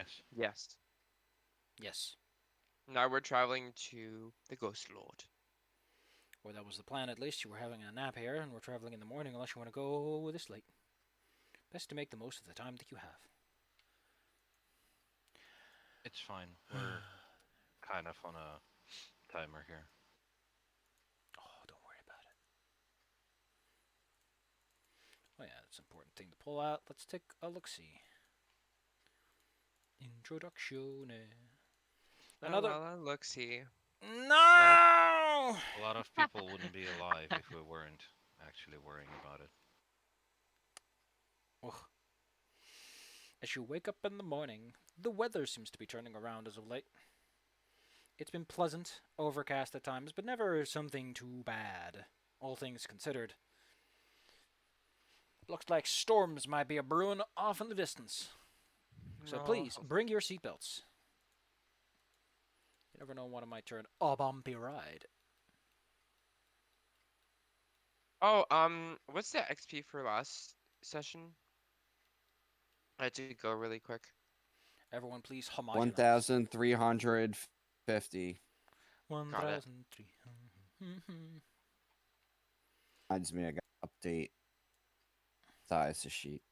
Yes. Yes. Yes. Now we're traveling to the Ghost Lord. Or that was the plan at least. You were having a nap here, and we're traveling in the morning unless you want to go this late. Best to make the most of the time that you have. It's fine. We're kind of on a timer here. Oh, don't worry about it. Oh yeah, that's an important thing to pull out. Let's take a look-see. Introduction. La Another. la la, look, see. A lot of No! a lot of people wouldn't be alive if we weren't actually worrying about it. Ugh. As you wake up in the morning, the weather seems to be turning around as of late. It's been pleasant, overcast at times, but never something too bad, all things considered. Looks like storms might be a brewing off in the distance. So No. please, bring your seatbelts. You never know when it might turn a bumpy ride. Oh, what's the XP for last session? I had to go really quick. Everyone, please homogenize. 1,350. Got it. 1,300. Reminds me, I got to update Matthias' sheet.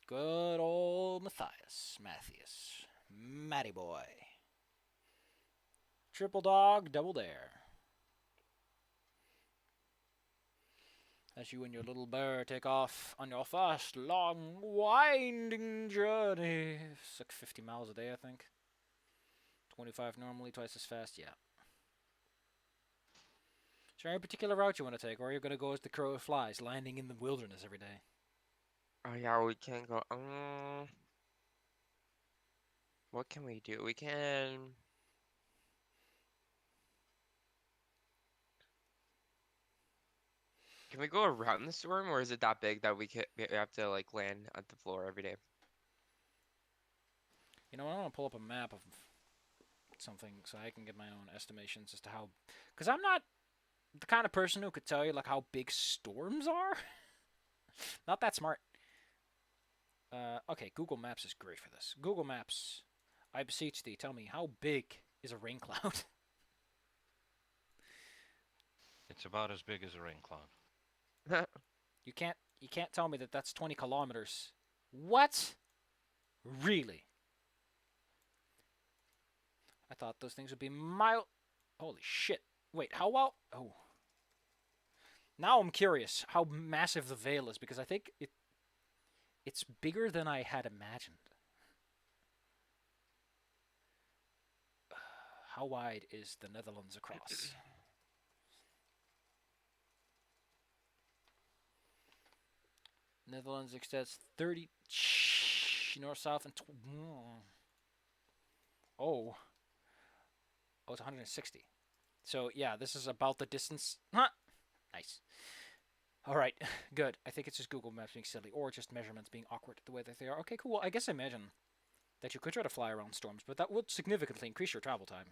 Good old Mathias. Matty boy. Triple dog, double dare. As you and your little bear take off on your first long, winding journey. It's like 50 miles a day, I think. 25 normally, twice as fast, yeah. Is there any particular route you want to take, or are you going to go as the crow flies, landing in the wilderness every day? Oh yeah, we can go. What can we do? We can. Can we go around the storm, or is it that big that we have to like land at the floor every day? You know, I want to pull up a map of something so I can get my own estimations as to how. Because I'm not the kind of person who could tell you like how big storms are. Not that smart. Okay, Google Maps is great for this. Google Maps, I beseech thee, tell me how big is a rain cloud? It's about as big as a rain cloud. You can't tell me that that's 20 kilometers. What? Really? I thought those things would be mile. Holy shit! Wait, how well? Oh, now I'm curious how massive the Vale is because I think it's bigger than I had imagined. How wide is the Netherlands across? Netherlands extends 30 north, south, and oh, it's 160. So yeah, this is about the distance. Huh. Nice. All right, good. I think it's just Google Maps being silly, or just measurements being awkward the way that they are. Okay, cool. I guess I imagine that you could try to fly around storms, but that would significantly increase your travel time.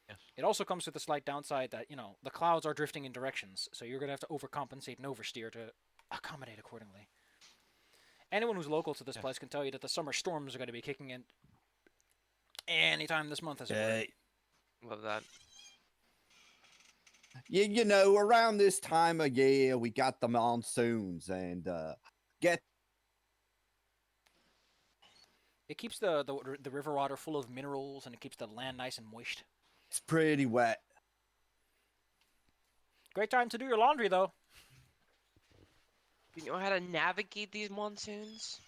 Yes. It also comes with the slight downside that, the clouds are drifting in directions, so you're going to have to overcompensate and oversteer to accommodate accordingly. Anyone who's local to this Yes. place can tell you that the summer storms are going to be kicking in anytime this month, as it were. Love that. You know, around this time of year, we got the monsoons and get It keeps the river water full of minerals, and it keeps the land nice and moist. it's pretty wet. Great time to do your laundry, though. Do you know how to navigate these monsoons?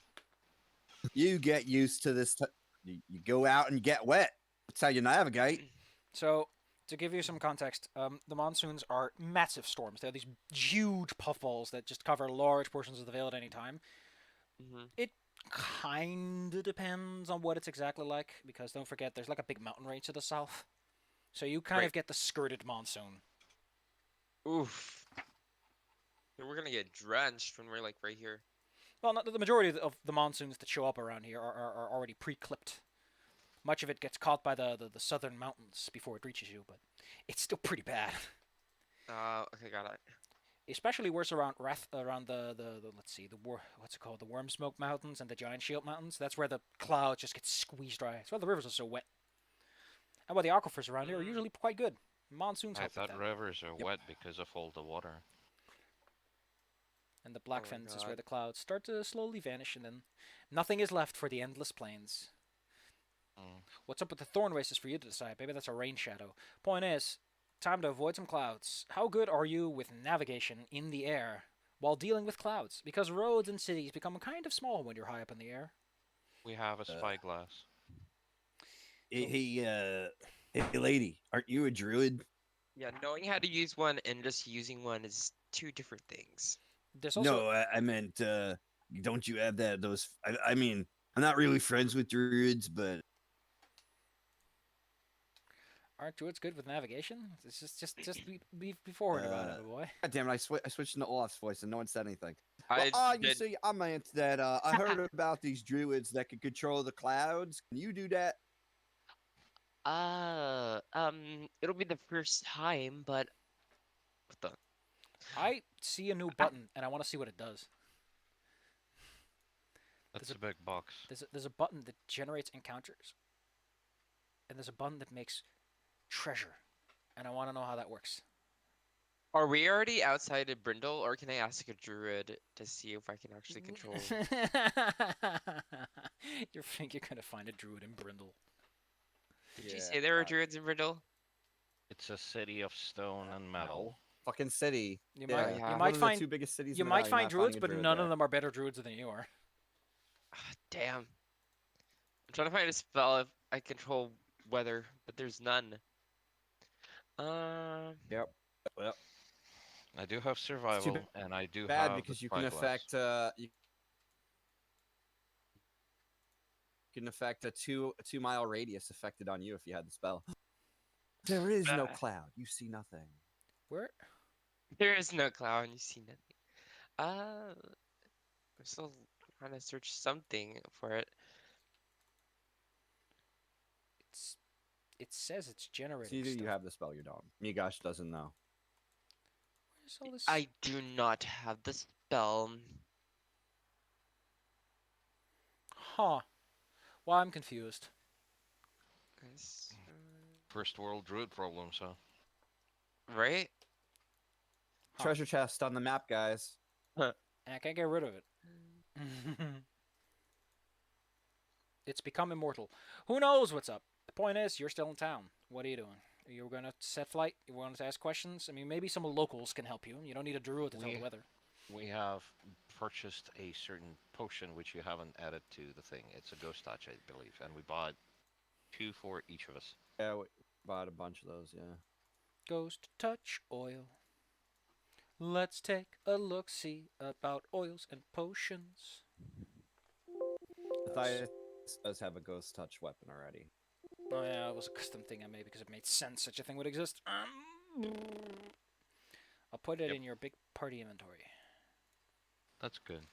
You get used to this. You go out and get wet. That's how you navigate. So, to give you some context, the monsoons are massive storms. They're these huge puffballs that just cover large portions of the Vale at any time. Mm-hmm. It kind of depends on what it's exactly like, because don't forget, there's like a big mountain range to the south. So you kind of get the skirted monsoon. Oof. We're gonna get drenched when we're like right here. Well, the majority of the monsoons that show up around here are already pre-clipped. Much of it gets caught by the southern mountains before it reaches you, but it's still pretty bad. Okay, got it. Especially worse around around the let's see, what's it called, the Worm Smoke Mountains and the Giant Shield Mountains. That's where the clouds just get squeezed dry. That's why the rivers are so wet. And why the aquifers around here are usually quite good. Monsoons I help with thought that. rivers are Yep. wet because of all the water. And the Oh my Blackfens is where God. the clouds start to slowly vanish, and then nothing is left for the endless plains. Mm. What's up with the thorn races for you to decide? Maybe that's a rain shadow. Point is, time to avoid some clouds. How good are you with navigation in the air while dealing with clouds? Because roads and cities become kind of small when you're high up in the air. We have a spyglass. Hey, lady, aren't you a druid? Yeah, knowing how to use one and just using one is two different things. There's also No, I meant, don't you have those? I mean, I'm not really friends with druids, but aren't druids good with navigation? It's just be forward about it, boy. God damn it, I switched into Olaf's voice and no one said anything. I Well, you did. see, I meant that I heard about these druids that could control the clouds. Can you do that? It'll be the first time, but what the? I see a new button and I want to see what it does. That's There's a big box. There's a button that generates encounters, and there's a button that makes treasure, and I want to know how that works. Are we already outside of Brindle, or can I ask a druid to see if I can actually control? You think you're gonna find a druid in Brindle? Did you say there were druids in Brindle? It's a city of stone and metal. Fucking city. You Yeah, might yeah. you One might one of find the two biggest cities. you in the might valley, find not druids, finding a but druid none there. of them are better druids than you are. Ah, damn. I'm trying to find a spell if I control weather, but there's none. Yep. Well, I do have survival, and I do bad have because the you can spyglass. affect you can affect a 2 mile radius affected on you if you had the spell. There is no Ah. cloud. You see nothing. Where? There is no cloud, and you see nothing. I'm still trying to search something for it. It says it's It's generating either stuff. you have the spell, you don't. Migosh doesn't know. Where's all this? I do not have the spell. Huh. Well, I'm confused. Yes, First world druid problems, huh? right? Huh. Treasure chest on the map, guys. And I can't get rid of it. It's become immortal. Who knows what's up? The point is, you're still in town. What are you doing? You're going to set flight? You want to ask questions? I mean, maybe some locals can help you. You don't need a druid to tell the weather. We have purchased a certain potion which you haven't added to the thing. It's a ghost touch, I believe, and we bought 2 for each of us. Yeah, we bought a bunch of those. Yeah. Ghost touch oil. Let's take a look-see about oils and potions. Matthias does have a ghost touch weapon already. Oh yeah, it was a custom thing I made because it made sense such a thing would exist. I'll put it Yep. in your big party inventory. That's good.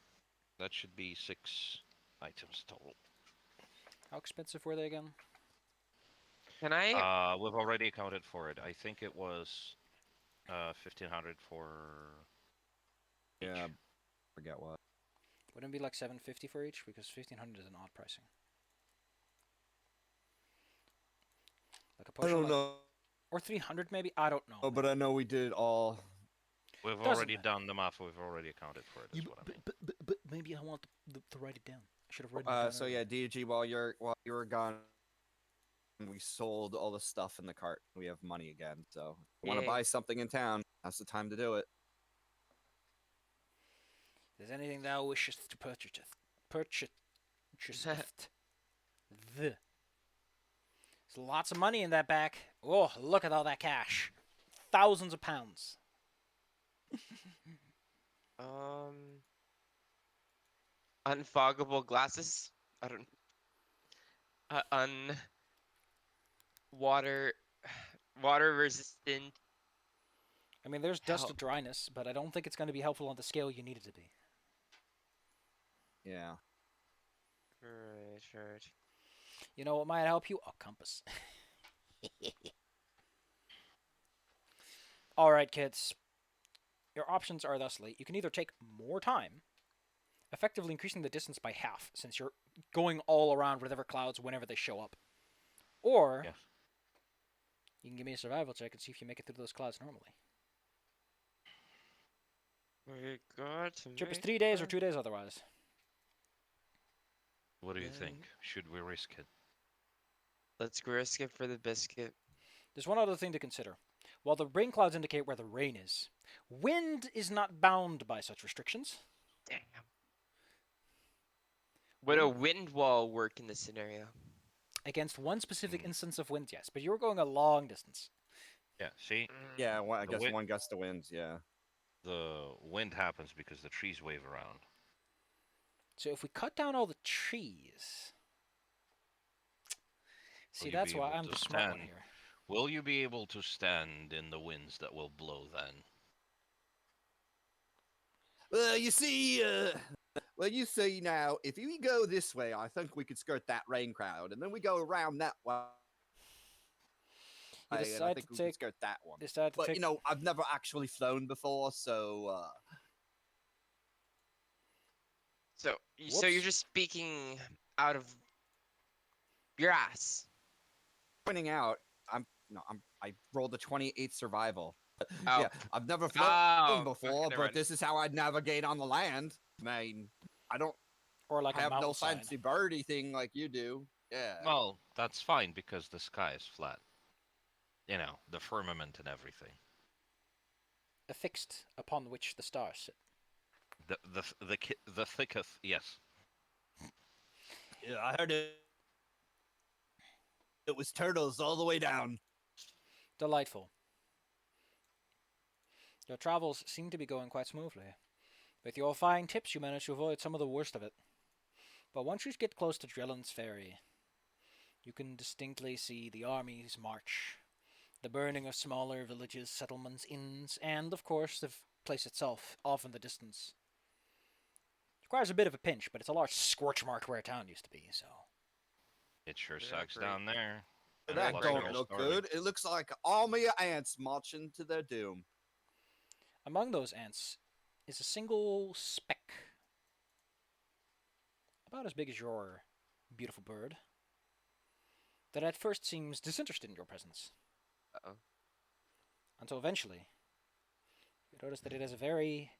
That should be 6 items total. How expensive were they again? Can I? We've already accounted for it. I think it was 1,500 for each. Yeah. Forget what. Wouldn't it be like 750 for each? Because 1,500 is an odd pricing. Like a I potion don't like- know. Or 300 maybe? I don't know. Oh, but I know we did all. We've Doesn't already matter. done the math. We've already accounted for it. Is what I mean. But maybe I want to write it down. I should have written it down. So earlier. yeah, DG, while you were gone, we sold all the stuff in the cart. We have money again. So if you want to Yay. buy something in town, that's the time to do it. Is there anything thou wishest to purchase? Purchase. There's lots of money in that bag. Oh, look at all that cash. Thousands of pounds. Unfoggable glasses. I don't. Water, water resistant. I mean, there's dust Hell. to dryness, but I don't think it's going to be helpful on the scale you need it to be. Yeah. Right. You know what might help you? A compass. All right, kids. Your options are thusly: you can either take more time, effectively increasing the distance by half, since you're going all around whatever clouds whenever they show up, or Yes. you can give me a survival check and see if you make it through those clouds normally. We got to Trip is make 3 days or it. 2 days otherwise. What do you Yeah. think? Should we risk it? Let's risk it for the biscuit. There's one other thing to consider. While the rain clouds indicate where the rain is, wind is not bound by such restrictions. Damn. Would a Wind- wind wall work in this scenario? Against one specific Hmm. instance of wind, yes, but you're going a long distance. Yeah. See, Yeah, well, I The guess wi- one gust of wind. Yeah. the wind happens because the trees wave around. So if we cut down all the trees, see, you that's be why able I'm to the smart one stand? here. Will you be able to stand in the winds that will blow then? Well, you see, now, if we go this way, I think we could skirt that rain cloud, and then we go around that way, You and I decide think to we could take, skirt that one. decide to But take. I've never actually flown before, so So you're Whoops. just speaking out of your ass. pointing out, I rolled a 28 survival. Oh. Yeah, I've never flown Oh, before, okay, never but mind. this is how I'd navigate on the land. I mean, I don't Or like a have no mountainside. fancy birdie thing like you do. Yeah. Well, that's fine because the sky is flat. You know, the firmament and everything. Affixed upon which the stars sit. The thicketh, yes. Yeah, I heard it. It was turtles all the way down. Delightful. Your travels seem to be going quite smoothly. With your fine tips, you manage to avoid some of the worst of it. But once you get close to Drillin's Ferry, you can distinctly see the armies march, the burning of smaller villages, settlements, inns, and, of course, the place itself, off in the distance. It requires a bit of a pinch, but it's a large scorch mark where a town used to be, so. It sure Yeah, sucks great. down there. And That plus great. they're don't all look starving. good. It looks like an army of ants marching to their doom. Among those ants is a single speck, about as big as your beautiful bird, that at first seems disinterested in your presence. Uh-oh. Until eventually, you notice that it has a very,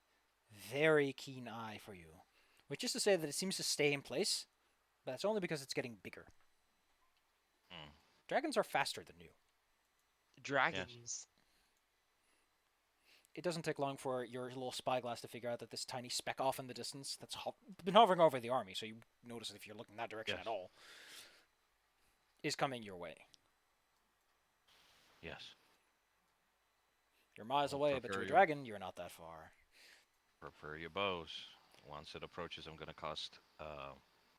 very keen eye for you. Which is to say that it seems to stay in place, but that's only because it's getting bigger. Hmm. Dragons are faster than you. Dragons. It doesn't take long for your little spyglass to figure out that this tiny speck off in the distance that's been hovering over the army, so you notice it if you're looking that direction Yes. at all, is coming your way. Yes. You're miles Well, away, but to prepare a your- dragon, you're not that far. Prepare your bows. Once it approaches, I'm gonna cast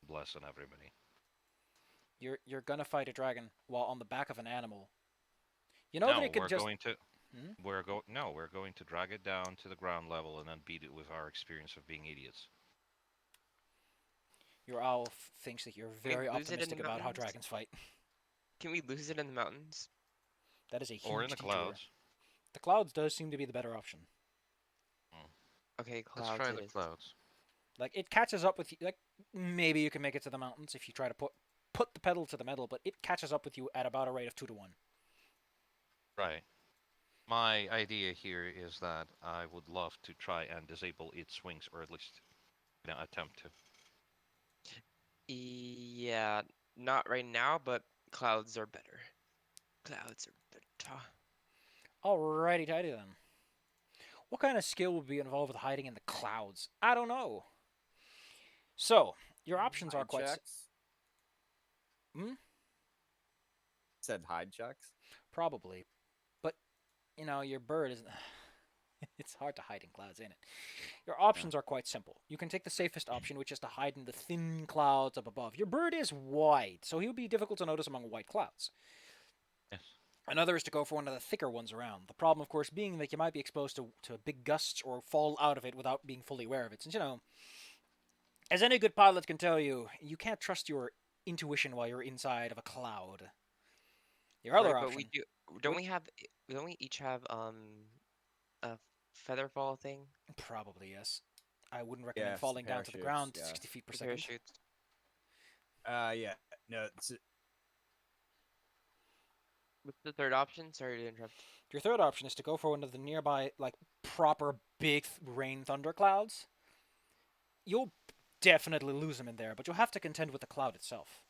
bless on everybody. You're gonna fight a dragon while on the back of an animal. You know that No, it could we're just. going to. Hmm? We're going to drag it down to the ground level and then beat it with our experience of being idiots. Your owl thinks that you're very lose it in the optimistic about how mountains? dragons fight. Can we lose it in the mountains? That is a huge Or in the detour. clouds. The clouds does seem to be the better option. Okay, Let's clouds try it the is. clouds. Like it catches up with you. Like maybe you can make it to the mountains if you try to put the pedal to the metal, but it catches up with you at about a rate of 2 to 1. Right. My idea here is that I would love to try and disable its wings, or at least attempt to. Yeah, not right now, but clouds are better. Clouds are better. Alrighty, tidy then. What kind of skill would be involved with hiding in the clouds? I don't know. So your options are Hide quite. checks. Said hide checks. Probably, but your bird is. It's hard to hide in clouds, ain't it? Your options are quite simple. You can take the safest option, which is to hide in the thin clouds up above. Your bird is white, so he would be difficult to notice among white clouds. Yes. Another is to go for one of the thicker ones around. The problem, of course, being that you might be exposed to big gusts or fall out of it without being fully aware of it. Since, as any good pilot can tell you, you can't trust your intuition while you're inside of a cloud. Your other Right, option. but we do. Don't we each have a featherfall thing? Probably yes. I wouldn't recommend Yes, falling down to the parachutes, ground yeah. 60 feet per The second. parachutes. Yeah. No, What's the third option? Sorry to interrupt. Your third option is to go for one of the nearby, like, proper big rain thunderclouds. You'll definitely lose them in there, but you'll have to contend with the cloud itself.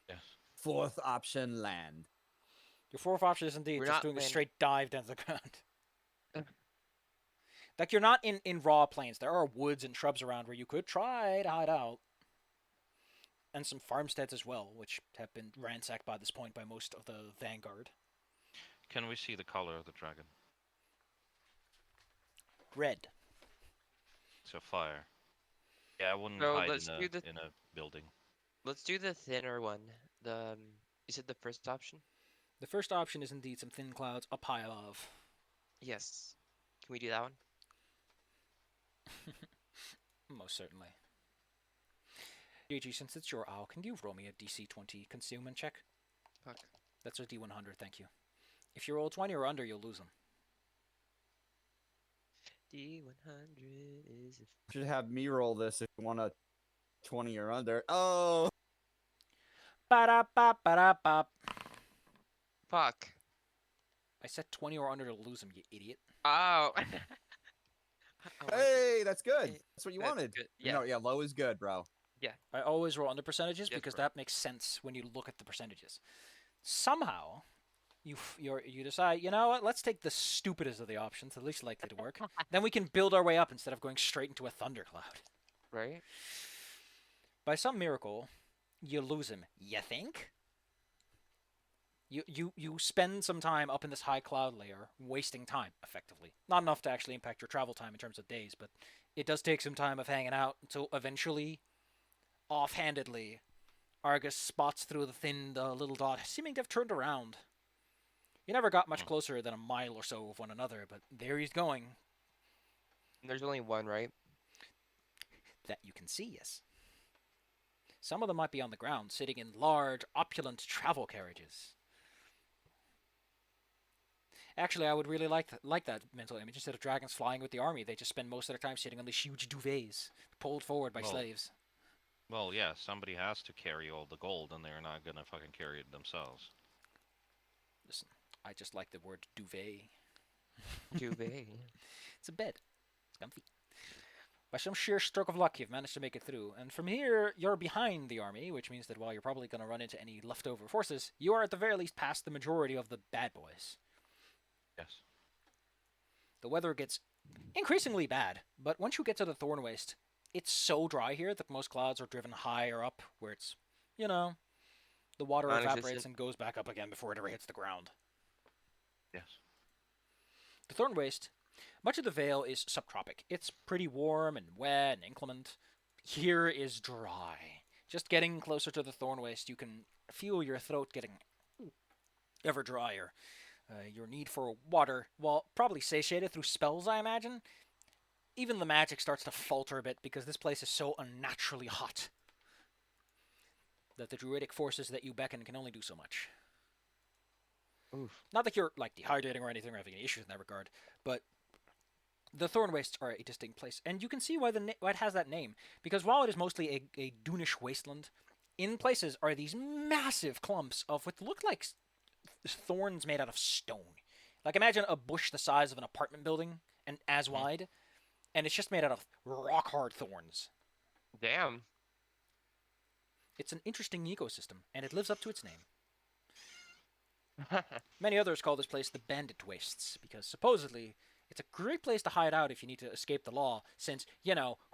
Yes. fourth option, land. Your fourth option is indeed We're just not doing a landing. straight dive down to the ground. Like, you're not in raw plains. There are woods and shrubs around where you could try to hide out. And some farmsteads as well, which have been ransacked by this point by most of the vanguard. Can we see the color of the dragon? Red. So fire. Yeah, I wouldn't So hide let's do the in a building. let's do the thinner one. You said the first option? The first option is indeed some thin clouds up high above. Yes. Can we do that one? Most certainly. GG, since it's your owl, can you roll me a DC 20 concealment check? Fuck. That's a D100, thank you. If you roll 20 or under, you'll lose them. D100 is Should have me roll this if you want a 20 or under. Oh, Ba-da-ba, ba-da-ba. fuck. I said 20 or under to lose them, you idiot. Oh. hey, that's good. Hey, That's what you that's wanted. good. No, yeah, low is good, bro. I always roll under percentages Yes, because bro. that makes sense when you look at the percentages. Somehow, you decide, you know what, let's take the stupidest of the options, the least likely to work. Then we can build our way up instead of going straight into a thundercloud. Right? By some miracle, you lose him. You think? You spend some time up in this high cloud layer, wasting time, effectively. Not enough to actually impact your travel time in terms of days, but it does take some time of hanging out until eventually, offhandedly, Argus spots through the little dot, seeming to have turned around. You never got much closer than a mile or so of one another, but there he's going. And there's only one, right? That you can see, yes. Some of them might be on the ground, sitting in large, opulent travel carriages. Actually, I would really like that mental image. Instead of dragons flying with the army, they just spend most of their time sitting on these huge duvets, pulled forward by Well, slaves. Well, yeah, somebody has to carry all the gold, and they're not gonna fucking carry it themselves. Listen, I just like the word duvet. Duvet. It's a bed. It's comfy. By some sheer stroke of luck, you've managed to make it through, and from here, you're behind the army, which means that while you're probably going to run into any leftover forces, you are at the very least past the majority of the bad boys. Yes. The weather gets increasingly bad, but once you get to the Thorn Waste, it's so dry here that most clouds are driven higher up, where it's, the water Non-existent. evaporates and goes back up again before it ever hits the ground. Yes. The Thorn Waste, much of the Vale is subtropic. It's pretty warm and wet and inclement. Here is dry. Just getting closer to the Thorn Waste, you can feel your throat getting ever drier. Your need for water, well, probably satiated through spells, I imagine. Even the magic starts to falter a bit because this place is so unnaturally hot that the druidic forces that you beckon can only do so much. Oof. Not that you're like dehydrating or anything or having any issues in that regard, but the Thorn Wastes are a distinct place, and you can see why why it has that name. Because while it is mostly a dunish wasteland, in places are these massive clumps of what look like thorns made out of stone. Like imagine a bush the size of an apartment building and as wide, and it's just made out of rock hard thorns. Damn. It's an interesting ecosystem, and it lives up to its name. Many others call this place the Bandit Wastes, because supposedly it's a great place to hide out if you need to escape the law, since,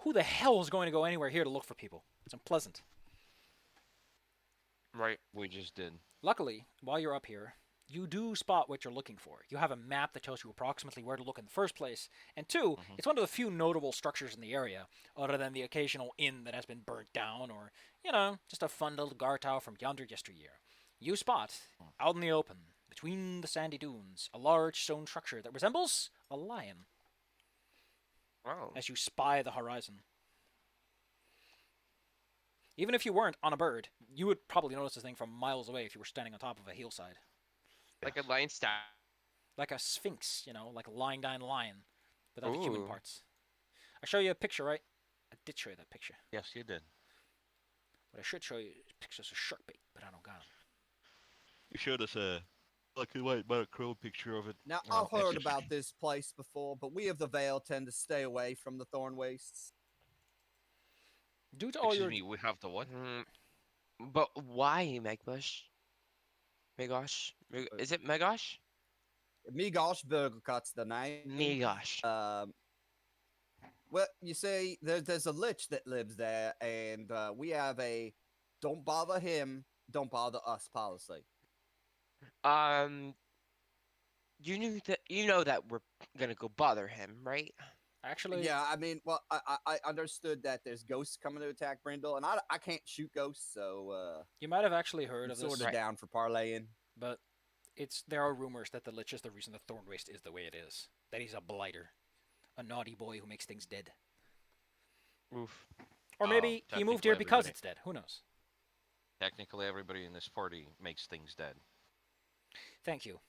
who the hell is going to go anywhere here to look for people? It's unpleasant. Right. We just did. Luckily, while you're up here, you do spot what you're looking for. You have a map that tells you approximately where to look in the first place, and two, it's one of the few notable structures in the area, other than the occasional inn that has been burnt down, or, just a fun little gartow from yonder yesteryear. You spot, out in the open, between the sandy dunes, a large stone structure that resembles a lion, Wow. as you spy the horizon. Even if you weren't on a bird, you would probably notice this thing from miles away if you were standing on top of a hillside. Like a lion statue. like a sphinx, like a lying down lion, without the human Ooh. parts. I show you a picture, right? I did show you that picture. Yes, you did. What I should show you is pictures of shark bait, but I don't got them. You showed us a black and white monochrome picture of it. Now, Oh, I've heard it's- about this place before, but we of the Vale tend to stay away from the thorn wastes. Due to all Excuse your me, we have the what? But why Megbush? Megosh? Is it Megosh? Migosh Burgercut's the name. Megosh. Well, you see, there's a lich that lives there, and we have a don't bother him, don't bother us policy. You know that we're gonna go bother him, right? actually, Yeah, I mean, well, I understood that there's ghosts coming to attack Brindle, and I can't shoot ghosts, so you might have actually heard I'm of this, sort of Right. down for parlaying. but there are rumors that the lich is the reason the thorn waste is the way it is. That he's a blighter, a naughty boy who makes things dead. Oof. Or maybe he moved here technically because everybody- it's dead. Who knows? Technically, everybody in this party makes things dead. Thank you.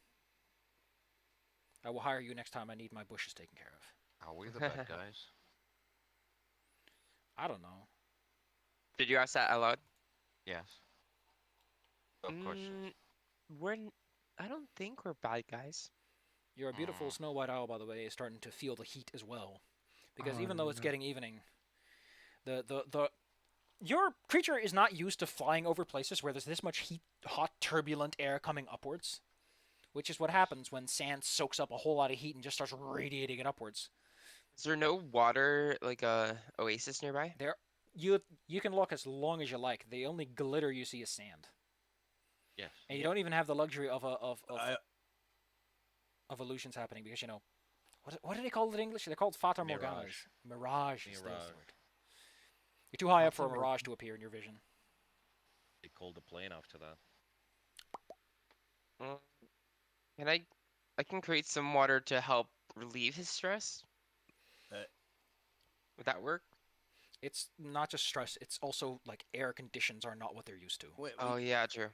I will hire you next time I need my bushes taken care of. Are we the bad guys? I don't know. Did you ask that out loud? Yes. Of course. I don't think we're bad guys. Your beautiful Mm. snow white owl, by the way, is starting to feel the heat as well. Because Oh, even though it's no. getting evening, your creature is not used to flying over places where there's this much heat, hot, turbulent air coming upwards. Which is what happens when sand soaks up a whole lot of heat and just starts radiating it upwards. Is there no water, like a oasis nearby? You can look as long as you like. The only glitter you see is sand. Yes. And you don't even have the luxury of I- illusions happening because what do they call it in English? They're called Fata Morganas. Mirage is the Mirage. word. You're too high up Fata for a Mor- mirage to appear in your vision. They called the plane after that. Mm, Can I can create some water to help relieve his stress? Uh, Would that work? It's not just stress, it's also like air conditions are not what they're used to. Oh yeah, true.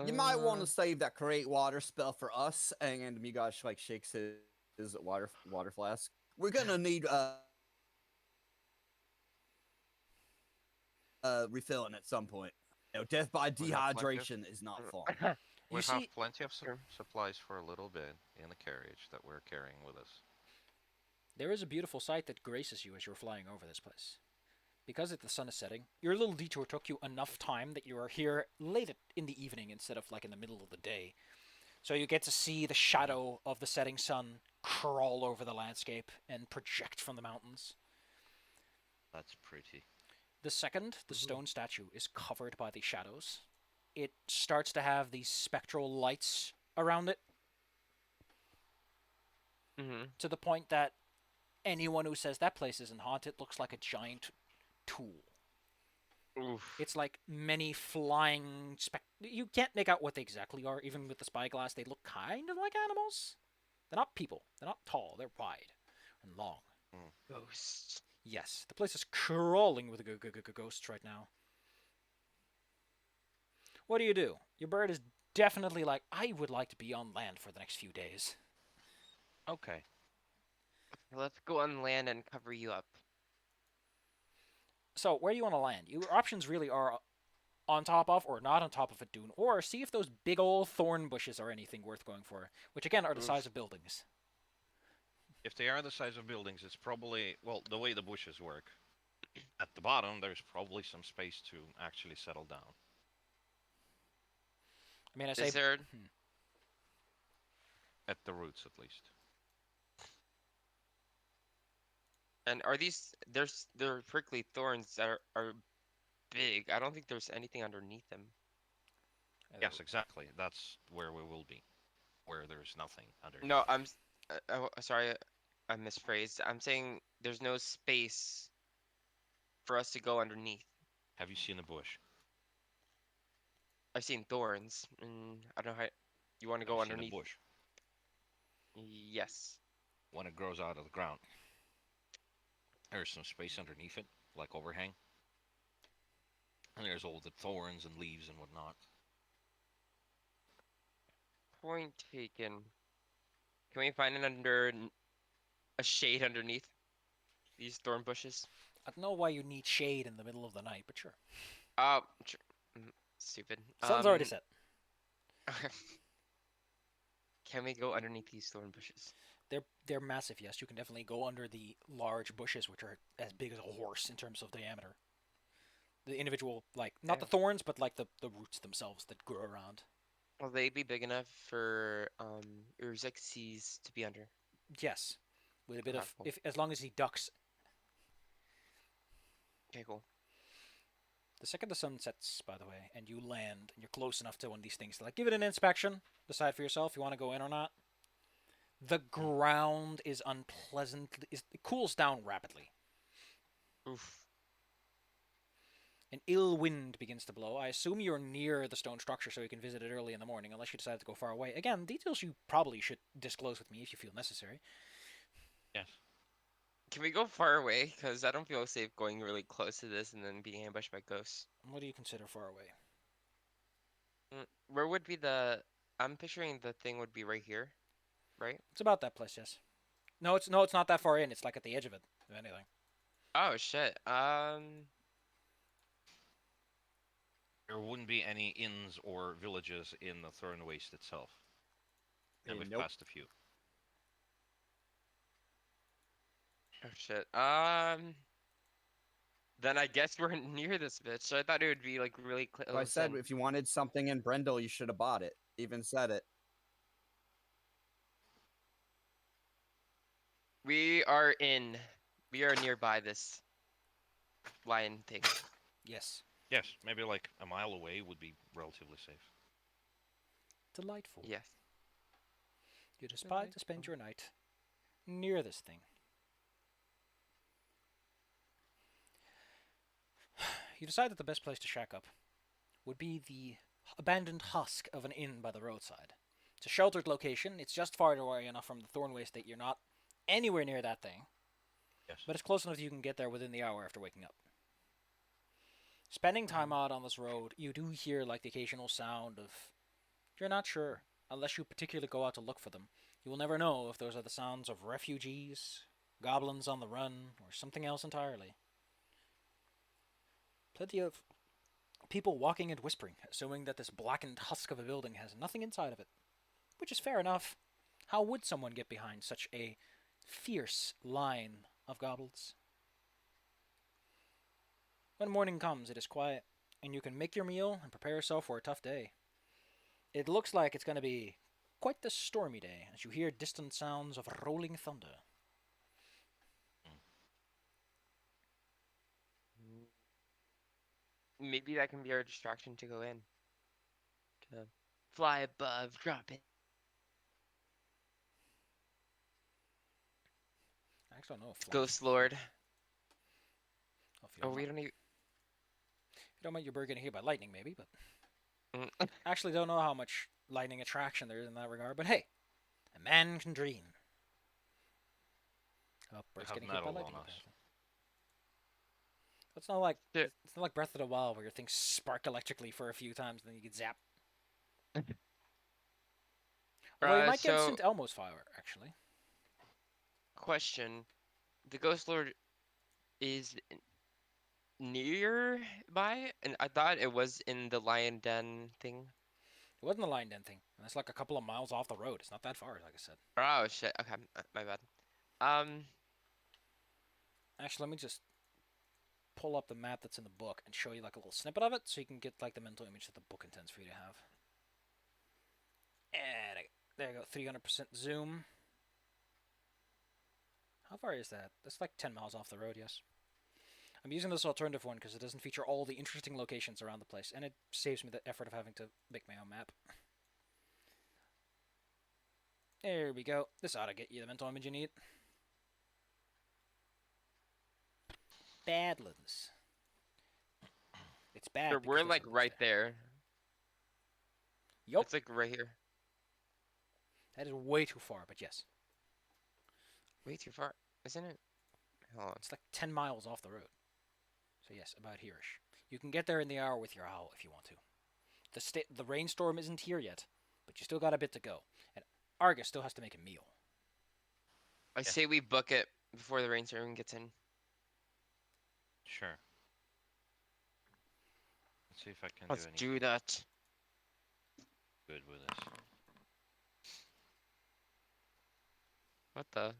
You might want Uh, to save that create water spell for us, and Migosh like shakes his water flask. We're gonna need refilling at some point. Death by We have plenty of- dehydration is not fun. We You have see, plenty of Sure. supplies for a little bit in the carriage that we're carrying with us. there is a beautiful sight that graces you as you're flying over this place. Because the sun is setting, your little detour took you enough time that you are here late in the evening instead of like in the middle of the day. So you get to see the shadow of the setting sun crawl over the landscape and project from the mountains. That's pretty. The second the stone statue is covered by the shadows, it starts to have these spectral lights around it to the point that anyone who says that place isn't haunted looks like a giant tool. Oof. It's like many flying you can't make out what they exactly are. Even with the spyglass, they look kind of like animals. They're not people. They're not tall. They're wide and long. Ghosts. Yes, the place is crawling with ghosts right now. What do? Your bird is definitely like, I would like to be on land for the next few days. Okay. Let's go on land and cover you up. So, where do you want to land? Your options really are on top of or not on top of a dune, or see if those big old thorn bushes are anything worth going for, which again are the size of buildings. If they are the size of buildings, it's probably, well, the way the bushes work. At the bottom, there's probably some space to actually settle down. I mean, I say Is there? At the roots, at least. And are they're prickly thorns that are big? I don't think there's anything underneath them. Yes, exactly. That's where we will be. Where there's nothing under. No, sorry, I misphrased. I'm saying there's no space for us to go underneath. Have you seen a bush? I've seen thorns. I don't know how you want to go Have you seen underneath. a bush Yes. when it grows out of the ground? There's some space underneath it, like overhang. And there's all the thorns and leaves and whatnot. Point taken. Can we find it under a shade underneath these thorn bushes? I don't know why you need shade in the middle of the night, but sure. Oh, stupid. Sun's already set. Can we go underneath these thorn bushes? They're massive, yes. You can definitely go under the large bushes, which are as big as a horse in terms of diameter. The individual, like, not the Okay. thorns, but like the roots themselves that grow around. Will they be big enough for Urzexes to be under? Yes, with a bit Okay, of cool. if as long as he ducks. Okay, cool. The second the sun sets, by the way, and you land, and you're close enough to one of these things to like give it an inspection, decide for yourself if you want to go in or not. The ground is unpleasant. It cools down rapidly. Oof. An ill wind begins to blow. I assume you're near the stone structure so you can visit it early in the morning, unless you decide to go far away. Again, details you probably should disclose with me if you feel necessary. Yes. Can we go far away? Because I don't feel safe going really close to this and then being ambushed by ghosts. What do you consider far away? Where would be the... I'm picturing the thing would be right here, right? It's about that place, yes. No, it's not that far in. It's like at the edge of it, if anything. Oh, shit. There wouldn't be any inns or villages in the Thorn Waste itself. And we've Nope. passed a few. Oh, shit. Then I guess we're near this bitch. I thought it would be, like, really close So I said in. if you wanted something in Brendel, you should have bought it. Even said it. We are in. We are nearby this lion thing. Yes. Yes, maybe like a mile away would be relatively safe. Delightful. Yes. You decide to spend your night near this thing. You decide that the best place to shack up would be the abandoned husk of an inn by the roadside. It's a sheltered location. It's just far away enough from the thorn waste that you're not anywhere near that thing, Yes. but it's close enough that you can get there within the hour after waking up. Spending time out on this road, you do hear like the occasional sound of. You're not sure, unless you particularly go out to look for them. You will never know if those are the sounds of refugees, goblins on the run, or something else entirely. Plenty of people walking and whispering, assuming that this blackened husk of a building has nothing inside of it. Which is fair enough. How would someone get behind such a fierce line of goblins? When morning comes, it is quiet, and you can make your meal and prepare yourself for a tough day. It looks like it's going to be quite the stormy day as you hear distant sounds of rolling thunder. Maybe that can be our distraction to go in. To fly above, drop it. I actually don't know if Ghost Lord. if you Oh, don't, we mind, don't even. you don't mind your bird getting hit by lightning, maybe, but Mm. actually don't know how much lightning attraction there is in that regard. But hey, a man can dream. Oh, We bird's have getting hit by metal lightning. on us. Apparently. It's not like Shit. it's not like Breath of the Wild where your things spark electrically for a few times and then you get zapped. Although you might get So, St. Elmo's fire, actually. question. The Ghost Lord is nearby? And I thought it was in the lion den thing. It wasn't the Lion Den thing, and it's like a couple of miles off the road. It's not that far, like I said. Oh, shit. Okay, my bad. Um, Actually, let me just pull up the map that's in the book and show you like a little snippet of it, so you can get like the mental image that the book intends for you to have. And there you go, 300% zoom. How far is that? That's like 10 miles off the road, yes. I'm using this alternative one because it doesn't feature all the interesting locations around the place, and it saves me the effort of having to make my own map. There we go. This ought to get you the mental image you need. Badlands. It's bad. sure, because we're there's like a right there. Yup. It's like right here. That is way too far, but yes. Way too far, isn't it? Hold on. It's like 10 miles off the road. So yes, about here-ish. You can get there in the hour with your owl if you want to. The rainstorm isn't here yet, but you still got a bit to go. And Argus still has to make a meal. I Yeah. say we book it before the rainstorm gets in. Sure. Let's see if I can Let's do do anything that. good with this. What the?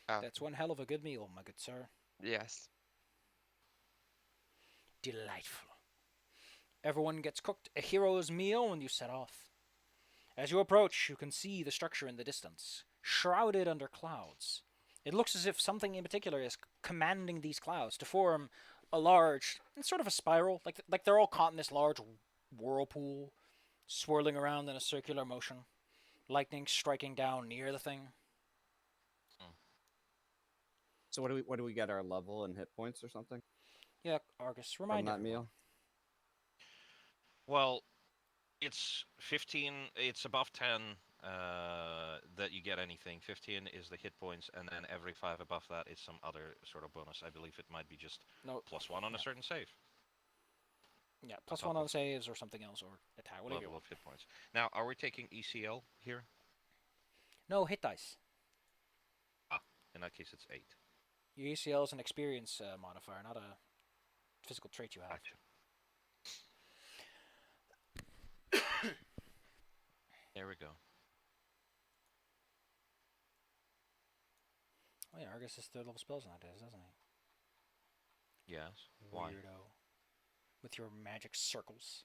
Oh, That's one hell of a good meal, my good sir. yes. Delightful. Everyone gets cooked a hero's meal when you set off. As you approach, you can see the structure in the distance, shrouded under clouds. It looks as if something in particular is commanding these clouds to form a large, it's sort of a spiral, like they're all caught in this large whirlpool, swirling around in a circular motion, lightning striking down near the thing. So what do we get our level and hit points or something Yeah, Argus, from remind that everyone. meal? Well, it's 15. It's above 10 that you get anything. 15 is the hit points, and then every 5 above that is some other sort of bonus. I believe it might be just No, +1 on a yeah. certain save. Yeah, On +1 top on of the saves or something else, or attack, whatever you level want. of hit points. Now, are we taking ECL here? No, hit dice. In that case, it's 8. Your ACL is an experience modifier, not a physical trait you have. Gotcha. There we go. Oh yeah, Argus has third level spells nowadays, doesn't he? Yes. Why? Weirdo. With your magic circles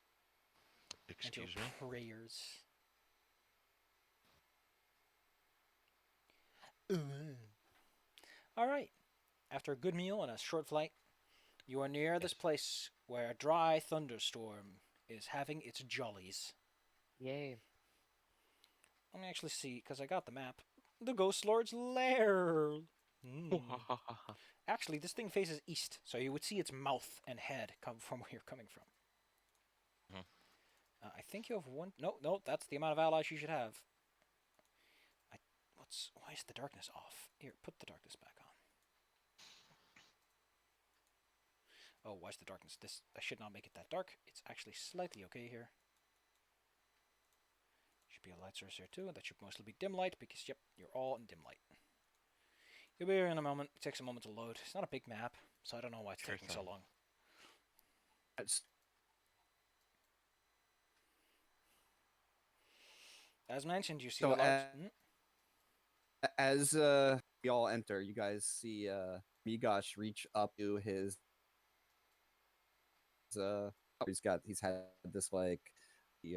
Excuse and me? your prayers. Alright. After a good meal and a short flight, you are near this place where a dry thunderstorm is having its jollies. Yay. Let me actually see, because I got the map. The Ghost Lord's lair. Actually, this thing faces east, so you would see its mouth and head come from where you're coming from. Mhm. I think you have one. No, that's the amount of allies you should have. Why is the darkness off? Here, put the darkness back on. Oh, why is the darkness this? I should not make it that dark. It's actually slightly okay here. Should be a light source here too. That should mostly be dim light because, yep, you're all in dim light. You'll be here in a moment. It takes a moment to load. It's not a big map, so I don't know why it's Sure taking so thing. long. It's- As mentioned, you see So the large. as we all enter, you guys see Migosh reach up to his he's had this like he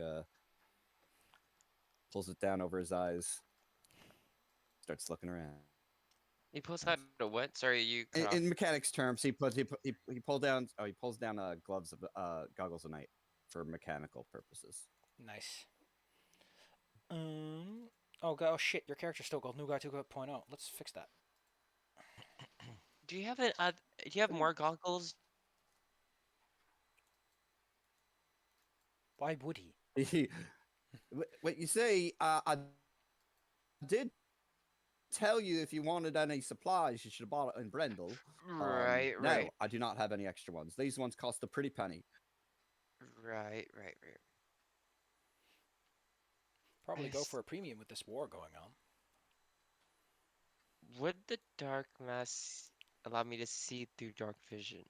pulls it down over his eyes, starts looking around. He pulls out a what? Sorry, you cut off. In mechanics terms, he pulls down gloves of goggles of night for mechanical purposes. Nice. Oh shit! Your character's still gold. New guy 2.0. Let's fix that. Do you have an? Do you have more goggles? Why would he? What you say? I did tell you if you wanted any supplies, you should have bought it in Brendel. Right, No, right, I do not have any extra ones. These ones cost a pretty penny. right. Probably go Yes. for a premium with this war going on. Would the dark mask allow me to see through dark vision?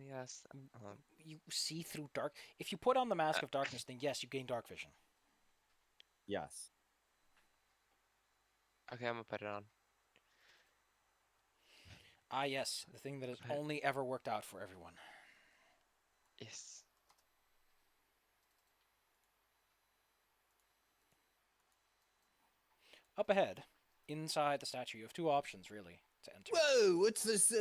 Yes. You see through dark. If you put on the mask of darkness, then yes, you gain dark vision. Yes. Okay, I'm gonna put it on. Ah, yes, the thing that has Okay. only ever worked out for everyone. Yes. Up ahead, inside the statue, you have two options really to enter. Whoa! What's this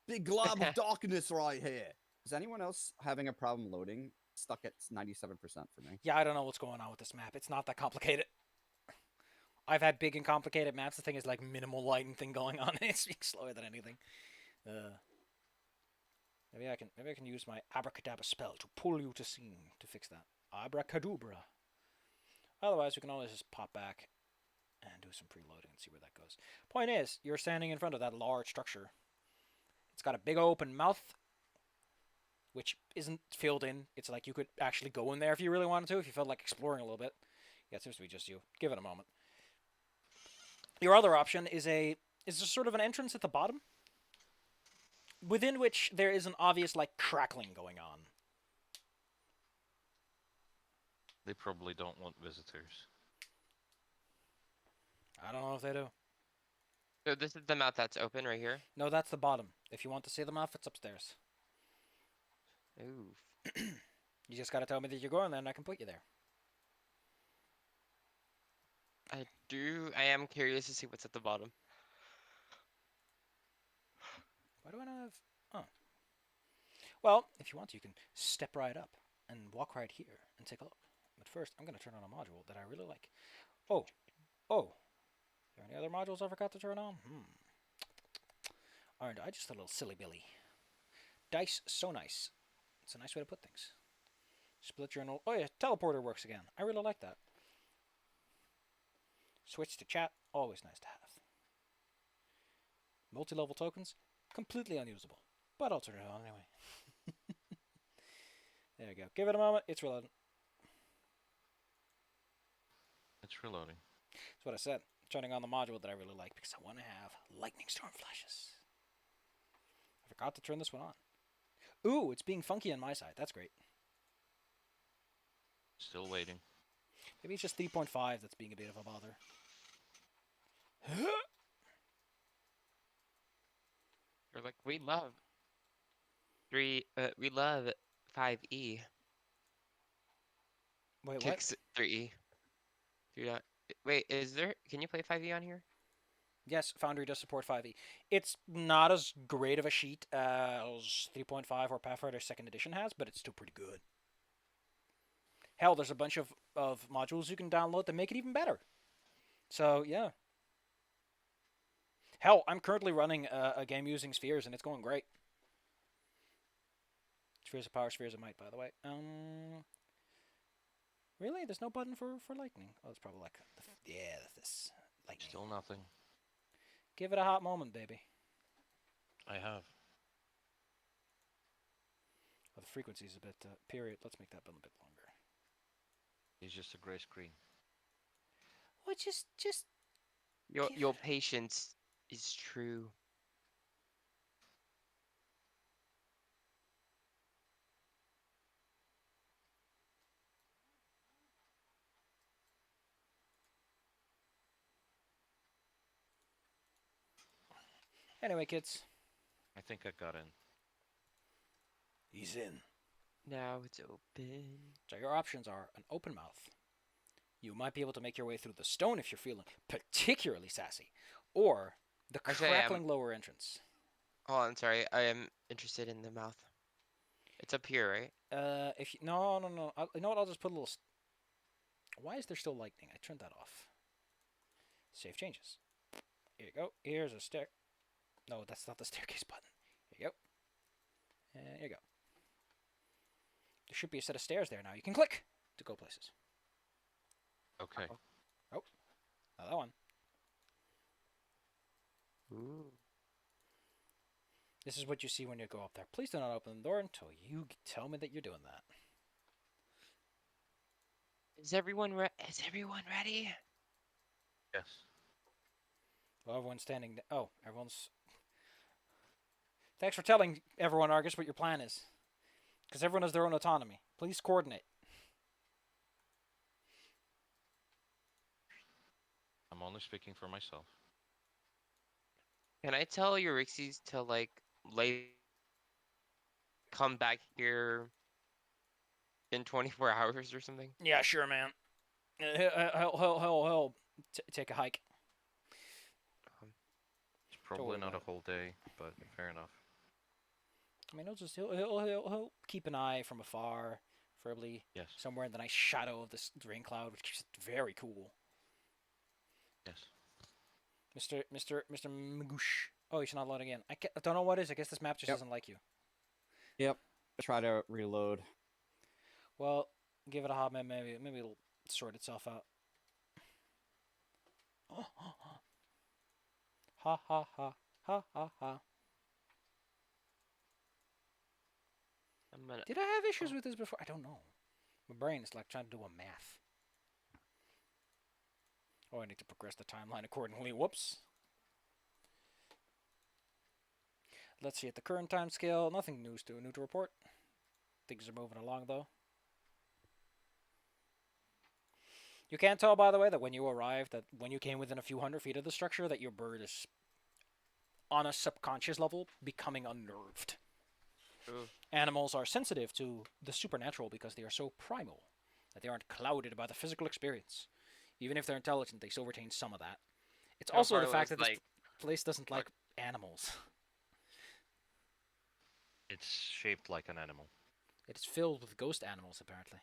big glob of darkness right here? Is anyone else having a problem loading? Stuck at 97% for me. Yeah, I don't know what's going on with this map. It's not that complicated. I've had big and complicated maps. The thing is like minimal lighting thing going on. It's being slower than anything. Maybe I can use my abracadabra spell to pull you to scene to fix that. Abracadabra. Otherwise, we can always just pop back and do some preloading and see where that goes. Point is, you're standing in front of that large structure. It's got a big open mouth which isn't filled in. It's like you could actually go in there if you really wanted to, if you felt like exploring a little bit. Yeah, it seems to be just you. Give it a moment. Your other option is just sort of an entrance at the bottom, within which there is an obvious like crackling going on. They probably don't want visitors. I don't know if they do. So this is the mouth that's open right here. No, that's the bottom. If you want to see them off, it's upstairs. Ooh. You just gotta tell me that you're going there, and I can put you there. I am curious to see what's at the bottom. Why do I not have... Oh. Well, if you want to, you can step right up and walk right here and take a look. But first, I'm going to turn on a module that I really like. Oh. Are there any other modules I forgot to turn on? Aren't I just a little silly Billy? Dice, so nice. It's a nice way to put things. Split journal. Oh yeah, teleporter works again. I really like that. Switch to chat, always nice to have. Multi-level tokens, completely unusable. But I'll turn it on anyway. There you go. Give it a moment, it's reloading. It's reloading. That's what I said. Turning on the module that I really like because I want to have lightning storm flashes. I forgot to turn this one on. Ooh, it's being funky on my side. That's great. Still waiting. Maybe it's just 3.5 that's being a bit of a bother. You're like, we love 5E. Wait, what? Kicks 3E. Do not. Wait, can you play 5E on here? Yes, Foundry does support 5e. It's not as great of a sheet as 3.5 or Pathfinder 2nd Edition has, but it's still pretty good. Hell, there's a bunch of modules you can download that make it even better. So, yeah. Hell, I'm currently running a game using spheres, and it's going great. Spheres of power, spheres of might, by the way. Really? There's no button for lightning? Oh, it's probably like... this lightning. Still nothing. Give it a hot moment, baby. I have. Well, the frequency's a bit... period. Let's make that button a bit longer. It's just a gray screen. Well, just... Your patience is true. Anyway, kids. I think I got in. He's in. Now it's open. So your options are an open mouth. You might be able to make your way through the stone if you're feeling particularly sassy. Or the Actually, crackling lower entrance. Oh, I'm sorry. I am interested in the mouth. It's up here, right? If you, no. You know what? I'll just put a little... Why is there still lightning? I turned that off. Save changes. Here you go. Here's a stair. No, that's not the staircase button. Here you go. And here you go. There should be a set of stairs there now. You can click to go places. Okay. Oh, not that one. Ooh. This is what you see when you go up there. Please do not open the door until you tell me that you're doing that. Is everyone ready? Yes. Well, everyone's standing... Oh, everyone's... Thanks for telling everyone, Argus, what your plan is. Because everyone has their own autonomy. Please coordinate. I'm only speaking for myself. Can I tell Euryxes to like come back here in 24 hours or something? Yeah, sure, man. He'll take a hike. It's probably worry not a about it. whole day, but fair enough. I mean, he'll keep an eye from afar, preferably Yes. somewhere in the nice shadow of this rain cloud, which keeps it very cool. Yes. Mr. Magoosh. Oh, he's not loading in. I don't know what it is. I guess this map just doesn't like you. Yep. Try to reload. Well, give it a hot minute. Maybe it'll sort itself out. Ha ha ha ha ha ha. I'm gonna. Did I have issues Oh. with this before? I don't know. My brain is like trying to do a math. Oh, I need to progress the timeline accordingly. Whoops. Let's see, at the current time scale, nothing new to report. Things are moving along, though. You can't tell, by the way, that when you arrived, that when you came within a few hundred feet of the structure, that your bird is, on a subconscious level, becoming unnerved. Ooh. Animals are sensitive to the supernatural because they are so primal, that they aren't clouded by the physical experience. Even if they're intelligent, they still retain some of that. It's How also far the fact was that this like? place doesn't Fuck. like animals. It's shaped like an animal. It is filled with ghost animals, apparently.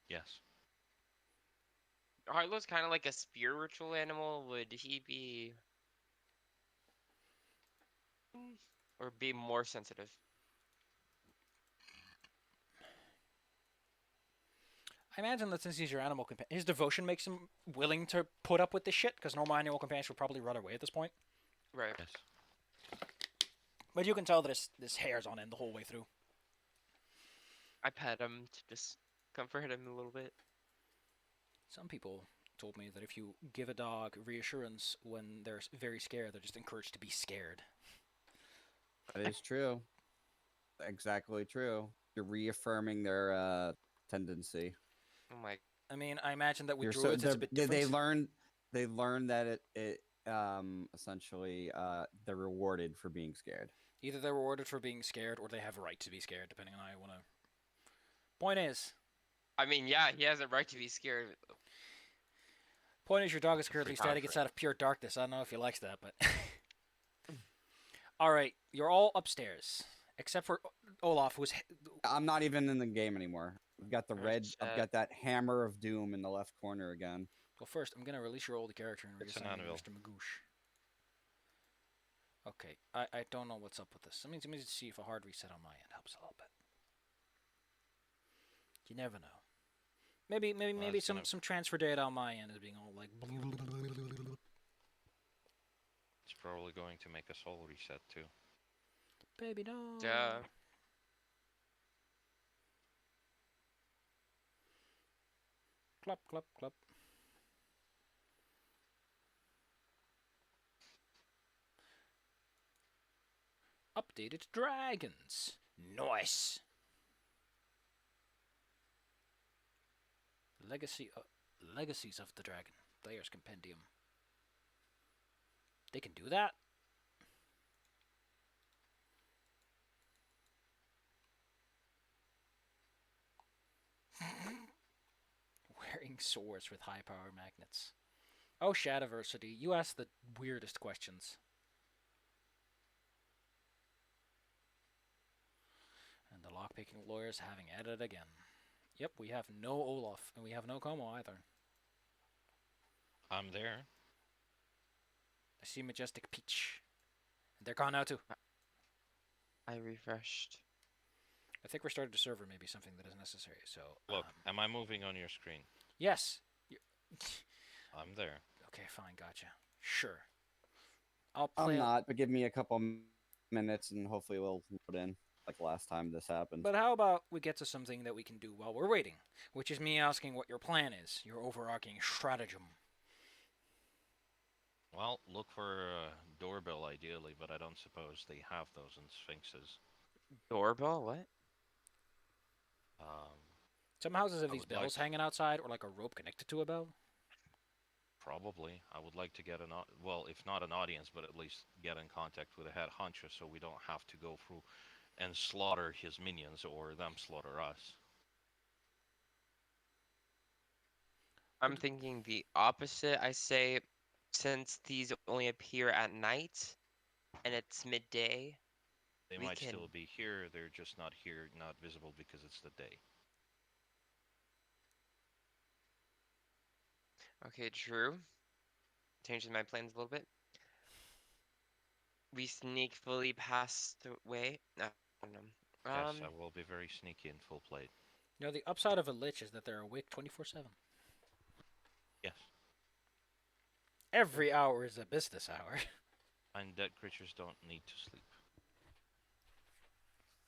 Yes. Harlow's kind of like a spiritual animal. Would he be, or be more sensitive? I imagine that since he's your animal companion, his devotion makes him willing to put up with this shit, because normal animal companions would probably run away at this point. Right. Yes. But you can tell that this hair's on end the whole way through. I pet him to just comfort him a little bit. Some people told me that if you give a dog reassurance when they're very scared, they're just encouraged to be scared. That is true. Exactly true. You're reaffirming their tendency. Oh my. I mean, I imagine that with You're so druids it's a bit different. they learn that it essentially they're rewarded for being scared. Either they're rewarded for being scared, or they have a right to be scared, depending on how you want to. Point is, I mean, yeah, he has a right to be scared. your dog is It's a currently free time static. It's frame. out of pure darkness. I don't know if he likes that, but. All right, you're all upstairs, except for Olaf, who's. I'm not even in the game anymore. I've got the Oh, red. I've shit. got that hammer of doom in the left corner again. Well, first, I'm gonna release your old character and It's an reassign you anvil. Mr. Magoosh. Okay, I don't know what's up with this. Let me see if a hard reset on my end helps a little bit. You never know. Maybe it's some gonna- some transfer data on my end is being all like. It's probably going to make a soul reset too. Baby no. Duh. Clup clup clup. Updated dragons. Nice. Legacies of the Dragon. Players Compendium. They can do that? Wearing swords with high power magnets. Oh, Shadiversity, you ask the weirdest questions. And the lockpicking lawyers having at it again. Yep, we have no Olaf, and we have no Como either. I'm there. I see Majestic Peach. And they're gone now too. I refreshed. I think restarted the server may be something that is necessary, so... Look, am I moving on your screen? Yes! I'm there. Okay, fine, gotcha. Sure. I'll play... I'm not, but give me a couple minutes and hopefully we'll put in like last time this happened. But how about we get to something that we can do while we're waiting, which is me asking what your plan is, your overarching stratagem. Well, look for a doorbell ideally, but I don't suppose they have those in Sphinxes. Doorbell? What? Some houses have I these would like bells to- hanging outside, or like a rope connected to a bell. Probably. I would like to get well, if not an audience, but at least get in contact with a head honcho so we don't have to go through and slaughter his minions or them slaughter us. I'm thinking the opposite. I say, since these only appear at night, and it's midday, They we might can. still be here, they're just not here, not visible because it's the day. Okay, true. Changing my plans a little bit. We sneak fully past the way. No, no. Yes, I will be very sneaky in full plate. You know, the upside of a lich is that they're awake 24/7. Yes. Every hour is a business hour. Undead creatures don't need to sleep.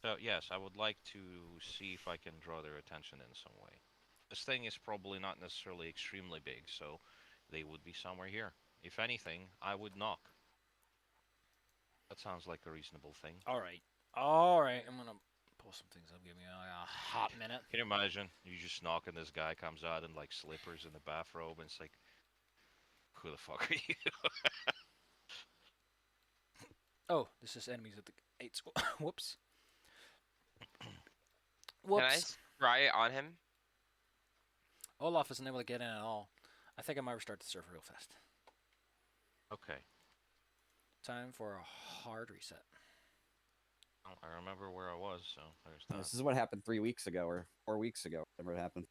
So yes, I would like to see if I can draw their attention in some way. This thing is probably not necessarily extremely big, so they would be somewhere here. If anything, I would knock. That sounds like a reasonable thing. All right. All right. I'm gonna pull some things up. Give me a hot minute. Can you imagine? You just knock and this guy comes out in like slippers and a bathrobe, and it's like, who the fuck are you? Oh, this is enemies at the 8 school. Whoops. Can I Whoops. try it on him? Olaf isn't able to get in at all. I think I might restart the server real fast. Okay. Time for a hard reset. Well, I remember where I was, so there's that. This is what happened 3 weeks ago or 4 weeks ago. Whatever it happened.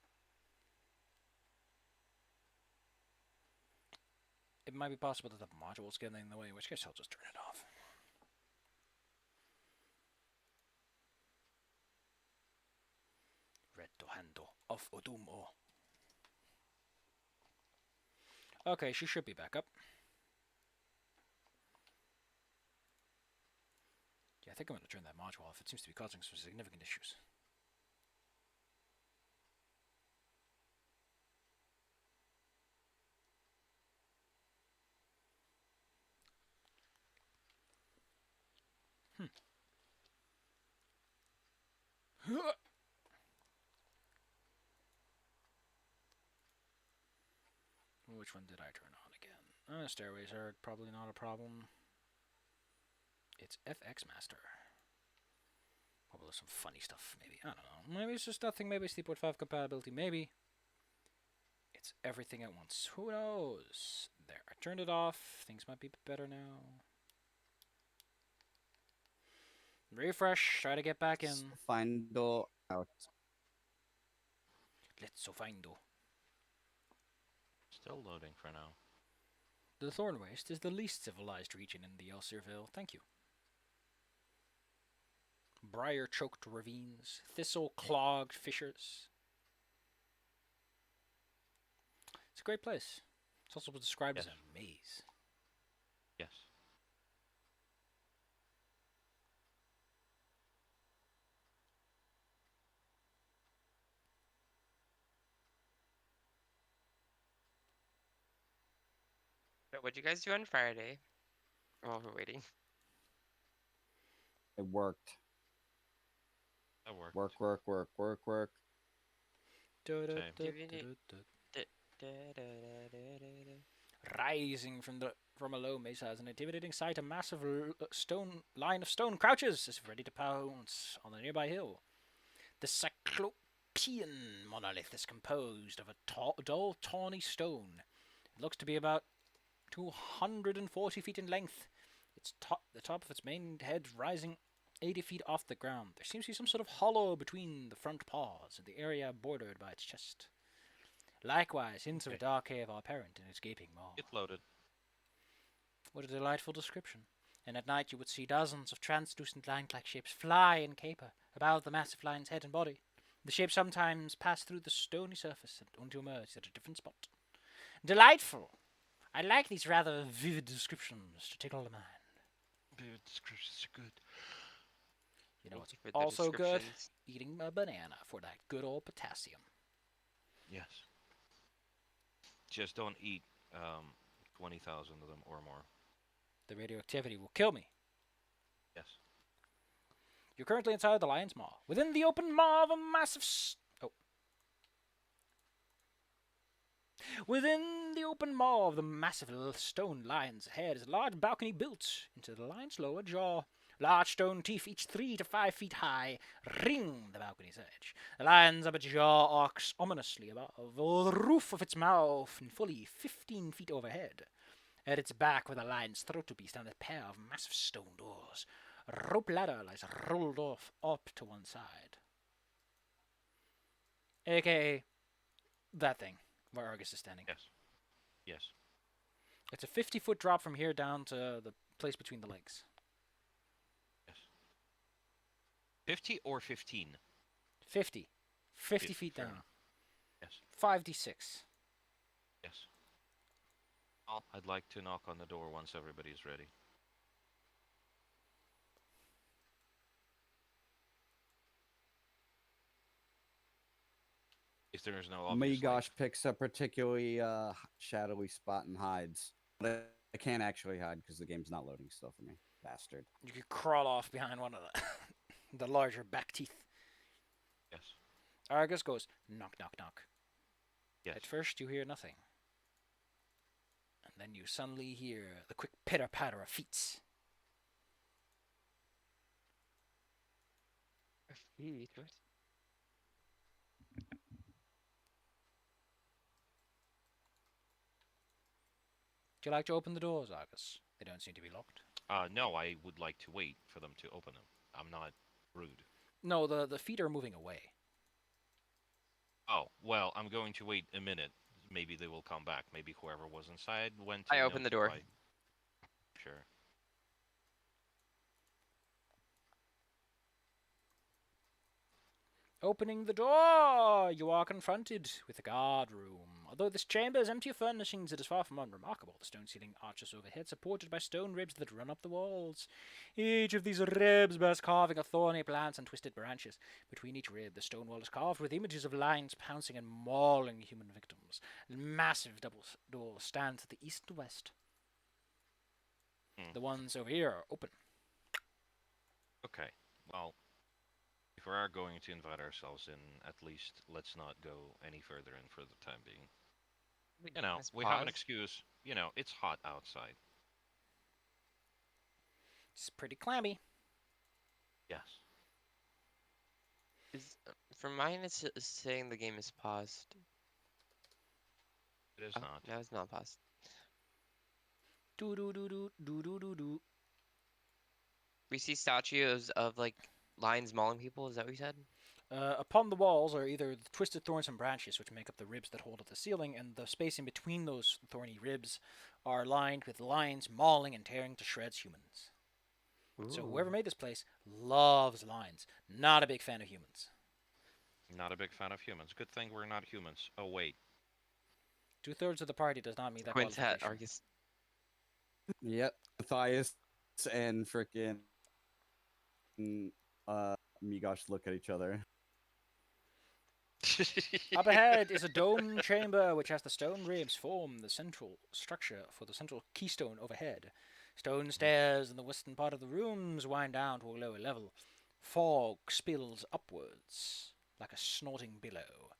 It might be possible that the module's getting in the way, in which case I'll just turn it off. Retto handle of Odumo. Okay, she should be back up. Yeah, I think I'm going to turn that module off. It seems to be causing some significant issues. Which one did I turn on again? Stairways are probably not a problem. It's FX Master. Probably some funny stuff, maybe. I don't know. Maybe it's just nothing. Maybe it's 3.5 compatibility. Maybe it's everything at once. Who knows? There, I turned it off. Things might be better now. Refresh. Try to get back in. Find out. Let's find. Still loading for now. The Thorn Waste is the least civilized region in the Elsierville. Thank you. Briar-choked ravines, thistle-clogged fissures. It's a great place. It's also described as a maze. Yes. But what'd you guys do on Friday? While we're waiting. It worked. That worked. Work. Rising from a low mesa as an intimidating sight, a massive line of stone crouches as if ready to pounce on the nearby hill. The Cyclopean monolith is composed of a dull, tawny stone. It looks to be about 240 feet in length. The top of its main head rising 80 feet off the ground. There seems to be some sort of hollow between the front paws and the area bordered by its chest. Likewise, hints of a dark cave are apparent in its gaping maw. Get loaded. What a delightful description. And at night you would see dozens of translucent line-like shapes fly and caper about the massive lion's head and body. The shapes sometimes pass through the stony surface and only to emerge at a different spot. Delightful! I like these rather vivid descriptions to tickle the mind. Vivid descriptions are good. You know what's For the also good? descriptions. Eating a banana for that good old potassium. Yes. Just don't eat 20,000 of them or more. The radioactivity will kill me. Yes. You're currently inside the lion's maw. Within the open maw of a massive Within the open maw of the massive stone lion's head is a large balcony built into the lion's lower jaw. Large stone teeth, each 3 to 5 feet high, ring the balcony's edge. The lion's upper jaw arcs ominously above the roof of its mouth and fully 15 feet overhead. At its back, where the lion's throat to be, stand a pair of massive stone doors. A rope ladder lies rolled off up to one side. AKA that thing where Argus is standing. Yes. Yes. It's a 50-foot drop from here down to the place between the legs. Yes. 50 or 15? 50. 50 50, feet fair down. enough. Yes. 5d6. Yes. I'd like to knock on the door once everybody's ready. If there is no obvious light. Migosh picks a particularly shadowy spot and hides. But I can't actually hide because the game's not loading still for me. Bastard. You could crawl off behind one of the the larger back teeth. Yes. Argus goes knock, knock, knock. Yes. At first, you hear nothing. And then you suddenly hear the quick pitter patter of feet. Feet. What? Do you like to open the doors, Argus? They don't seem to be locked. No, I would like to wait for them to open them. I'm not rude. No, the feet are moving away. Oh, well, I'm going to wait a minute. Maybe they will come back. Maybe whoever was inside went to I opened the door. notify. Sure. Opening the door, you are confronted with a guard room. Although this chamber is empty of furnishings, it is far from unremarkable. The stone ceiling arches overhead, supported by stone ribs that run up the walls. Each of these ribs bears carving of thorny plants and twisted branches. Between each rib, the stone wall is carved with images of lions pouncing and mauling human victims. Massive double doors stand to the east and west. The ones over here are open. Okay. Well, if we are going to invite ourselves in, at least let's not go any further in for the time being. You know, Let's we have an pause. excuse. You know, it's hot outside. It's pretty clammy. Yes. From mine, it's saying the game is paused. It is Oh, not. no, it's not paused. Do do do do do do do do. We see statues of like lions mauling people. Is that what you said? Upon the walls are either the twisted thorns and branches, which make up the ribs that hold up the ceiling, and the space in between those thorny ribs are lined with lions mauling and tearing to shreds humans. So whoever made this place loves lions. Not a big fan of humans. Not a big fan of humans. Good thing we're not humans. Oh, wait. 2/3 of the party does not meet that Quintet, qualification. Argus. Yep. Matthias and frickin' Migosh look at each other. Up ahead is a dome chamber which has the stone ribs form the central structure for the central keystone overhead. Stone stairs in the western part of the rooms wind down to a lower level. Fog spills upwards like a snorting billow.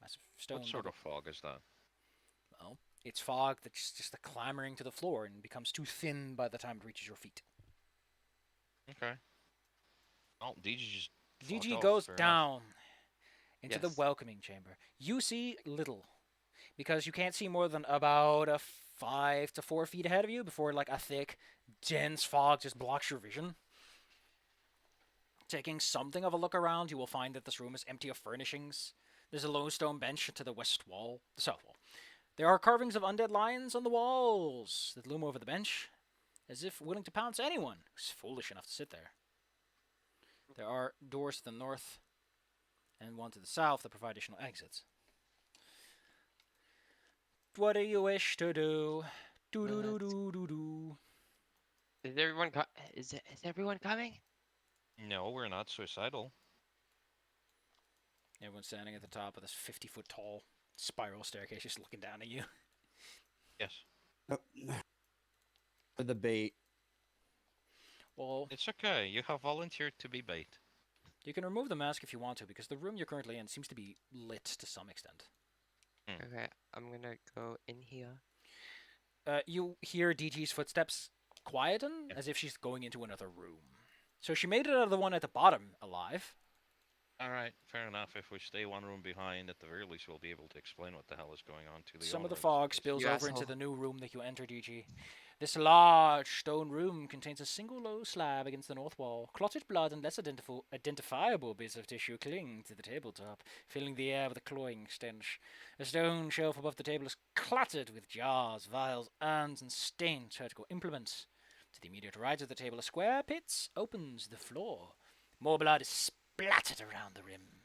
Massive stone. What sort of fog is that? Well, it's fog that's just clambering to the floor and becomes too thin by the time it reaches your feet. Okay. Oh, DG just. fucked DG off, goes fair enough. down into the Yes. welcoming chamber. You see little because you can't see more than about a 5 to 4 feet ahead of you before like a thick, dense fog just blocks your vision. Taking something of a look around, you will find that this room is empty of furnishings. There's a low stone bench to the west wall, the south wall. There are carvings of undead lions on the walls that loom over the bench, as if willing to pounce anyone who's foolish enough to sit there. There are doors to the north and one to the south that provide additional exits. What do you wish to do? Do do do do do do. Is everyone is everyone coming? No, we're not suicidal. Everyone's standing at the top of this 50-foot tall spiral staircase, just looking down at you. Yes. The bait. Well, It's okay. You have volunteered to be bait. you can remove the mask if you want to, because the room you're currently in seems to be lit to some extent. Okay, I'm gonna go in here. You hear DG's footsteps quieten, as if she's going into another room. So she made it out of the one at the bottom alive. All right, fair enough. If we stay one room behind, at the very least, we'll be able to explain what the hell is going on to the Some of owner the this fog place. spills You over into asshole. the new room that you enter, DG. This large stone room contains a single low slab against the north wall. Clotted blood and less identifiable bits of tissue cling to the tabletop, filling the air with a cloying stench. A stone shelf above the table is cluttered with jars, vials, urns, and stained surgical implements. To the immediate right of the table, a square pit opens the floor. More blood is splattered around the rim.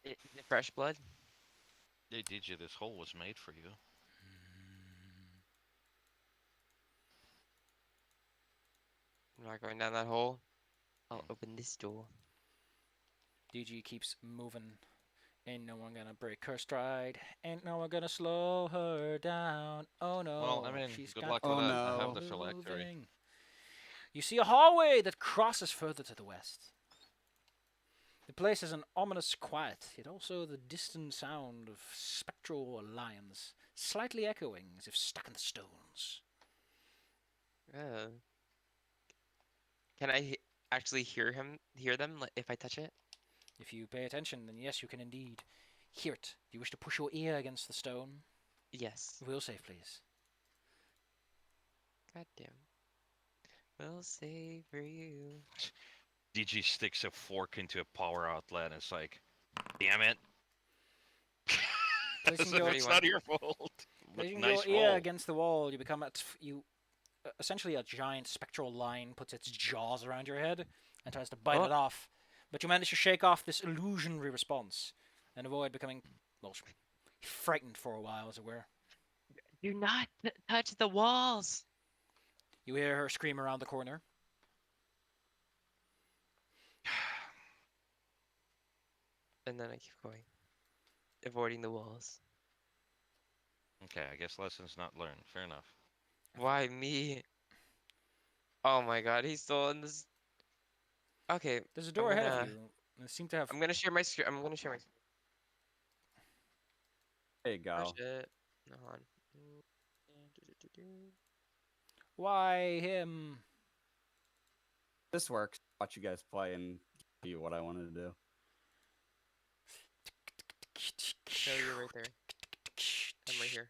Is it fresh blood? They did you. This hole was made for you. I'm not going down that hole. I'll open this door. DG keeps moving Ain't no one gonna break her stride. Ain't no one gonna slow her down. Oh no, Well, I mean, she's good got luck with Oh, that. to I have no. the keep phylactery. moving. You see a hallway that crosses further to the west. The place has an ominous quiet, yet also the distant sound of spectral lions, slightly echoing as if stuck in the stones. Uh, can I actually hear them if I touch it? If you pay attention, then yes, you can indeed hear it. Do you wish to push your ear against the stone? Yes. Will save, please. Goddamn. We'll save for you. DG sticks a fork into a power outlet and it's like, damn it. Placing So your- it's not your fault. But Placing nice your ear roll. against the wall, you become essentially a giant spectral lion puts its jaws around your head and tries to bite Oh. it off, but you manage to shake off this illusionary response and avoid becoming, well, frightened for a while, as it were. Do not touch the walls. You hear her scream around the corner. And then I keep going, avoiding the walls. Okay, I guess lessons not learned. Fair enough. Why me? Oh my god, he's still in this. Okay, There's a door I'm ahead of gonna- you. And it seems to have. I'm gonna share my screen. I'm gonna share my screen. There you go. Push it. Hold on. Why him? This works. Watch you guys play and give you what I wanted to do. So you're right there. I'm right here.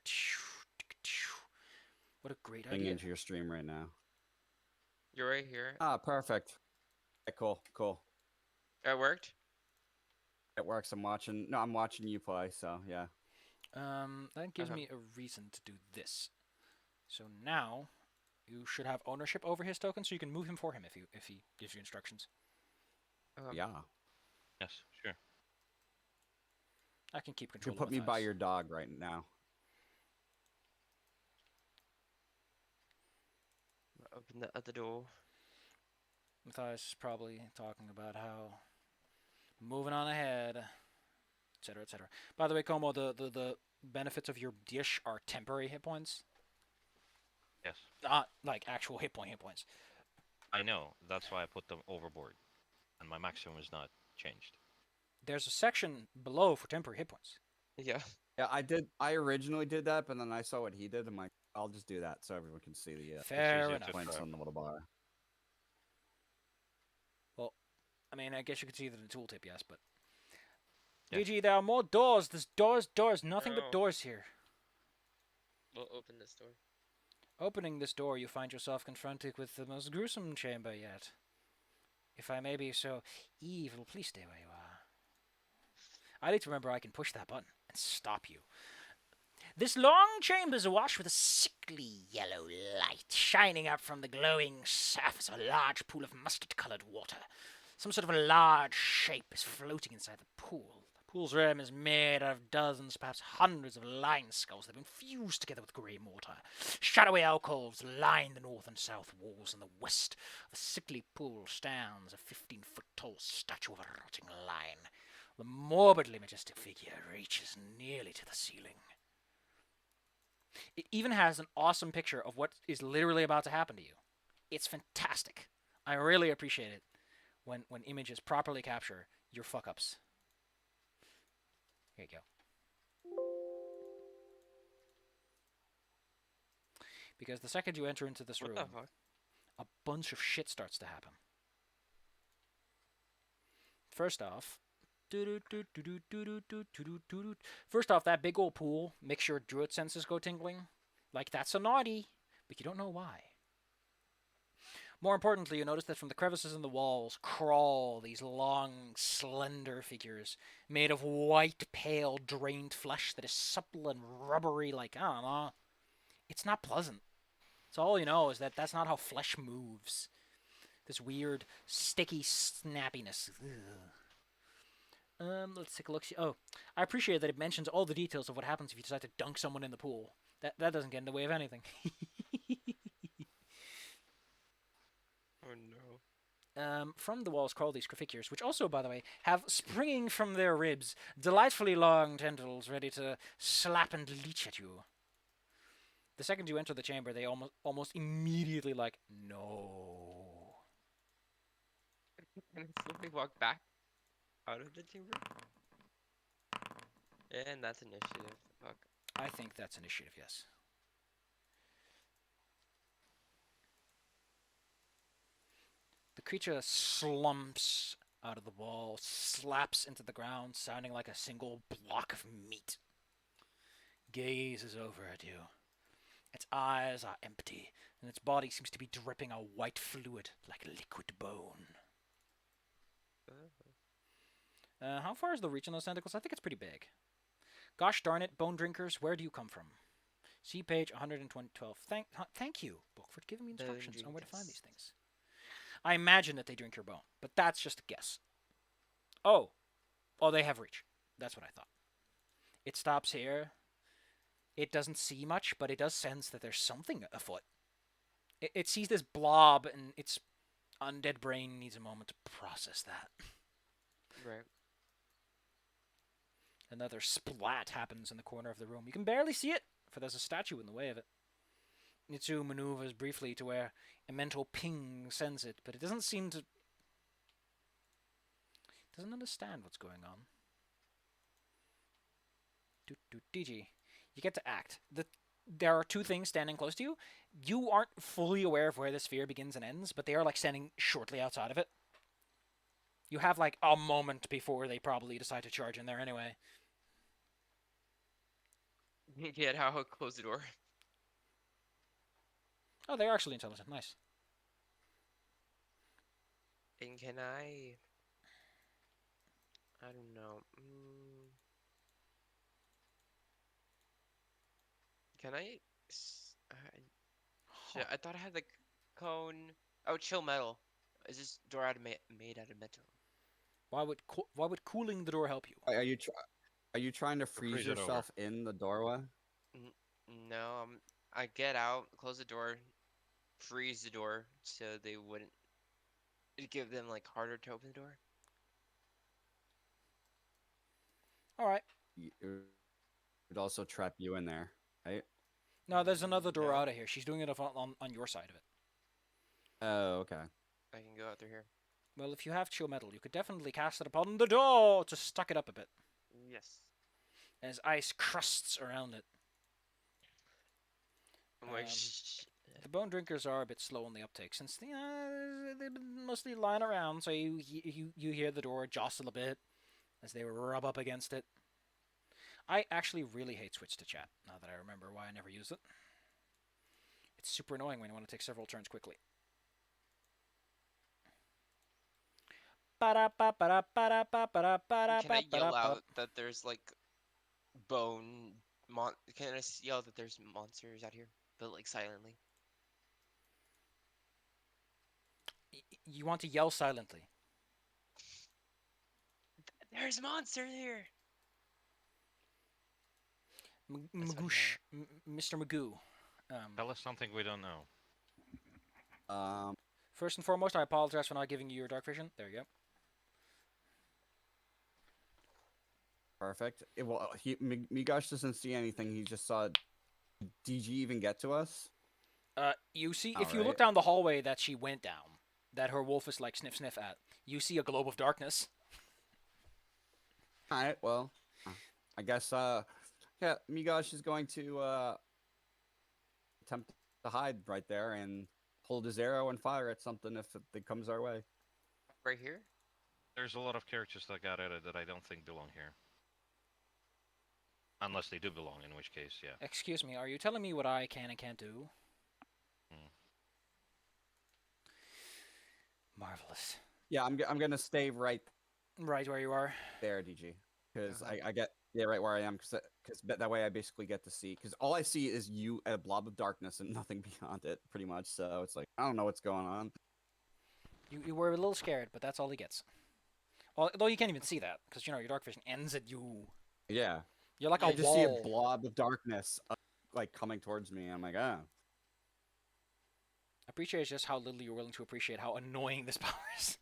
What a great Getting idea. into your stream right now. You're right here. Ah, perfect. Okay, cool. It worked. It works. I'm watching. No, I'm watching you play. So yeah. That gives Uh-huh. me a reason to do this. So now, you should have ownership over his token, so you can move him for him if he gives you instructions. Yeah. Yes, sure. I can keep You control. can put of me by Matthias. your dog right now. Open the other door. Matthias is probably talking about how moving on ahead, etc., etc. By the way, Como, the benefits of your dish are temporary hit points, Yes. not like actual hit points. I know. That's why I put them overboard. And my maximum is not changed. There's a section below for temporary hit points. Yeah. Yeah, I did. I originally did that, but then I saw what he did. I'm like, I'll just do that so everyone can see the Fair easier enough. to points track. on the little bar. I mean, I guess you could see that in the tooltip, yes, but. Yeah. DG, there are more doors. There's doors, nothing No. but doors here. We'll open this door. Opening this door, you find yourself confronted with the most gruesome chamber yet. If I may be so evil, please stay where you are. I need to remember I can push that button and stop you. This long chamber is awash with a sickly yellow light shining up from the glowing surface of a large pool of mustard-colored water. Some sort of a large shape is floating inside the pool. The pool's rim is made out of dozens, perhaps hundreds of lion skulls that have been fused together with grey mortar. Shadowy alcoves line the north and south walls. In the west of the sickly pool stands a 15-foot-tall statue of a rotting lion. The morbidly majestic figure reaches nearly to the ceiling. It even has an awesome picture of what is literally about to happen to you. It's fantastic. I really appreciate it when images properly capture your fuck-ups. Here you go. Because the second you enter into this What room, the fuck? a bunch of shit starts to happen. First off, that big old pool makes your druid senses go tingling. Like, that's a naughty, but you don't know why. More importantly, you notice that from the crevices in the walls crawl these long, slender figures made of white, pale, drained flesh that is supple and rubbery like, I don't know. It's not pleasant. So all you know is that that's not how flesh moves. This weird, sticky snappiness. Let's take a look. Oh, I appreciate that it mentions all the details of what happens if you decide to dunk someone in the pool. That doesn't get in the way of anything. Oh no. From the walls crawl these figures, which also, by the way, have springing from their ribs delightfully long tendrils ready to slap and leech at you. The second you enter the chamber, they almost immediately no. And slowly walk back out of the chamber. And that's initiative. Fuck. I think that's initiative, yes. The creature slumps out of the wall, slaps into the ground, sounding like a single block of meat. Gazes over at you. Its eyes are empty, and its body seems to be dripping a white fluid like liquid bone. How far is the reach on those tentacles? I think it's pretty big. Gosh darn it, bone drinkers, where do you come from? See page 112. Thank you, book, for giving me instructions on where to find these things. I imagine that they drink your bone, but that's just a guess. Oh, they have reach. That's what I thought. It stops here. It doesn't see much, but it does sense that there's something afoot. It sees this blob, and its undead brain needs a moment to process that. Right. Another splat happens in the corner of the room. You can barely see it, for there's a statue in the way of it. Nitsu maneuvers briefly to where a mental ping sends it, but it doesn't seem to... doesn't understand what's going on. DG. You get to act. There are two things standing close to you. You aren't fully aware of where the sphere begins and ends, but they are standing shortly outside of it. You have a moment before they probably decide to charge in there anyway. Get how I'll close the door. Oh, they're actually intelligent. Nice. And can I don't know. Can I? Shit, I thought I had the cone. Oh, chill metal. Is this door made out of metal? Why would cooling the door help you? Are you trying to freeze freeze it over. yourself in the doorway? No, I get out, close the door, freeze the door so they wouldn't. It'd give them harder to open the door. All right. It would also trap you in there, right? No, there's another door No. out of here. She's doing it on your side of it. Oh, okay. I can go out through here. Well, if you have chill metal, you could definitely cast it upon the door to stuck it up a bit, Yes. as ice crusts around it. I'm like, Um, shh. The bone drinkers are a bit slow on the uptake, since they mostly lying around, so you hear the door jostle a bit as they rub up against it. I actually really hate switch to chat, now that I remember why I never use it. It's super annoying when you want to take several turns quickly. Can I yell out that there's bone Can I yell that there's monsters out here, but silently? You want to yell silently. There's monsters here. That's what I Magoosh, Mr. Magoo. Tell us something we don't know. First and foremost, I apologize for not giving you your dark vision. There you go. Perfect. Well, Migosh doesn't see anything. He just saw. Did you even get to us? You see, All if you look right. down the hallway that she went down, that her wolf is sniff sniff at, you see a globe of darkness. All right. Well, I guess. Yeah, Migosh is going to attempt to hide right there and hold his arrow and fire at something if it comes our way. Right here. There's a lot of characters that got added that I don't think belong here. Unless they do belong, in which case, yeah. Excuse me, are you telling me what I can and can't do? Marvelous. Yeah, I'm gonna stay right Right where you are. there, DG, because Uh-huh. I get right where I am, because that way I basically get to see, because all I see is you, a blob of darkness, and nothing beyond it, pretty much. So it's I don't know what's going on. You were a little scared, but that's all he gets. Although you can't even see that, because your dark vision ends at you. Yeah, You're like I a just wall. see a blob of darkness coming towards me. I'm like, ah. Appreciate just how little you're willing to appreciate how annoying this power is.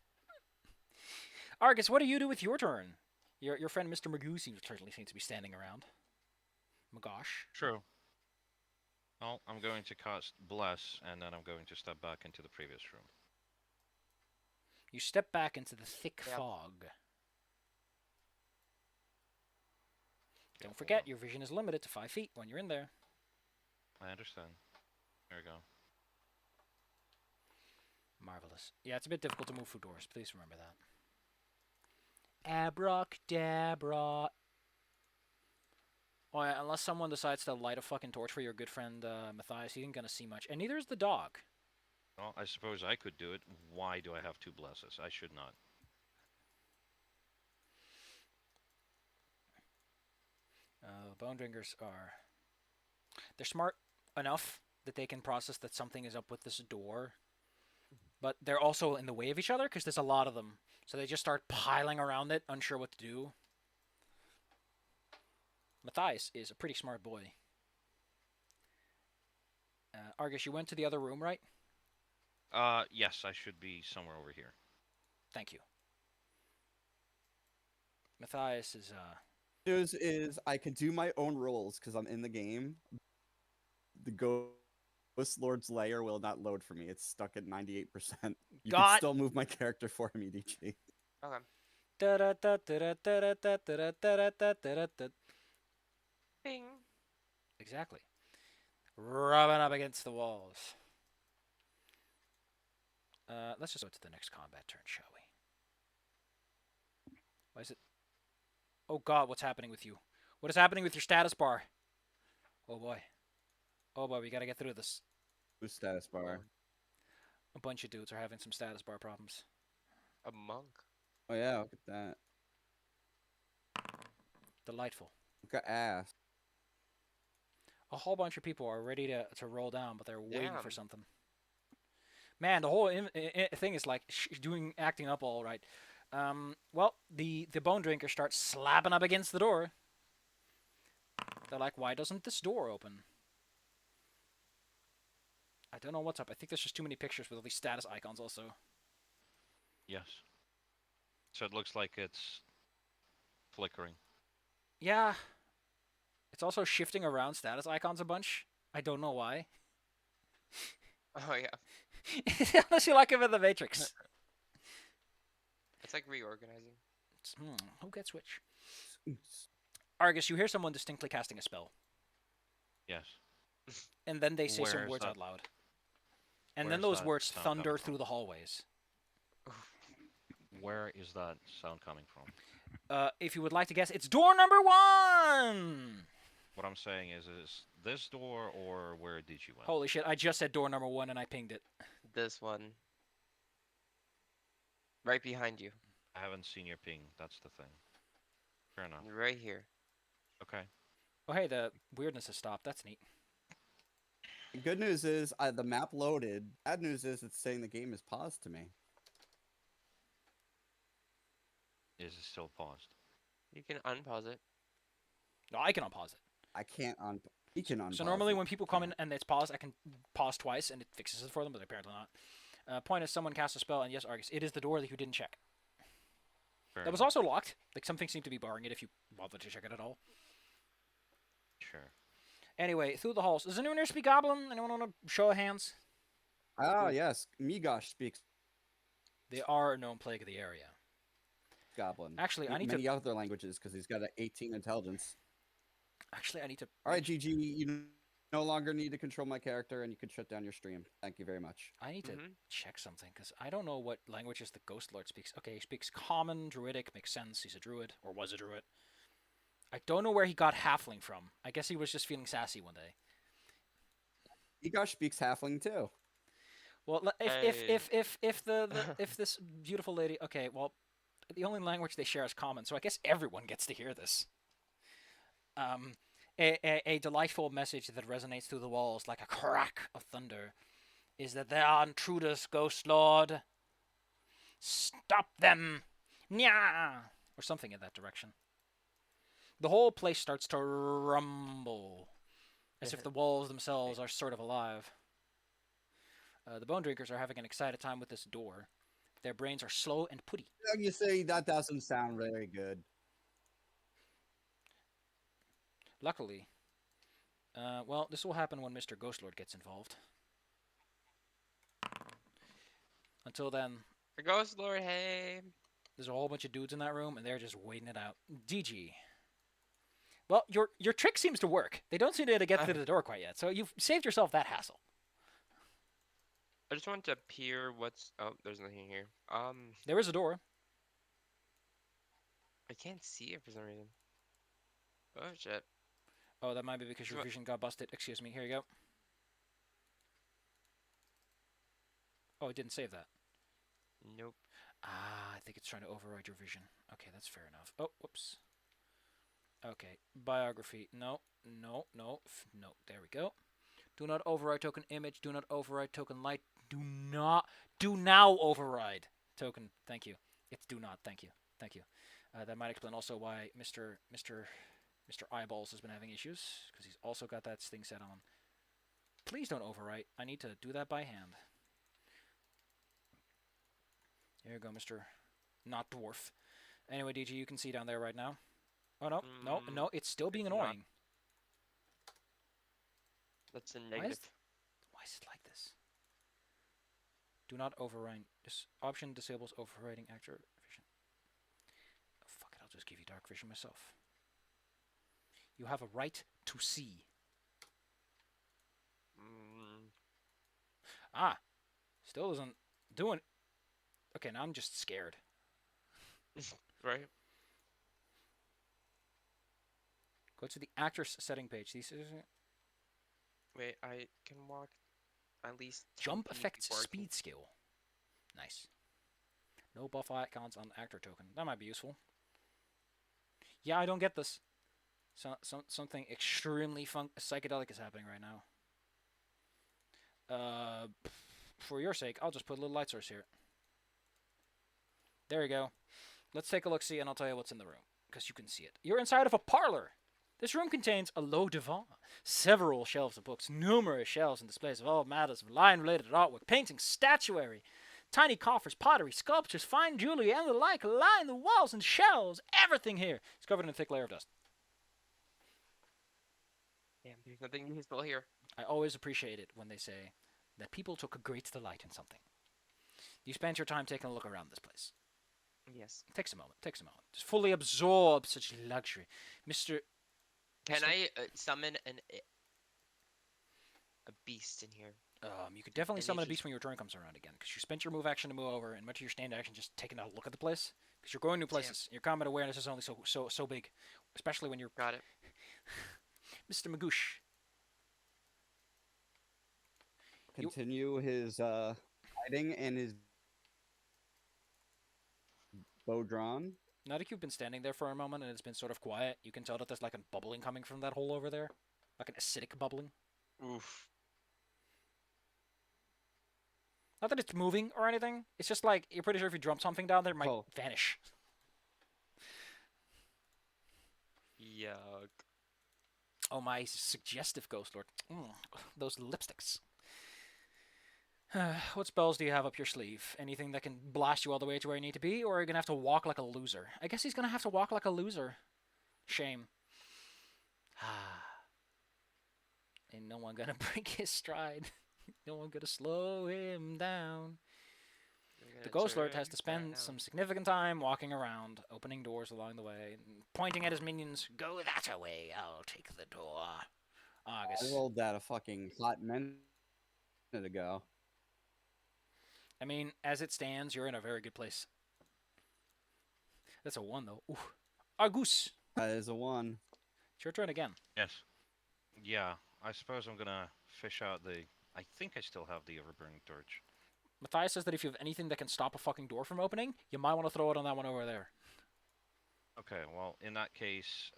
Argus, what do you do with your turn? Your friend Mr. Magoo certainly seems to be standing around. Magosh. True. Well, I'm going to cast Bless, and then I'm going to step back into the previous room. You step back into the thick Yep. fog. Don't Hold forget, on. your vision is limited to 5 feet when you're in there. I understand. There we go. Marvelous. Yeah, it's a bit difficult to move through doors. Please remember that. Abracadabra. Oh, yeah, unless someone decides to light a fucking torch for your good friend Matthias, he ain't gonna see much. And neither is the dog. Well, I suppose I could do it. Why do I have 2 Blesses? I should not. Bone drinkers are... They're smart enough that they can process that something is up with this door. But they're also in the way of each other because there's a lot of them. So they just start piling around it, unsure what to do. Matthias is a pretty smart boy. Argus, you went to the other room, right? Yes, I should be somewhere over here. Thank you. Matthias is, News is I can do my own rolls because I'm in the game. The Ghost Lord's lair will not load for me. It's stuck at 98%. You God- can still move my character for me, DG. Okay. Bing. Exactly. Rubbing up against the walls. Let's just go to the next combat turn, shall we? Why is it? Oh God, what's happening with you? What is happening with your status bar? Oh boy. Oh boy, we gotta get through this. Who's status bar? A bunch of dudes are having some status bar problems. A monk. Oh yeah, look at that. Delightful. Look at ass. A whole bunch of people are ready to roll down, but they're waiting for Damn. something. Man, the whole thing is like acting up all right. Well, the bone drinkers start slapping up against the door. They're like, why doesn't this door open? I don't know what's up. I think there's just too many pictures with all these status icons also. Yes. So it looks like it's flickering. Yeah. It's also shifting around status icons a bunch. I don't know why. Oh yeah. It's honestly like I'm in the Matrix. It's like reorganizing. Who gets which? Argus, you hear someone distinctly casting a spell. Yes. And then they say Where some is words that? out loud. And Where then is those that words sound thunder coming through from? the hallways. Where is that sound coming from? If you would like to guess, it's door number 1! What I'm saying is this door or where did you went? Holy shit, I just said door number 1 and I pinged it. This one. Right behind you. I haven't seen your ping. That's the thing. Fair enough. Right here. Okay. Oh hey, the weirdness has stopped. That's neat. The good news is the map loaded. Bad news is it's saying the game is paused to me. Is it still paused? You can unpause it. No, I can unpause it. I can't You can unpause So normally it. when people come in and it's paused, I can pause twice and it fixes it for them, but apparently not. Point is, someone cast a spell, and yes, Argus, it is the door that you didn't check. Fair That was enough. also locked. Like, something seemed to be barring it if you bothered to check it at all. Sure. Anyway, through the halls. Does anyone here speak Goblin? Anyone want to show of hands? Ah, yes. Migosh speaks They are a known plague of the area. Goblin. Actually, I need many to... other languages because he's got an 18 intelligence. Actually, I need to... All right, GG, you no longer need to control my character, and you can shut down your stream. Thank you very much. I need to Mhm. check something, because I don't know what languages the Ghost Lord speaks. Okay, he speaks Common, Druidic, makes sense. He's a Druid, or was a Druid. I don't know where he got Halfling from. I guess he was just feeling sassy one day. Migosh speaks Halfling too. Well, Hey. if if this beautiful lady... Okay, well, the only language they share is Common, so I guess everyone gets to hear this. A delightful message that resonates through the walls like a crack of thunder is that there are intruders, Ghost Lord. Stop them! Nya! Or something in that direction. The whole place starts to rumble, as if the walls themselves are sort of alive. The bone drinkers are having an excited time with this door. Their brains are slow and putty. You see, that doesn't sound very good. Luckily, well, this will happen when Mr. Ghostlord gets involved. Until then, The Ghost Lord, hey. there's a whole bunch of dudes in that room, and they're just waiting it out. DG. Well, your trick seems to work. They don't seem to get through the door quite yet, so you've saved yourself that hassle. I just want to peer what's. Oh, there's nothing here. There is a door. I can't see it for some reason. Oh shit. Oh, that might be because your What? vision got busted. Excuse me. Here you go. Oh, it didn't save that. Nope. Ah, I think it's trying to override your vision. Okay, that's fair enough. Oh, whoops. Okay, biography. No, no, no, no. There we go. Do not override token image. Do not override token light. Do now override token. Thank you. It's do not. Thank you. Thank you. That might explain also why Mr. Eyeballs has been having issues, because he's also got that thing set on. Please don't overwrite. I need to do that by hand. Here you go, Mr. Not Dwarf. Anyway, DG, you can see down there right now. Oh, no, no, no, it's still being it's not. annoying. That's a negative. Why is it like this? Do not override. This option disables overriding actor vision. Oh, fuck it, I'll just give you dark vision myself. You have a right to see. Ah, still doesn't do it. Okay, now I'm just scared. Right. Go to the actor's setting page. These Wait, I can walk at least 10 jump feet affects before I can- speed skill. Nice. No buff icons on actor token. That might be useful. Yeah, I don't get this. Something extremely psychedelic is happening right now. For your sake, I'll just put a little light source here. There you go. Let's take a look-see, and I'll tell you what's in the room, because you can see it. You're inside of a parlor. This room contains a low divan, several shelves of books, numerous shelves and displays of all matters of lion-related artwork, paintings, statuary, tiny coffers, pottery, sculptures, fine jewelry, and the like line the walls and shelves. Everything here is covered in a thick layer of dust. Damn, there's nothing useful here. I always appreciate it when they say that people took a great delight in something. You spent your time taking a look around this place. Yes. Takes a moment. Takes a moment. Just fully absorb such luxury, Mr. Can I summon a beast in here? You could definitely And summon a it's beast just- when your turn comes around again, because you spent your move action to move over, and much of your stand action just taking a look at the place, because you're going new places. Your combat awareness is only so big, especially when you're Got it. Mr. Magoosh. Continue his hiding and his bow drawn. Now that you've been standing there for a moment and it's been sort of quiet, you can tell that there's like a bubbling coming from that hole over there, like an acidic bubbling. Oof. Not that it's moving or anything. It's just like you're pretty sure if you drop something down there, it might Oh. vanish. Yuck. Oh, my suggestive ghost lord. Those lipsticks. What spells do you have up your sleeve? Anything that can blast you all the way to where you need to be, or are you going to have to walk like a loser? I guess he's going to have to walk like a loser. Shame. Ain't no one going to break his stride. No one going to slow him down. The Ghost Lord has to spend some significant time walking around, opening doors along the way, and pointing at his minions. Go that way, I'll take the door. I Argus. rolled that a fucking hot minute ago. I mean, as it stands, you're in a very good place. That's a 1, though. Ooh. Argus. That is a 1. It's your turn again. Yes. Yeah, I suppose I'm gonna fish out the. I think I still have the overburning torch. Matthias says that if you have anything that can stop a fucking door from opening, you might want to throw it on that one over there. Okay, well, in that case,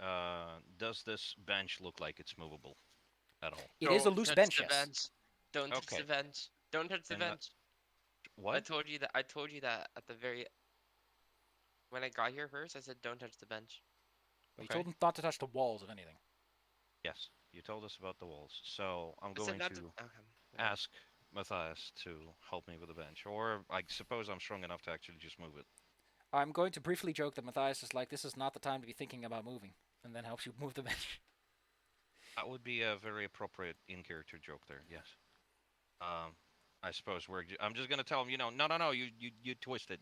does this bench look like it's movable at all? It is a Don't loose touch bench, the yes. bench. Don't touch Okay. the bench. Don't touch the Then that- bench. I What? told you that. I told you that at the very. When I got here first, I said don't touch the bench. But you Okay. told him not to touch the walls, if anything. Yes, you told us about the walls, so I'm I said going not to Okay. ask Matthias to help me with the bench, or I suppose I'm strong enough to actually just move it. I'm going to briefly joke that Matthias is like, this is not the time to be thinking about moving, and then helps you move the bench. That would be a very appropriate in-character joke there. Yes. Um, I suppose I'm just gonna tell him, no, no, no, you twist it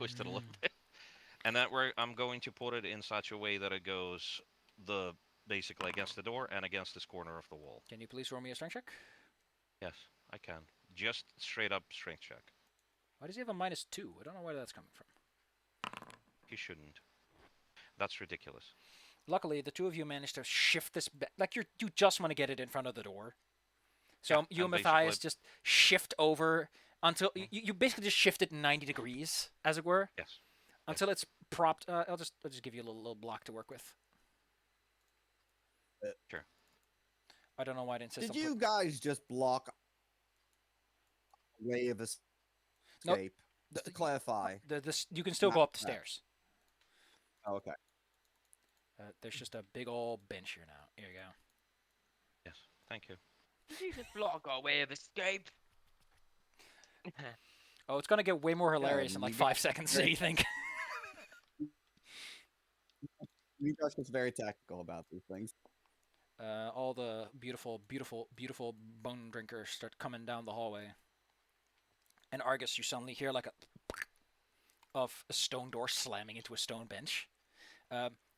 a little bit, and that I'm going to put it in such a way that it goes the basically against the door and against this corner of the wall. Can you please roll me a strength check? Yes, I can. Just straight up strength check. Why does he have a -2? I don't know where that's coming from. He shouldn't. That's ridiculous. Luckily, the two of you managed to shift this like you just want to get it in front of the door. So Yeah, you and and Matthias basically- just shift over until you basically just shift it 90 degrees, as it were, Yes. until it's propped. I'll just give you a little block to work with. Sure. I don't know why I insist. Did on you guys just block a way of escape? Nope. Just to clarify. You can still go Not up the that. stairs. Oh, okay. There's just a big old bench here now. Here you go. Yes. Thank you. Did you just block our way of escape? Oh, it's gonna get way more hilarious in like you 5 seconds than you think. You guys get very tactical about these things. All the beautiful, beautiful, beautiful bone drinkers start coming down the hallway. And Argus, you suddenly hear like of a stone door slamming into a stone bench.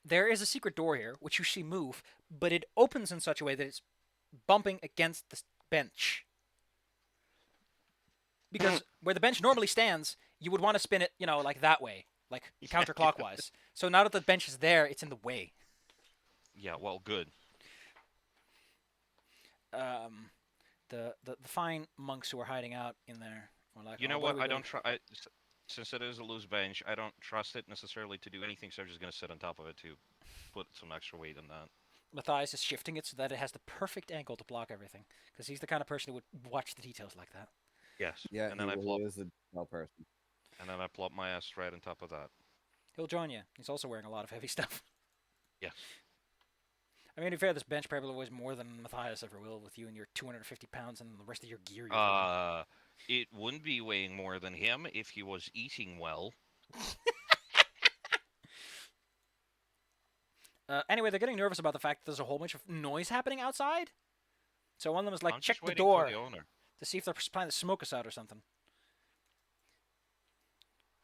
There is a secret door here, which you see move, but it opens in such a way that it's bumping against the bench. Because where the bench normally stands, you would want to spin it, like that way, like counterclockwise. So now that the bench is there, it's in the way. Yeah. Well, good. The fine monks who are hiding out in there were like, You know "Oh, what? are we I gonna-" don't try. Since it is a loose bench, I don't trust it necessarily to do anything. So I'm just gonna sit on top of it to put some extra weight on that. Matthias is shifting it so that it has the perfect angle to block everything, because he's the kind of person who would watch the details like that. Yes. Yeah, And then he I really plop. is a well person. And then I plop my ass right on top of that. He'll join you. He's also wearing a lot of heavy stuff. Yes. I mean, to be fair, this bench probably weighs more than Matthias ever will, with you and your 250 pounds and the rest of your gear. It wouldn't be weighing more than him if he was eating well. Anyway, they're getting nervous about the fact that there's a whole bunch of noise happening outside. So one of them is like, I'm check just the waiting door for the owner. to see if they're planning to smoke us out or something.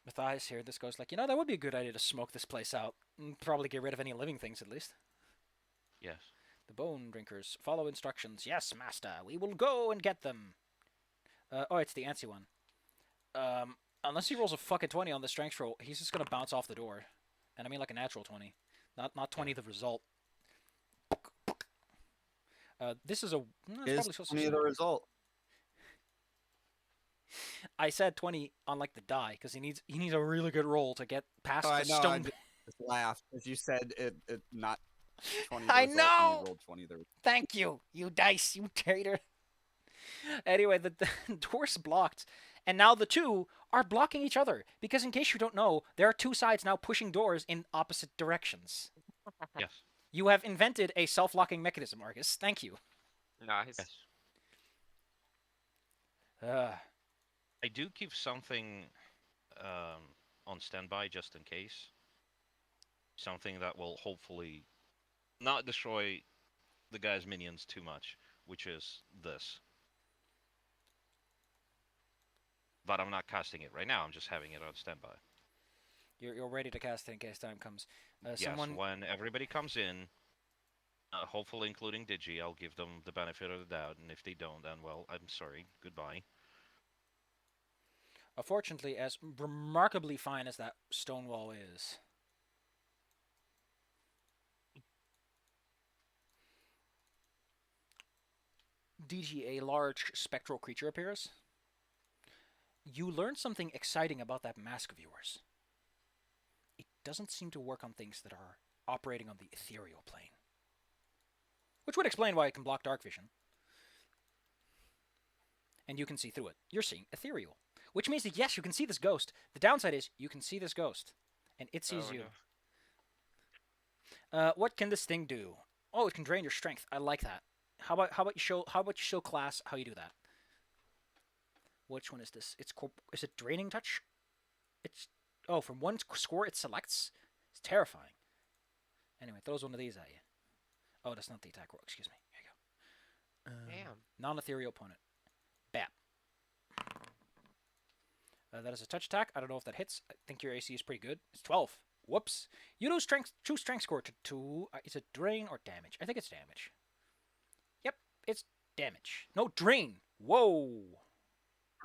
Matthias here, this goes like, that would be a good idea to smoke this place out. And probably get rid of any living things at least. Yes. The bone drinkers follow instructions. Yes, master, we will go and get them. Oh, it's the antsy one. Unless he rolls a fucking 20 on the strength roll, he's just gonna bounce off the door. And I mean like a natural 20. Not 20 the result. This is a... it's Is probably supposed to 20 be the result? I said 20 on like the die, because he needs a really good roll to get past Oh, I the know. I stone... just laughed as you said it not 20 I the result, and know! you rolled 20 the result. Thank you, you dice, you traitor. Anyway, the door's blocked, and now the two are blocking each other, because in case you don't know, there are two sides now pushing doors in opposite directions. Yes. You have invented a self-locking mechanism, Argus. Thank you. Nice. Yes. Uh, I do keep something on standby just in case. Something that will hopefully not destroy the guy's minions too much, which is this. But I'm not casting it right now. I'm just having it on standby. you're ready to cast it in case time comes. Yes, Someone... when everybody comes in, hopefully including Digi, I'll give them the benefit of the doubt, and if they don't, then, well, I'm sorry. Goodbye. Fortunately, as remarkably fine as that stone wall is, DG, a large spectral creature appears. You learn something exciting about that mask of yours. It doesn't seem to work on things that are operating on the ethereal plane. Which would explain why it can block dark vision. And you can see through it. You're seeing ethereal. Which means that, yes, you can see this ghost. The downside is you can see this ghost. And it sees you. No. What can this thing do? Oh, it can drain your strength. I like that. How about you show class how you do that? Which one is this? Is it draining touch? It's from one score it selects. It's terrifying. Anyway, throws one of these at you. Oh, that's not the attack roll. Excuse me. Here you go. Damn. Non-ethereal opponent. Bap. That is a touch attack. I don't know if that hits. I think your AC is pretty good. It's 12. Whoops. You lose strength. Choose strength score to 2. Is it drain or damage? I think it's damage. Yep, it's damage. No, drain. Whoa.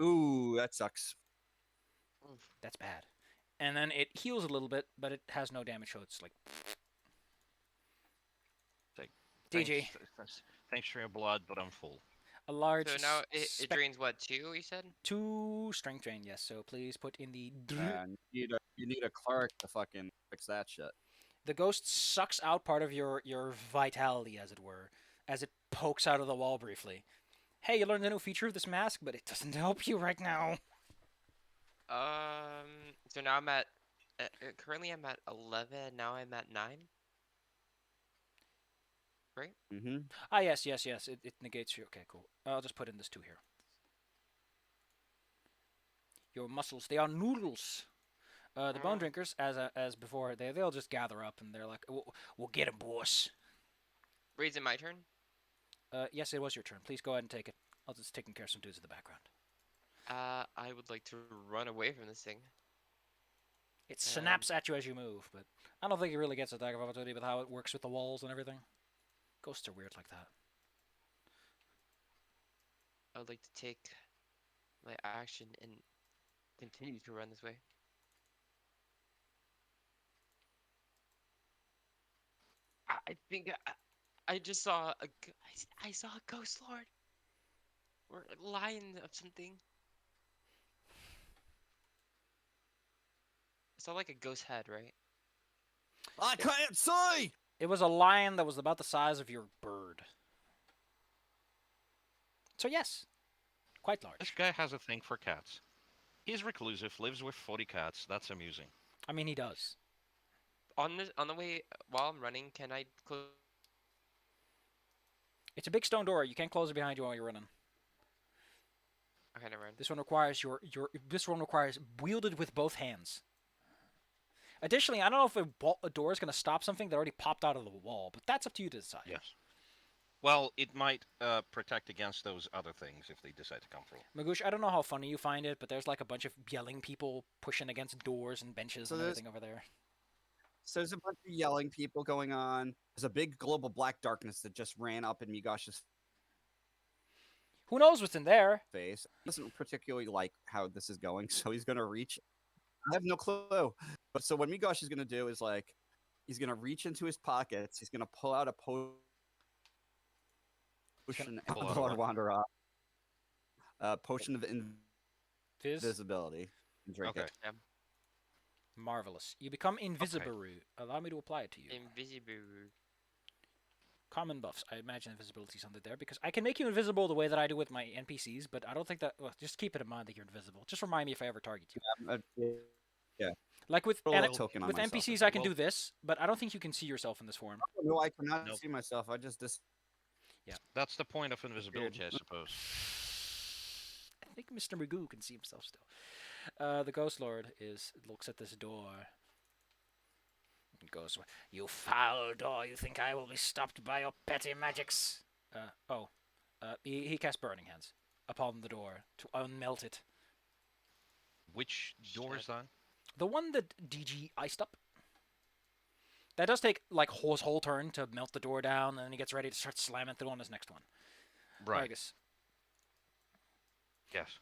Ooh, that sucks. Oof. That's bad. And then it heals a little bit, but it has no damage, so it's like... Like, DG. Thanks for your blood, but I'm full. A large... So now it drains what, 2, you said? 2 strength drain, yes. So please put in the... And you need a cleric to fucking fix that shit. The ghost sucks out part of your vitality, as it were, as it pokes out of the wall briefly. Hey, you learned a new feature of this mask, but it doesn't help you right now. So now I'm at... currently I'm at 11, now I'm at 9. Right? Mm-hmm. Ah, yes. It negates you. Okay, cool. I'll just put in this 2 here. Your muscles, they are noodles. The bone drinkers, as before, they'll just gather up and they're like, we'll get him, boss. Wait, is it my turn? Yes, it was your turn. Please go ahead and take it. I'll just take care of some dudes in the background. I would like to run away from this thing. It snaps at you as you move, but I don't think it really gets attack of opportunity with how it works with the walls and everything. Ghosts are weird like that. I would like to take my action and continue to run this way. I think I just saw I saw a ghost lord or a lion of something. I saw like a ghost head, right? I can't see. It was a lion that was about the size of your bird. So yes, quite large. This guy has a thing for cats. He's reclusive, lives with 40 cats. That's amusing. I mean, he does. On the way while I'm running, can I close? It's a big stone door. You can't close it behind you while you're running. Okay, never mind. This one requires This one requires wielded with both hands. Additionally, I don't know if a door is going to stop something that already popped out of the wall, but that's up to you to decide. Yes. Well, it might protect against those other things if they decide to come through. Magoosh, I don't know how funny you find it, but there's like a bunch of yelling people pushing against doors and benches and everything over there. So there's a bunch of yelling people going on. There's a big global black darkness that just ran up in Migash's Who knows what's in there? face. He doesn't particularly like how this is going, so he's gonna reach. I have no clue. But so what Migosh is gonna do is like he's gonna reach into his pockets. He's gonna pull out a potion and Pull out a Lord what? wander off. Potion of Fizz? invisibility. And drink Okay. it. Yeah. Marvelous. You become invisible. Allow me to apply it to you. Invisible. Common buffs. I imagine invisibility is under there because I can make you invisible the way that I do with my NPCs, but I don't think that. Well, just keep it in mind that you're invisible. Just remind me if I ever target you. Like with Put a little token on with myself, NPCs, if I you can will. do this, but I don't think you can see yourself in this form. No, I cannot Nope. see myself. I just That's the point of invisibility, I suppose. I think Mr. Magoo can see himself still. The Ghost Lord looks at this door and goes, "You foul door! You think I will be stopped by your petty magics?" He casts Burning Hands upon the door to unmelt it. Which door is that? The one that DG iced up. That does take like his whole turn to melt the door down, and then he gets ready to start slamming through on his next one. Right. Argus. Yes.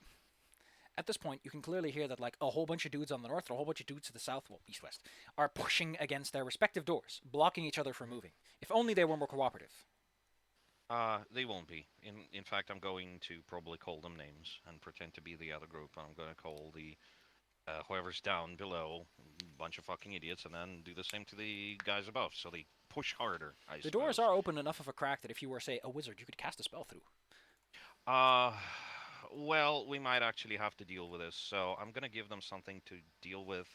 At this point, you can clearly hear that like a whole bunch of dudes on the north and a whole bunch of dudes to the south, well, east-west, are pushing against their respective doors, blocking each other from moving. If only they were more cooperative. They won't be. In fact, I'm going to probably call them names and pretend to be the other group. I'm going to call the whoever's down below a bunch of fucking idiots, and then do the same to the guys above. So they push harder. The doors are open enough of a crack that if you were, say, a wizard, you could cast a spell through. Well, we might actually have to deal with this. So I'm going to give them something to deal with.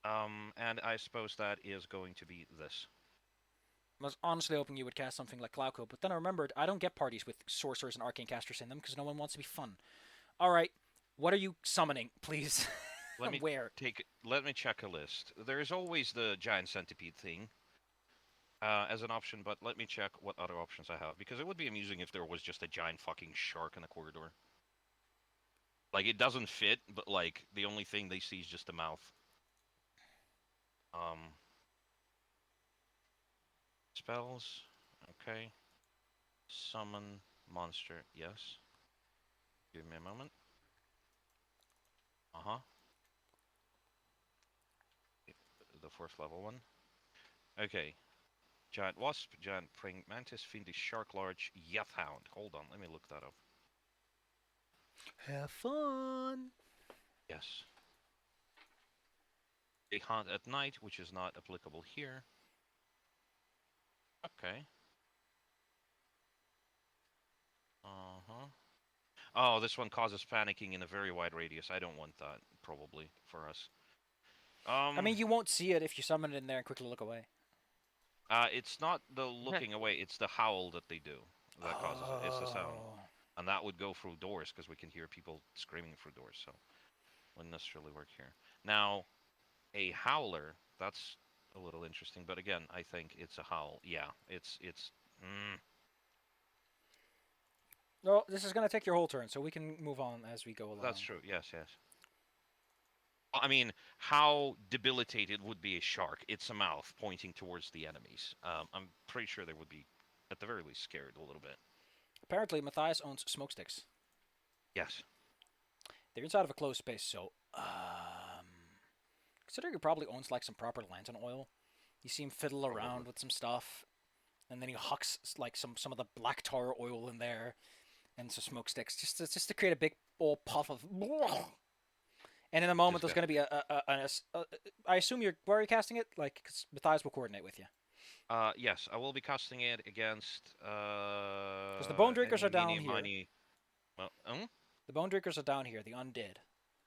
And I suppose that is going to be this. I was honestly hoping you would cast something like Glauco, but then I remembered I don't get parties with sorcerers and arcane casters in them because no one wants to be fun. Alright, What are you summoning, please? Let me Where? let me check a list. There's always the giant centipede thing as an option, but let me check what other options I have because it would be amusing if there was just a giant fucking shark in a corridor. Like it doesn't fit, but like the only thing they see is just the mouth. Um, spells. Okay. Summon monster. Yes. Give me a moment. Uh huh. The fourth level one. Okay. Giant wasp, giant praying mantis, fiendish shark, large yath hound. Hold on, let me look that up. Have fun. Yes. They hunt at night, which is not applicable here. Okay. Uh huh. Oh, this one causes panicking in a very wide radius. I don't want that, probably, for us. I mean, you won't see it if you summon it in there and quickly look away. It's not the looking away, it's the howl that they do that causes it. It's the sound. Oh. And that would go through doors, because we can hear people screaming through doors, so wouldn't necessarily work here. Now, a howler, that's a little interesting, but again, I think it's a howl. Yeah, it's. Well, this is gonna take your whole turn, so we can move on as we go along. That's true. Yes, yes. I mean, how debilitated would be a shark? It's a mouth pointing towards the enemies. I'm pretty sure they would be, at the very least, scared a little bit. Apparently, Matthias owns smoke sticks. Yes. They're inside of a closed space, so considering he probably owns like some proper lantern oil, you see him fiddle around Probably. with some stuff, and then he hucks like some of the black tar oil in there, and some smoke sticks, just to create a big old puff of. And in a moment, there's going to be I assume you're where are you casting it? Like, because Matthias will coordinate with you. Yes, I will be casting it against Because the Bone Drinkers any are down meeny, here. miny. Well, The Bone Drinkers are down here. The undead.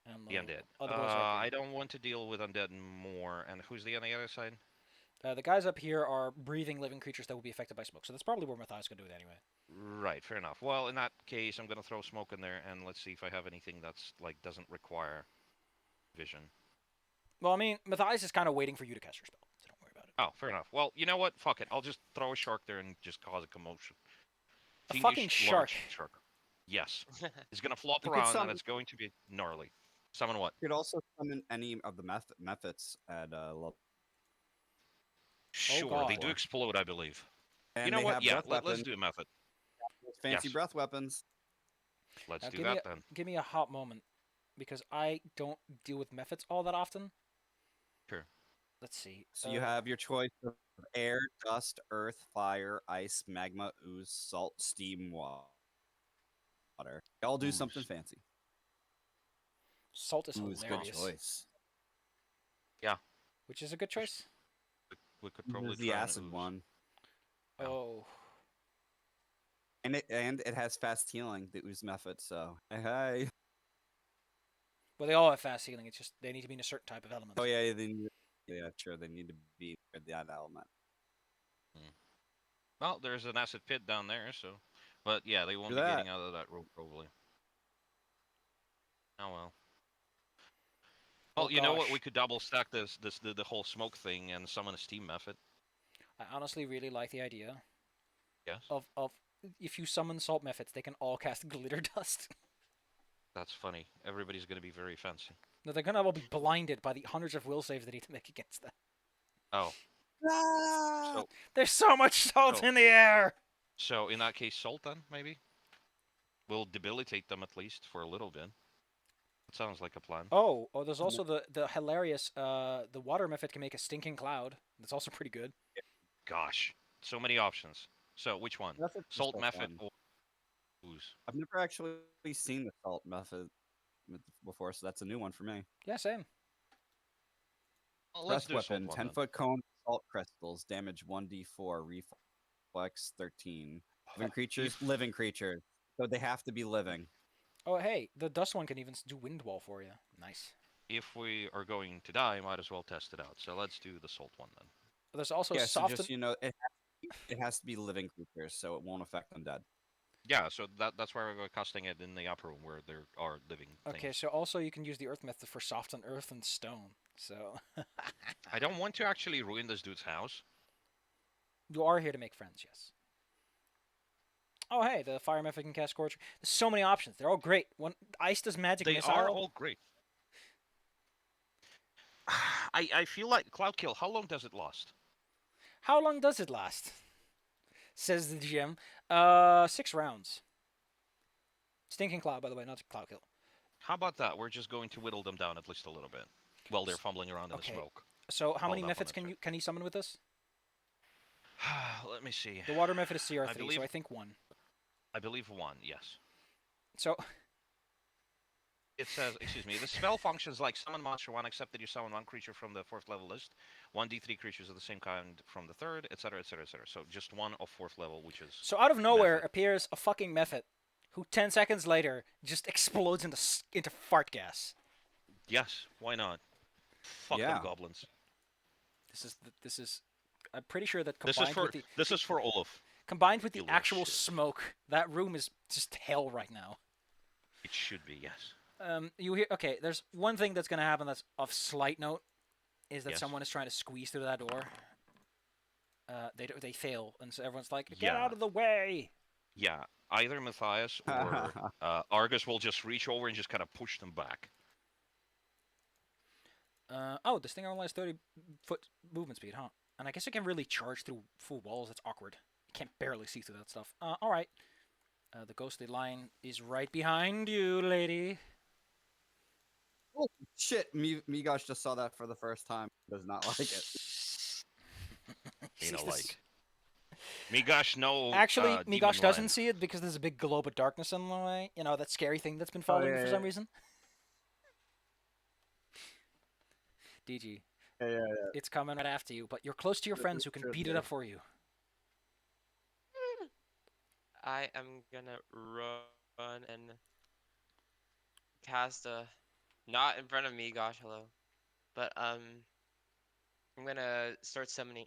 And the undead. other boys are up I here. don't want to deal with undead more. And who's on the other side? The guys up here are breathing living creatures that will be affected by smoke, so that's probably where Matthias can do it anyway. Right, fair enough. Well, in that case, I'm gonna throw smoke in there, and let's see if I have anything that's like doesn't require vision. Well, I mean, Matthias is kind of waiting for you to cast your spell, so don't worry about it. Oh, fair enough. Well, you know what? Fuck it. I'll just throw a shark there and just cause a commotion. A Fiendish fucking shark. large shark. Yes. It's gonna flop You could around, and summon- it's going to be gnarly. Summon what? You could also summon any of the methods at level. Sure, they do God. explode, I believe. And You know they what? have Yeah, breath let's weapons, do a method. fancy Yes. breath weapons. Let's Now, do that then. give me a hot moment, because I don't deal with methods all that often. Sure. Let's see. So you have your choice of air, dust, earth, fire, ice, magma, ooze, salt, steam, water. They all do something Ooze. fancy. Salt is Ooze, good hilarious. choice. Which is a good choice. We could This probably is the try an acid ooze. one, Yeah. Oh. and it has fast healing. The ooze method. So hey. Well, they all have fast healing. It's just they need to be in a certain type of element. Oh yeah, yeah, sure. They need to be in that element. Well, there's an acid pit down there, so. But yeah, they won't Do be that. getting out of that rope probably. Oh well. Well, Oh, you know what? gosh. We could double stack the whole smoke thing and summon a steam method. I honestly really like the idea Yes. of if you summon salt methods, they can all cast glitter dust. That's funny. Everybody's gonna be very fancy. No, they're gonna all be blinded by the hundreds of will saves they need to make against that. Oh. So There's so much salt Oh. in the air. so in that case, salt then maybe. We'll debilitate them at least for a little bit. That sounds like a plan. Oh, there's also the hilarious the water method can make a stinking cloud. That's also pretty good. Gosh, so many options. So which one? That's a Salt crystal method one. or ooze? I've never actually seen the salt method before, so that's a new one for me. Yeah, same. Well, let's Breath do a weapon, salt one 10 then. foot cone, salt crystals, damage 1d4, reflex 13. Living creatures. So they have to be living. Oh, hey, the dust one can even do wind wall for you. Nice. If we are going to die, might as well test it out. So let's do the salt one then. There's also Yeah, so soften. just, it has to be living creatures, so it won't affect undead. Yeah, so that's why we're casting it in the upper room where there are living Okay, things. so also you can use the earth method for soften earth and stone. So I don't want to actually ruin this dude's house. you are here to make friends, yes. Oh hey, the fire method can cast scorch. There's so many options. They're all great. One ice does magic They are missile. all great. I feel like Cloud Kill. How long does it last? How long does it last? Says the GM. 6 rounds. Stinking cloud, by the way, not cloud kill. How about that? We're just going to whittle them down at least a little bit while they're fumbling around in the Okay. smoke. So how many Hold up on methods the can turn. he summon with this? Let me see. The water method is CR3, believe- so I think 1. I believe 1. Yes. So It says, excuse me, the spell functions like summon monster 1, except that you summon 1 creature from the 4th level list, 1d3 creatures of the same kind from the 3rd, etc., etc., etc. So just 1 of 4th level, which is... so out of nowhere Method. appears a fucking method who 10 seconds later just explodes into fart gas. Yes, why not? Fuck Yeah. them goblins. This is I'm pretty sure that This is for Olaf. combined with the You little actual shit. smoke, that room is just hell right now. It should be, yes. You hear? Okay, there's one thing that's gonna happen that's of slight note, is that Yes. someone is trying to squeeze through that door. They fail, and so everyone's like, "Get Yeah. out of the way!" Yeah, either Matthias or Argus will just reach over and just kind of push them back. Oh, this thing only has 30-foot movement speed, huh? And I guess it can really charge through full walls. That's awkward. You can't barely see through that stuff. All right. The ghostly line is right behind you, lady. Oh shit! Migosh just saw that for the first time. Does not like it. You know, Sees this- like... Migosh, no. Actually, demon Migosh doesn't line. see it because there's a big globe of darkness in the way. You know, that scary thing that's been following you for some reason. DG, Yeah. it's coming right after you, but you're close to your friends who can beat it up for you. I am gonna run and cast a, not in front of me, gosh, hello, but I'm gonna start summoning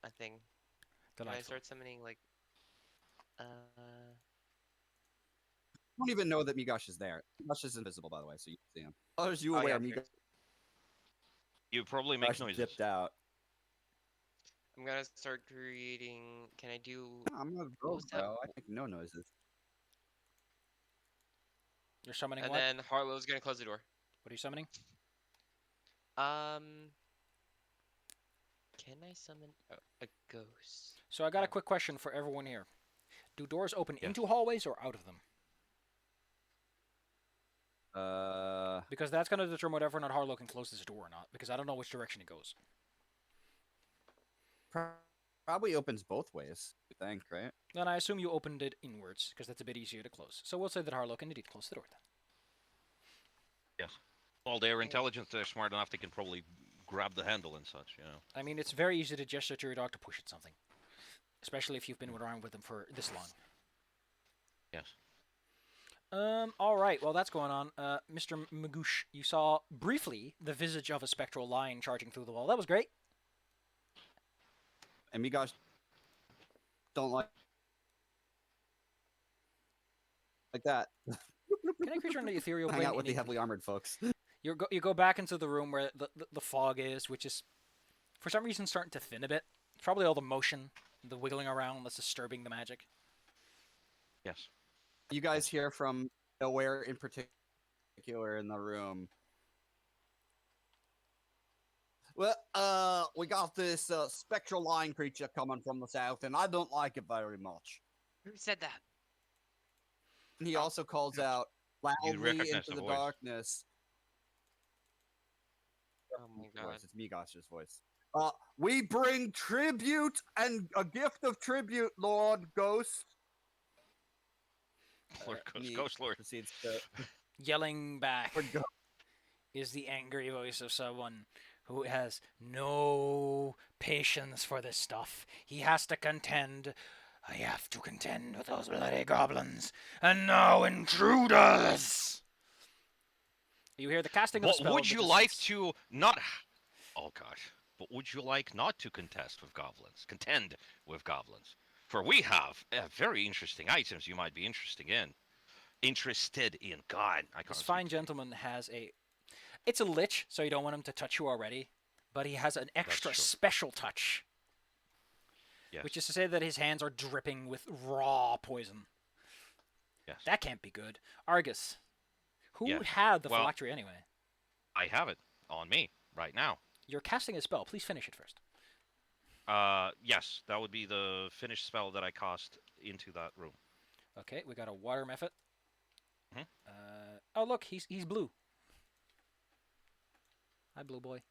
a thing. Can I Delightful. start summoning like, I don't even know that Migosh is there. Migosh is invisible, by the way, so you can see him. How are you Oh, aware yeah, Migosh You probably make noises. dipped out? I'm gonna start creating. Can I do? I'm gonna What go, was that? bro. I make no noises. You're summoning And what? then Harlow's gonna close the door. What are you summoning? Can I summon a ghost? So I got a quick question for everyone here. Do doors open Yes. into hallways or out of them? Because that's going to determine whether or not Harlow can close this door or not, because I don't know which direction it goes. Probably opens both ways. I think, right? Then I assume you opened it inwards, because that's a bit easier to close. So we'll say that Harlow can indeed close the door then. Yes. Well, they're intelligent. They're smart enough. They can probably grab the handle and such. You know. I mean, it's very easy to gesture to your dog to push at something. Especially if you've been around with them for this long. Yes. Alright, well that's going on. Mr. Magoosh, you saw briefly the visage of a spectral line charging through the wall. That was great. And Migosh don't like that. Can I creature under the ethereal Hang plane? out with the innately? heavily armored folks. You go back into the room where the fog is, which is for some reason starting to thin a bit. It's probably all the motion, the wiggling around that's disturbing the magic. Yes. You guys hear from nowhere in particular in the room. Well, we got this spectral line creature coming from the south, and I don't like it very much. Who said that? And he also calls out loudly recognize into the the voice. darkness. Oh my Of god. course, it's Migosh's voice. We bring tribute and a gift of tribute, Lord Ghost. Lord and he Ghost Lord. proceeds to Yelling back Lord Ghost. is the angry voice of someone who has no patience for this stuff. He has to contend. I have to contend with those bloody goblins and now intruders. You hear the casting of the What spell. would in the you like distance. to not? Oh gosh. But would you like not to contest with goblins? Contend with goblins. For we have very interesting items you might be interested in. God, I This can't speak fine today. gentleman has a. It's a lich, so you don't want him to touch you already. But he has an That's extra true. special touch, Yes. which is to say that his hands are dripping with raw poison. Yes. That can't be good. Argus, who Yes. had the Well, phylactery anyway? I have it on me right now. You're casting a spell. Please finish it first. Yes, that would be the finished spell that I cast into that room. Okay, we got a water method. Mhm. Oh look, he's blue. Hi, blue boy.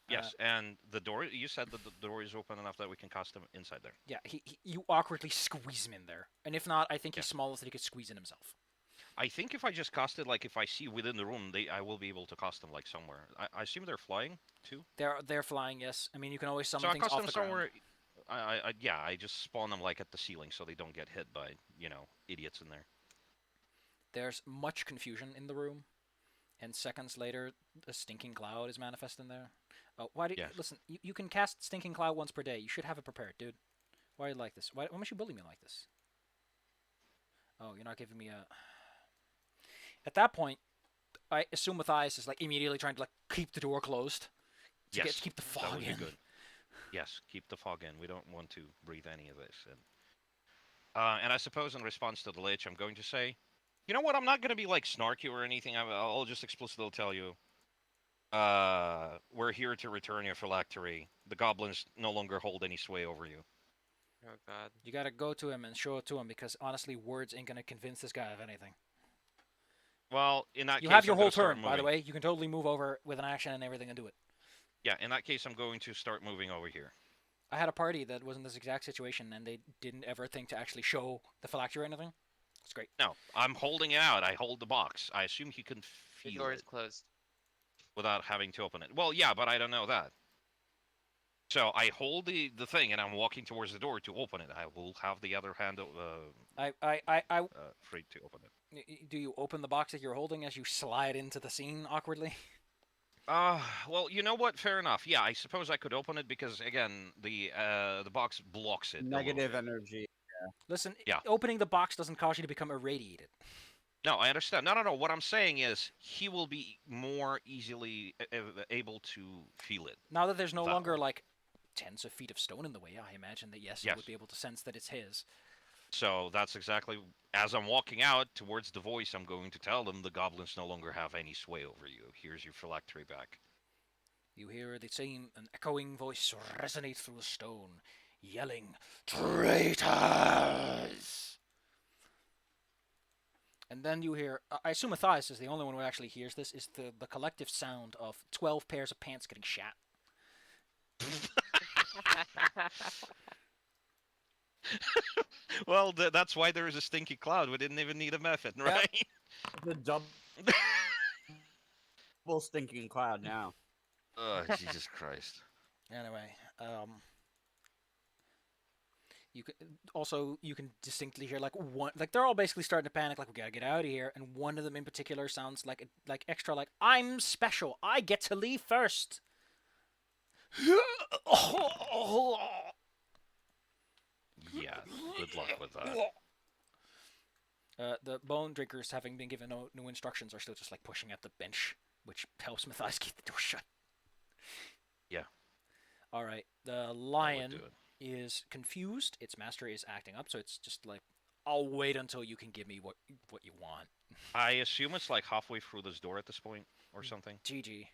Yes, and the door. You said that the door is open enough that we can cast him inside there. Yeah, you awkwardly squeeze him in there, and if not, I think he's Yes. small enough that he could squeeze in himself. I think if I just cast it, like if I see within the room, I will be able to cast them like somewhere. I assume they're flying too. They're flying. Yes, I mean you can always So summon I things cast off them the ground. somewhere. Yeah, I just spawn them like at the ceiling so they don't get hit by idiots in there. There's much confusion in the room, and seconds later, a stinking cloud is manifest in there. Why do you, Yes. listen? You can cast stinking cloud once per day. You should have it prepared, dude. Why are you like this? Why must you bully me like this? Oh, you're not giving me a. At that point, I assume Matthias is like immediately trying to like keep the door closed Yes, keep the that fog would be in. good. Yes, keep the fog in. We don't want to breathe any of this. And I suppose in response to the lich, I'm going to say, you know what? I'm not going to be like snarky or anything. I'll just explicitly tell you, we're here to return your phylactery. The goblins no longer hold any sway over you. Oh God. You gotta go to him and show it to him because honestly, words ain't gonna convince this guy of anything. Well, in that You case, have your I'm whole going to start turn, by the moving. way. You can totally move over with an action and everything and do it. Yeah, in that case, I'm going to start moving over here. I had a party that was in this exact situation and they didn't ever think to actually show the phylactery or anything. It's great. No, I'm holding it out. I hold the box. I assume he can The feel door it is closed. without having to open it. Well, yeah, but I don't know that. So I hold the thing and I'm walking towards the door to open it. I will have the other hand free to open it. Do you open the box that you're holding as you slide into the scene awkwardly? Well, you know what? Fair enough. Yeah, I suppose I could open it because again, the box blocks it a little Negative bit. energy. Listen, Yeah. opening the box doesn't cause you to become irradiated. No, I understand. No. What I'm saying is he will be more easily able to feel it Now that there's no that longer way. like tens of feet of stone in the way, I imagine that yes, you Yes. would be able to sense that it's his. So that's exactly as I'm walking out towards the voice, I'm going to tell them the goblins no longer have any sway over you. Here's your phylactery back. You hear the same an echoing voice resonate through the stone, yelling, "Traitors!" And then you hear, I assume Matthias is the only one who actually hears this, is the collective sound of 12 pairs of pants getting shat. Well, that's why there is a stinky cloud. We didn't even need a method, right? The double stinking cloud now. Oh, Jesus Christ. Anyway, you can also you can distinctly hear like one, like they're all basically starting to panic, like we gotta get out of here, and one of them in particular sounds like extra like I'm special, I get to leave first. Yeah, good luck with that. The bone drinkers, having been given no new instructions, are still just like pushing at the bench, which helps Matthias keep the door shut. Yeah. All right, the That would lion do it. is confused. Its master is acting up, so it's just like, I'll wait until you can give me what you want. I assume it's like halfway through this door at this point or something. GG.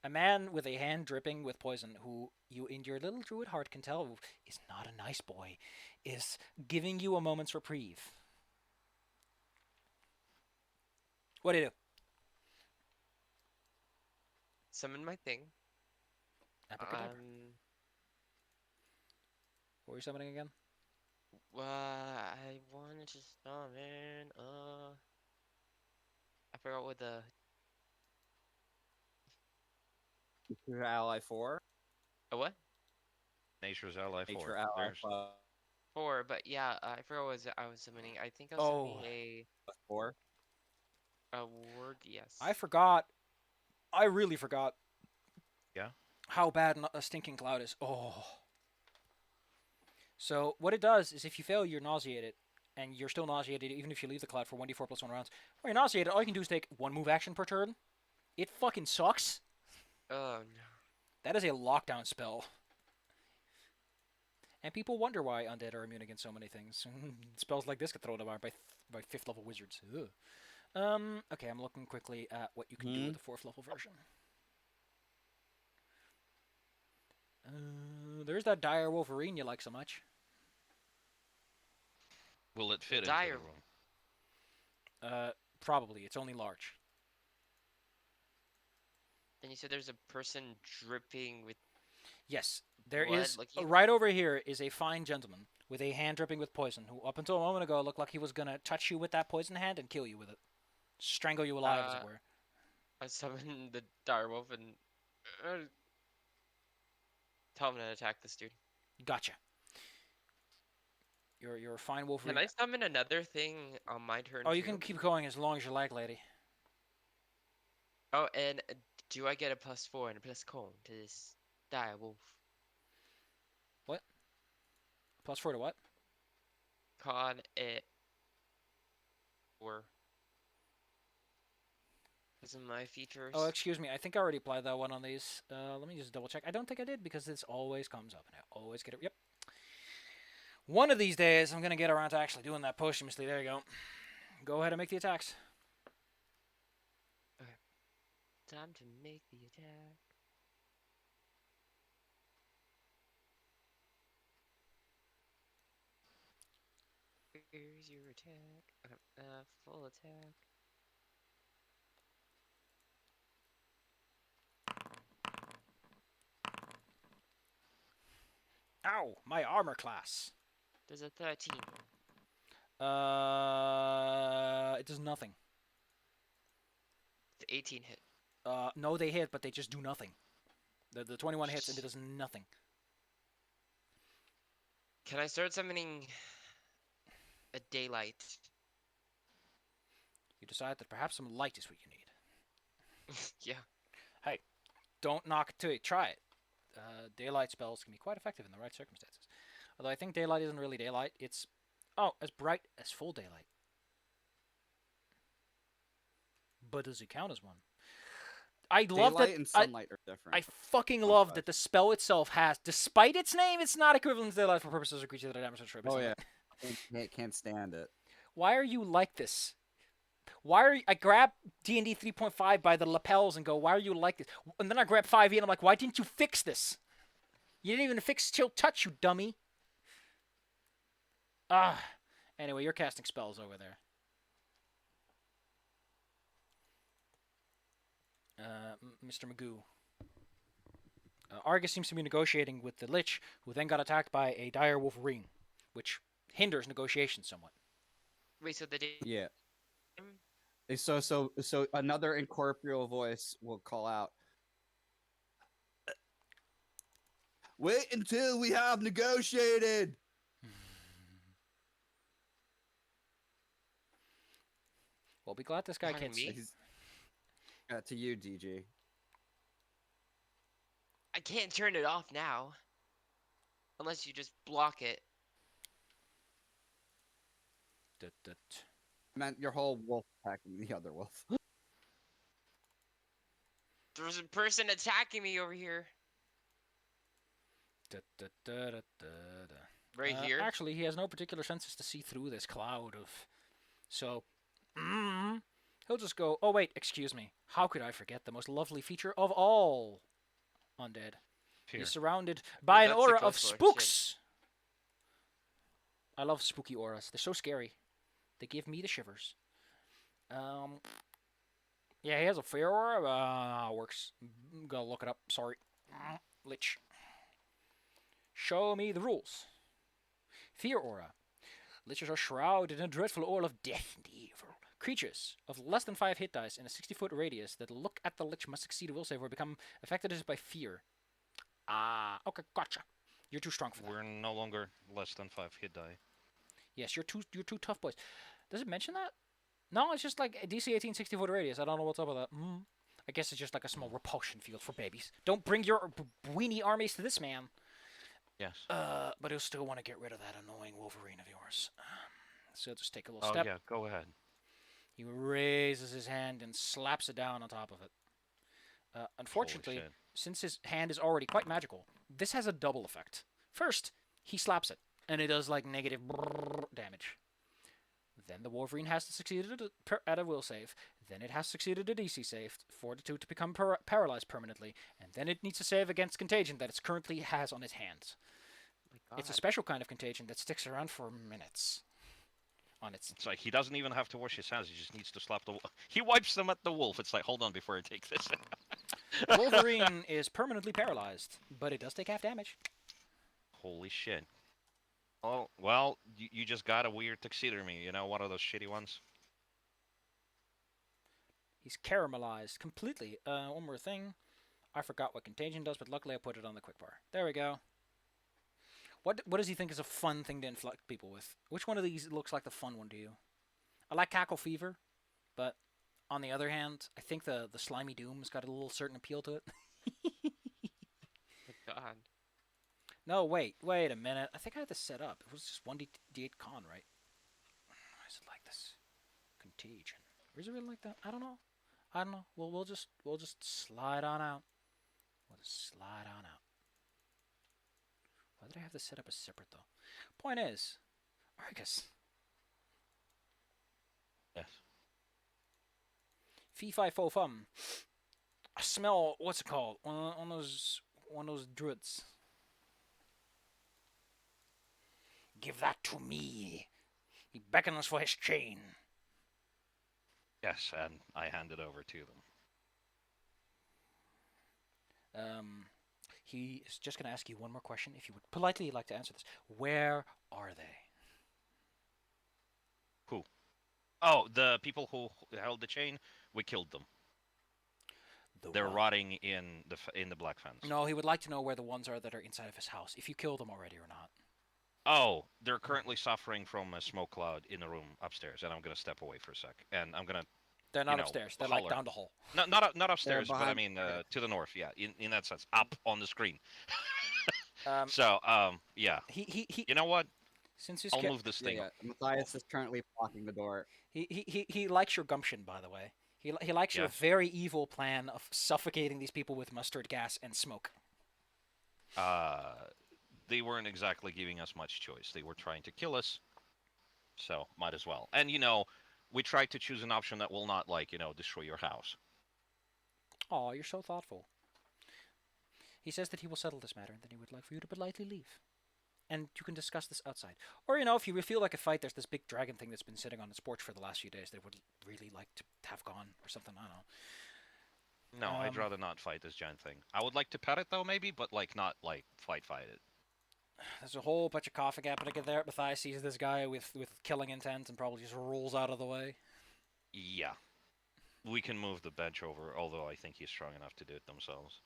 A man with a hand dripping with poison, who you in your little druid heart can tell is not a nice boy, is giving you a moment's reprieve. What do you do? Summon my thing. Abracadabra. What were you summoning again? I wanted to summon. I forgot what the. Your ally 4. A what? Nature's ally 4. Nature ally There's 4, but yeah, I forgot what I was summoning. I think I was Oh. summoning 4. a word. Yes. I forgot. I really forgot. Yeah? How bad a stinking cloud is. Oh. So what it does is if you fail, you're nauseated, and you're still nauseated even if you leave the cloud for 1d4 plus 1 rounds. Or you're nauseated, all you can do is take 1 move action per turn. It fucking sucks. Oh no. That is a lockdown spell. And people wonder why undead are immune against so many things. Spells like this get thrown about by 5th level wizards. Ugh. Okay, I'm looking quickly at what you can do with the 4th level version. There's that dire Wolverine you like so much. Will it fit into dire- the room? Probably. It's only large. And you said there's a person dripping with. Yes, there Blood, is. like you- Right over here is a fine gentleman with a hand dripping with poison, who up until a moment ago looked like he was gonna touch you with that poison hand and kill you with it, strangle you alive, as it were. I summon the direwolf and tell him to attack this dude. Gotcha. You're a fine Wolverine. Can I summon another thing on my turn? Oh, you too? can keep going as long as you like, lady. Oh, and do I get a +4 and a +con to this direwolf? +4 to what? Con it. Or. Those are my features. Oh, excuse me. I think I already applied that one on these. Let me just double check. I don't think I did because this always comes up, and I always get it. Yep. One of these days, I'm gonna get around to actually doing that posthumously. There you go. Go ahead and make the attacks. Time to make the attack. Here's your attack. Full attack. Ow! My armor class. There's a 13. It does nothing. The 18 hit. No, they hit, but they just do nothing. The 21 hits and it does nothing. Can I start summoning a daylight? You decide that perhaps some light is what you need. Yeah. Don't knock it till you try it. Daylight spells can be quite effective in the right circumstances. Although I think daylight isn't really daylight. It's, as bright as full daylight. But does it count as one? I love Daylight that. and sunlight are different. I fucking Oh, love gosh. that the spell itself has, despite its name, it's not equivalent to daylight for purposes of creatures that are damaged or Oh yeah, can't stand it. Why are you like this? Why are you, I grab D&D 3.5 by the lapels and go, why are you like this? And then I grab 5e and I'm like, why didn't you fix this? You didn't even fix chill touch, you dummy. Anyway, you're casting spells over there. Mr. Magoo. Argus seems to be negotiating with the Lich, who then got attacked by a dire Wolverine, which hinders negotiations somewhat. Wait, so the day. Yeah. So another incorporeal voice will call out. Wait until we have negotiated. Well, be glad this guy Talking can't to me? see. To you, DG. I can't turn it off now. Unless you just block it. Meant your whole wolf attacking the other wolf. There's a person attacking me over here. Right here. Actually, he has no particular senses to see through this cloud of... So, he'll just go, oh wait, excuse me. How could I forget the most lovely feature of all undead? Here. He's surrounded by an that's a aura of ghost lord, shit. spooks. I love spooky auras. They're so scary. They give me the shivers. Yeah, he has a fear aura. Works. Gotta look it up. Sorry. Lich. Show me the rules. Fear aura. Liches are shrouded in a dreadful aura of death and evil. Creatures of less than 5 hit dice in a 60-foot radius that look at the Lich must succeed a will save or become affected by fear. Okay, gotcha. You're too strong for that. We're no longer less than 5 hit die. Yes, you're two tough boys. Does it mention that? No, it's just like a DC 18 60-foot radius. I don't know what's up with that. I guess it's just like a small repulsion field for babies. Don't bring your weenie armies to this man. Yes. But he'll still want to get rid of that annoying Wolverine of yours. So just take a little Oh step. yeah, go ahead. He raises his hand and slaps it down on top of it. Holy Unfortunately, shit. since his hand is already quite magical, this has a double effect. First, he slaps it, and it does like negative damage. Then the Wolverine has to succeed at a will save. Then it has succeeded a DC save, Fortitude, to become paralyzed permanently. And then it needs to save against contagion that it currently has on its hands. Oh my It's a God. special kind of contagion that sticks around for minutes. On its It's like he doesn't even have to wash his hands. He just needs to slap the. He wipes them at the wolf. It's like, hold on before I take this. The Wolverine is permanently paralyzed, but it does take half damage. Holy shit. Oh well, you just got a weird taxidermy. You know, one of those shitty ones. He's caramelized completely. One more thing. I forgot what contagion does, but luckily I put it on the quick bar. There we go. What does he think is a fun thing to inflect people with? Which one of these looks like the fun one to you? I like Cackle Fever, but on the other hand, I think the Slimy Doom's got a little certain appeal to it. My God. No, wait a minute. I think I had this set up. It was just 1d8 con, right? Why is it like this? Contagion. Or is it really like that? I don't know. Well, we'll just slide on out. We'll just slide on out. Why did I have this set up as separate though? Point is, Argus. Yes. Fee fi fo fum. I smell what's it called? One of those druids. Give that to me. He beckons for his chain. Yes, and I hand it over to them. He is just going to ask you one more question. If you would politely like to answer this, where are they? Who? Oh, the people who held the chain. We killed them. They're what? rotting in the black fence. No, he would like to know where the ones are that are inside of his house. If you killed them already or not. Oh, they're currently suffering from a smoke cloud in the room upstairs, and I'm gonna step away for a sec, and I'm gonna. They're not know, upstairs. They're holler. like down the hall. Not upstairs, but I behind- mean to the north. Yeah, in that sense, up on the screen. Um, So yeah. he You know what? since his I'll move this Yeah, thing. yeah. Matthias is currently blocking the door. he likes your gumption, by the way. He likes your Yes. very evil plan of suffocating these people with mustard gas and smoke. They weren't exactly giving us much choice. They were trying to kill us, so might as well. And we tried to choose an option that will not destroy your house. Oh, you're so thoughtful. He says that he will settle this matter and then he would like for you to politely leave. And you can discuss this outside. Or, if you feel like a fight, there's this big dragon thing that's been sitting on its porch for the last few days that would really like to have gone or something. I don't know. No, I'd rather not fight this giant thing. I would like to pet it though, maybe, but not fight it. There's a whole bunch of coughing happening there. Matthias sees this guy with killing intent and probably just rolls out of the way. Yeah. We can move the bench over, although I think he's strong enough to do it themselves.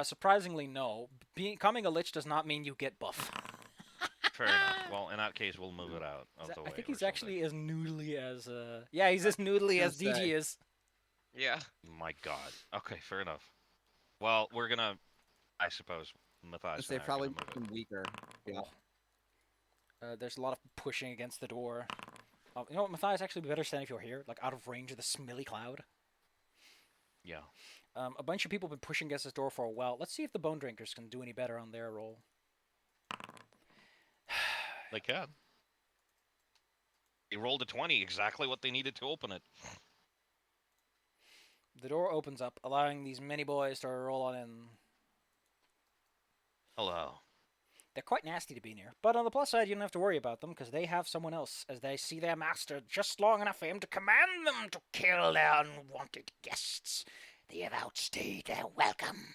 Surprisingly, no. Becoming a lich does not mean you get buff. Fair enough. Well, in that case, we'll move it out of the way. I think or he's something. actually as noodly as yeah, he's as noodly as Gonna say. DG is. Yeah. My God. Okay, fair enough. Well, we're gonna, I suppose, Matthias. They and I are probably gonna make move him weaker. Yeah. There's a lot of pushing against the door. You know what, Matthias, actually be better stand if you're here, like out of range of the smelly cloud. it. Yeah. A bunch of people have been pushing against this door for a while. Let's see if the Bone Drinkers can do any better on their roll. They can. They rolled a 20, exactly what they needed to open it. The door opens up, allowing these many boys to roll on in. Hello. They're quite nasty to be near, but on the plus side, you don't have to worry about them because they have someone else as they see their master just long enough for him to command them to kill their unwanted guests. They have outstayed their welcome.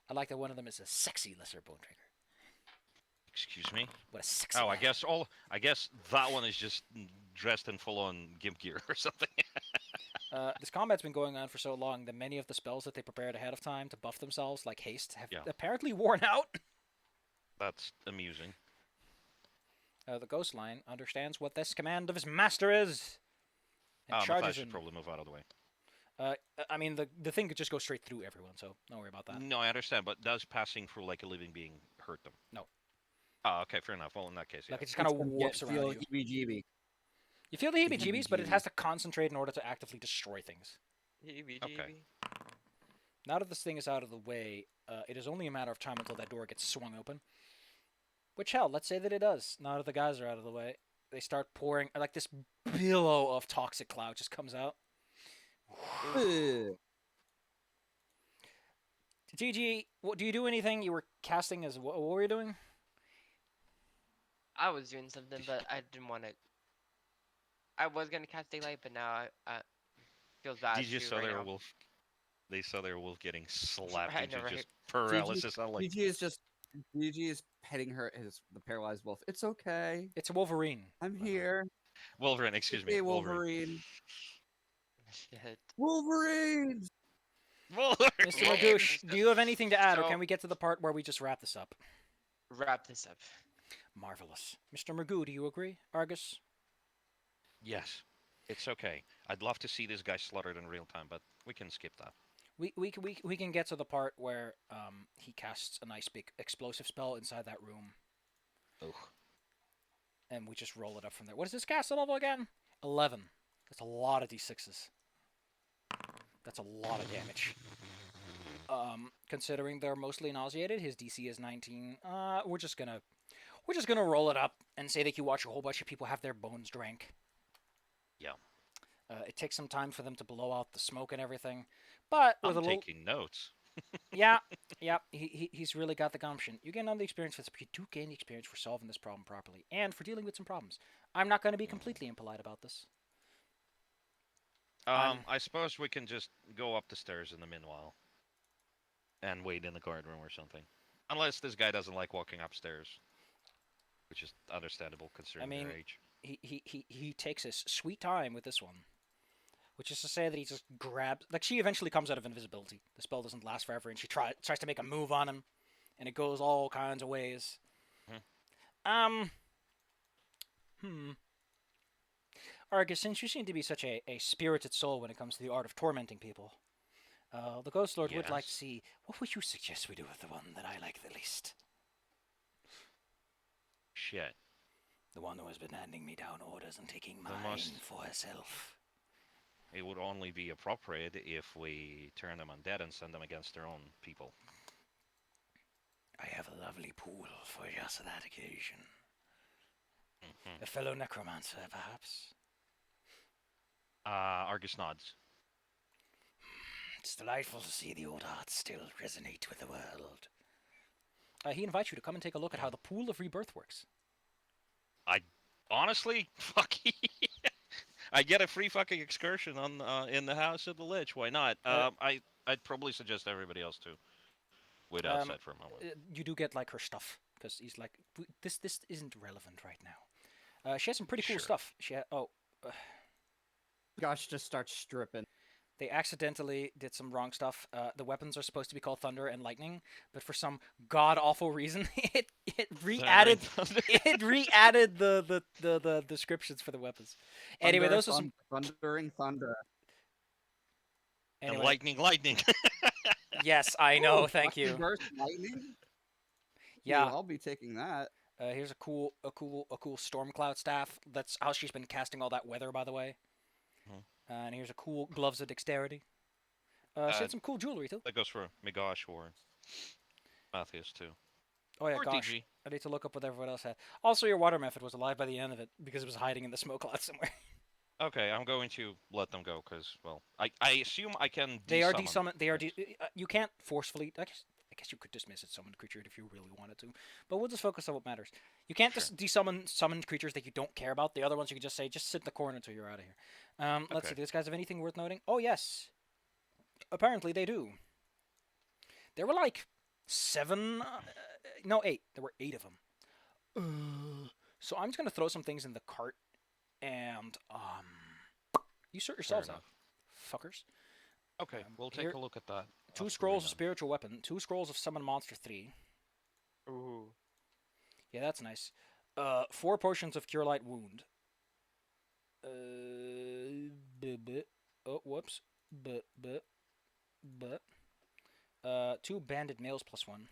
I like that one of them is a sexy lesser bone drinker. Excuse me. What a sexy. Oh, man. I guess that one is just dressed in full-on gimp gear or something. This combat's been going on for so long that many of the spells that they prepared ahead of time to buff themselves, like haste, have apparently worn out. That's amusing. The ghost line understands what this command of his master is, and charges Matthias should in. probably move out of the way. I mean, the thing could just go straight through everyone, so don't worry about that. No, I understand, but does passing through like a living being hurt them? No. Oh, okay, fair enough. Well, in that case, yeah. Like, it just kind It's of gonna warps around feel you. heebie-jeebie. You feel the heebie-jeebies, but it heebie-jeebies. has to concentrate in order to actively destroy things. Heebie-jeebie. Now that this thing is out of the way, it is only a matter of time until that door gets swung open. Which, hell, let's say that it does. Now that the guys are out of the way, they start pouring, like, this billow of toxic cloud just comes out. Ugh. GG, do you do anything? You were casting as what were you doing? I was doing something, but I didn't want to. I was gonna cast daylight, but now I feels bad Did you too saw right their now. wolf? They saw their wolf getting slapped I into know, right? just paralysis. I'm like, Gigi is just Gigi is petting the paralyzed wolf. It's okay. It's a Wolverine. I'm here. Wolverine, excuse me, Hey, Wolverine. Wolverine. Shit. Wolverine. Wolverine. Mr. Well, Magoosh, do you have anything to add, or so- can we get to the part where we just wrap this up? Wrap this up. Marvelous. Mr. Magoo, do you agree? Argus? Yes, it's okay. I'd love to see this guy slaughtered in real time, but we can skip that. We can get to the part where he casts a nice big explosive spell inside that room, Ugh. and we just roll it up from there. What is this cast level again? 11. That's a lot of d6s. That's a lot of damage. Considering they're mostly nauseated, his DC is 19. We're just gonna roll it up and say that you watch a whole bunch of people have their bones drank. Yeah. It takes some time for them to blow out the smoke and everything, but with I'm a little, taking notes. yeah, he's really got the gumption. You gain all the experience for this, but you do gain the experience for solving this problem properly and for dealing with some problems. I'm not going to be completely impolite about this. I suppose we can just go up the stairs in the meanwhile and wait in the guard room or something. Unless this guy doesn't like walking upstairs, which is understandable considering mean, their age. He takes his sweet time with this one, which is to say that he just grabs. Like, she eventually comes out of invisibility. The spell doesn't last forever, and she tries to make a move on him, and it goes all kinds of ways. Argus, since you seem to be such a spirited soul when it comes to the art of tormenting people, the Ghost Lord would like to Yes. see, what would you suggest we do with the one that I like the least? Shit. The one who has been handing me down orders and taking The mine most- for herself. It would only be appropriate if we turn them undead and send them against their own people. I have a lovely pool for just that occasion. Mhm. A fellow necromancer, perhaps? Argus nods. It's delightful to see the old art still resonate with the world. He invites you to come and take a look at how the pool of rebirth works. Honestly, fuck. I get a free fucking excursion on in the House of the Lich. Why not? I'd probably suggest everybody else to wait outside for a moment. You do get like her stuff because he's like, this isn't relevant right now. She has some pretty cool Sure. stuff. Gosh, just start stripping. They accidentally did some wrong stuff. The weapons are supposed to be called Thunder and Lightning, but for some god awful reason, it re-added it re-added the descriptions for the weapons. Anyway, Thunder, those are some. thundering thunder. And Anyway, lightning. yes, I know. Ooh, Thank lightning you. burst, lightning. Yeah. Ooh, I'll be taking that. Here's a cool storm cloud staff. That's how she's been casting all that weather, by the way. Mhm. And here's a cool gloves of dexterity. She had some cool jewelry too. That goes for Migosh or Matthias too. Oh yeah, Or gosh. DG. I need to look up what everyone else had. Also, your water method was alive by the end of it because it was hiding in the smoke cloud somewhere. Okay, I'm going to let them go because, well, I assume I can. They are de-summon. desummoned. They are. You can't forcefully. I guess you could dismiss a summoned creature if you really wanted to, but we'll just focus on what matters. You can't just desummon summoned creatures that you don't care about. The other ones you can just say, just sit in the corner until you're out of here. Let's see. Okay. Do these guys have anything worth noting? Oh yes. Apparently they do. There were like 7. No, 8. There were 8 of them. So I'm just gonna throw some things in the cart, and you sort yourselves out, fuckers. Okay, we'll take here- a look at that. 2 after scrolls we're of done. spiritual weapon, 2 scrolls of summon monster 3. Ooh. Yeah, that's nice. 4 potions of cure light wound. Oh, whoops. but 2 banded males +1.